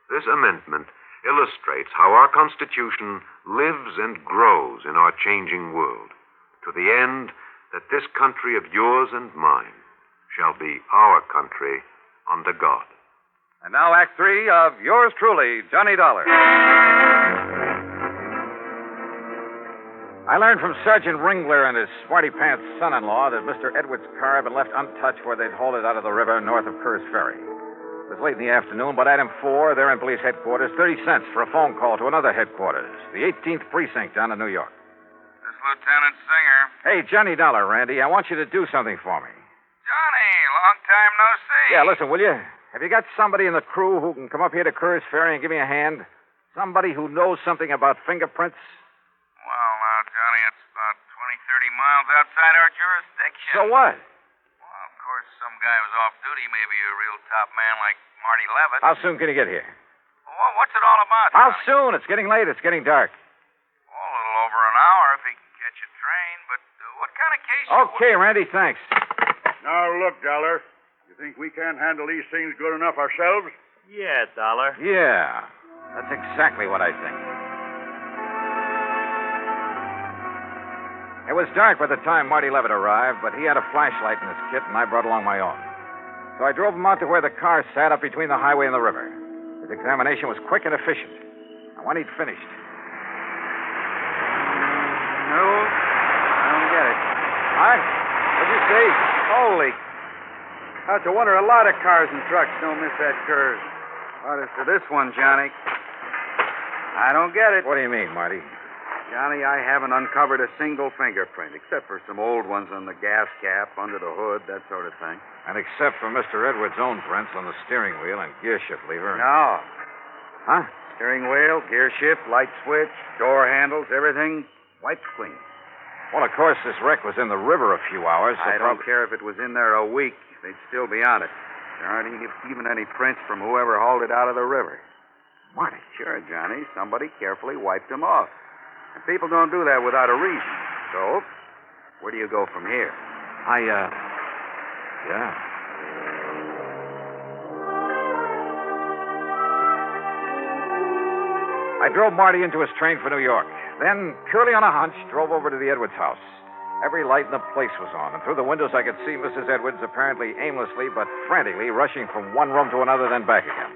This amendment illustrates how our Constitution lives and grows in our changing world, to the end that this country of yours and mine shall be our country under God. And now, Act 3 of yours truly, Johnny Dollar. I learned from Sergeant Ringler and his smarty pants son-in-law that Mr. Edwards' car had been left untouched where they'd hauled it out of the river north of Kerr's Ferry. It was late in the afternoon, but item 4, there in police headquarters, 30 cents for a phone call to another headquarters, the 18th Precinct down in New York. This Lieutenant Singer. Hey, Johnny Dollar, Randy, I want you to do something for me. Johnny, long time no see. Yeah, listen, will you? Have you got somebody in the crew who can come up here to Kerr's Ferry and give me a hand? Somebody who knows something about fingerprints? Well, now, Johnny, it's about 20, 30 miles outside our jurisdiction. So what? Well, of course, some guy who's off duty, maybe a real top man like Marty Levitt. How soon can you get here? Well, what's it all about, How Johnny? soon? It's getting late. It's getting dark. Well, a little over an hour if he can catch a train. But what kind of case... Okay, Randy, thanks. Now, look, Dollar. You think we can't handle these things good enough ourselves? Yeah, Dollar. Yeah, that's exactly what I think. It was dark by the time Marty Levitt arrived, but he had a flashlight in his kit, and I brought along my own. So I drove him out to where the car sat up between the highway and the river. His examination was quick and efficient. And when he'd finished... No, I don't get it. What? What'd you say? Holy. That's a wonder a lot of cars and trucks don't miss that curve. What is to this one, Johnny? I don't get it. What do you mean, Marty? Johnny, I haven't uncovered a single fingerprint, except for some old ones on the gas cap, under the hood, that sort of thing. And except for Mr. Edwards' own prints on the steering wheel and gear shift lever. No. Huh? Steering wheel, gear shift, light switch, door handles, everything wiped clean. Well, of course, this wreck was in the river a few hours. So I don't care if it was in there a week. They'd still be on it. There aren't even any prints from whoever hauled it out of the river. Marty? Sure, Johnny. Somebody carefully wiped them off. And people don't do that without a reason. So, where do you go from here? Yeah. I drove Marty into his train for New York. Then, purely on a hunch, drove over to the Edwards house. Every light in the place was on, and through the windows I could see Mrs. Edwards apparently aimlessly but frantically rushing from one room to another, then back again.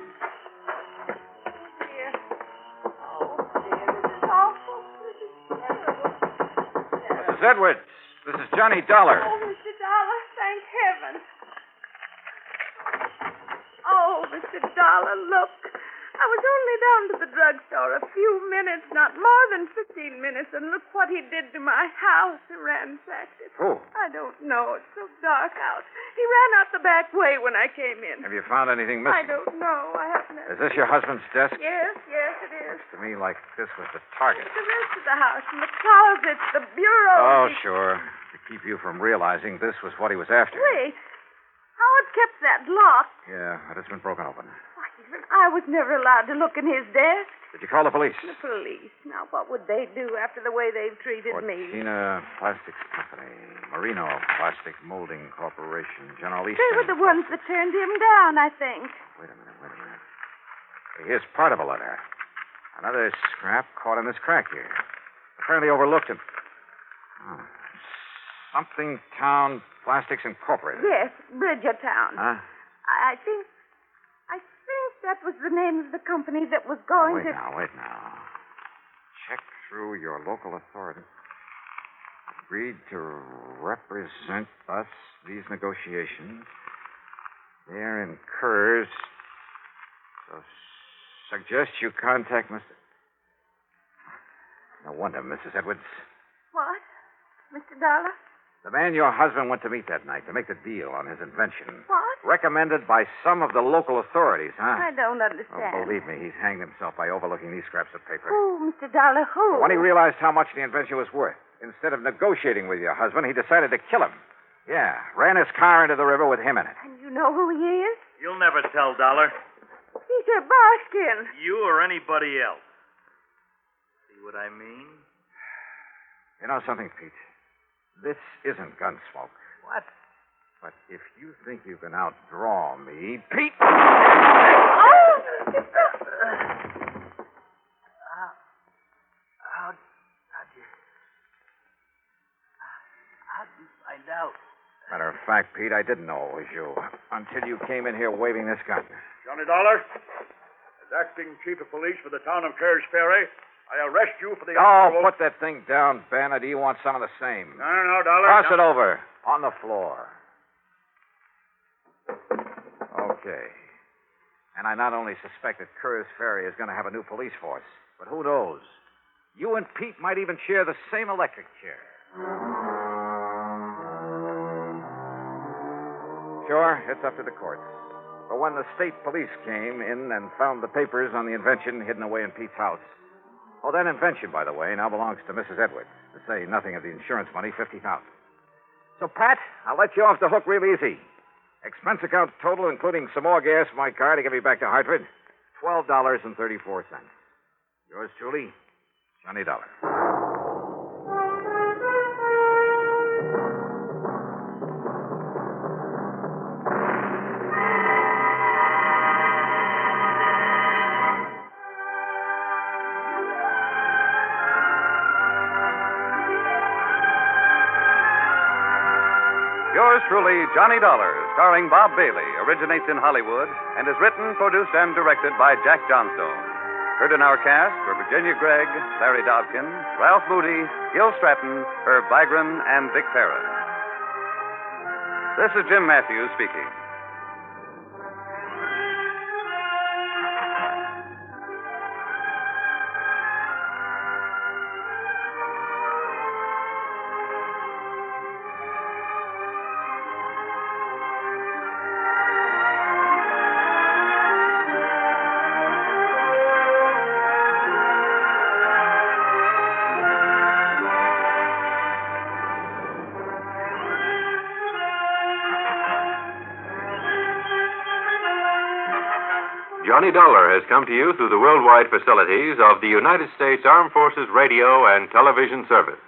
Mrs. Edwards, this is Johnny Dollar. Oh, Mr. Dollar, thank heaven. Oh, Mr. Dollar, look. I was only down to the drugstore a few minutes, not more than 15 minutes, and look what he did to my house. He ransacked it. Who? I don't know. It's so dark out. He ran out the back way when I came in. Have you found anything I missing? don't know. I haven't. Is this your husband's desk? Yes, it is. To me, like this was the target. The rest of the house, and the closets, the bureau. Oh, sure. To keep you from realizing this was what he was after. Wait. Howard kept that locked. Yeah, but it's been broken open. Why, even I was never allowed to look in his desk. Did you call the police? The police. Now, what would they do after the way they've treated me? Cortina Plastics Company, Marino Plastic Molding Corporation, General Eastern. They were the ones that turned him down, I think. Wait a minute. Here's part of a letter. Another scrap caught in this crack here. Apparently overlooked him. Oh. Something Town Plastics Incorporated. Yes, Bridgertown. Huh? I think that was the name of the company that was going Wait to... now. Check through your local authority. Agreed to represent us, these negotiations. They're incurs. So suggest you contact Mr. No wonder, Mrs. Edwards. What? Mr. Dollar? The man your husband went to meet that night to make the deal on his invention. What? Recommended by some of the local authorities, huh? I don't Oh, understand. believe me, he's hanged himself by overlooking these scraps of paper. Who, Mr. Dollar, who? When he realized how much the invention was worth, instead of negotiating with your husband, he decided to kill him. Yeah, ran his car into the river with him in it. And you know who he is? You'll never tell, Dollar. Peter Barskin. You or anybody else. See what I mean? You know something, Pete? This isn't Gunsmoke. What? But if you think you can outdraw me, Pete... Oh! How'd you find out? Matter of fact, Pete, I didn't know it was you until you came in here waving this gun. Johnny Dollar, as acting chief of police for the town of Kerr's Ferry, I arrest you for the... Oh, put that thing down, Ben, or do you want some of the same? No, Dollar. Toss it over. On the floor. Okay. And I not only suspect that Kerr's Ferry is going to have a new police force, but who knows? You and Pete might even share the same electric chair. Sure, it's up to the courts. But when the state police came in and found the papers on the invention hidden away in Pete's house... Oh, that invention, by the way, now belongs to Mrs. Edwards, to say nothing of the insurance money, $50,000. So, Pat, I'll let you off the hook real easy. Expense account total, including some more gas for my car to get me back to Hartford, $12.34. Yours truly, Johnny Dollar. Yours truly, Johnny Dollar, starring Bob Bailey, originates in Hollywood and is written, produced, and directed by Jack Johnstone. Heard in our cast were Virginia Gregg, Larry Dobkin, Ralph Moody, Gil Stratton, Herb Vigran, and Vic Perrin. This is Jim Matthews speaking. Johnny Dollar has come to you through the worldwide facilities of the United States Armed Forces Radio and Television Service.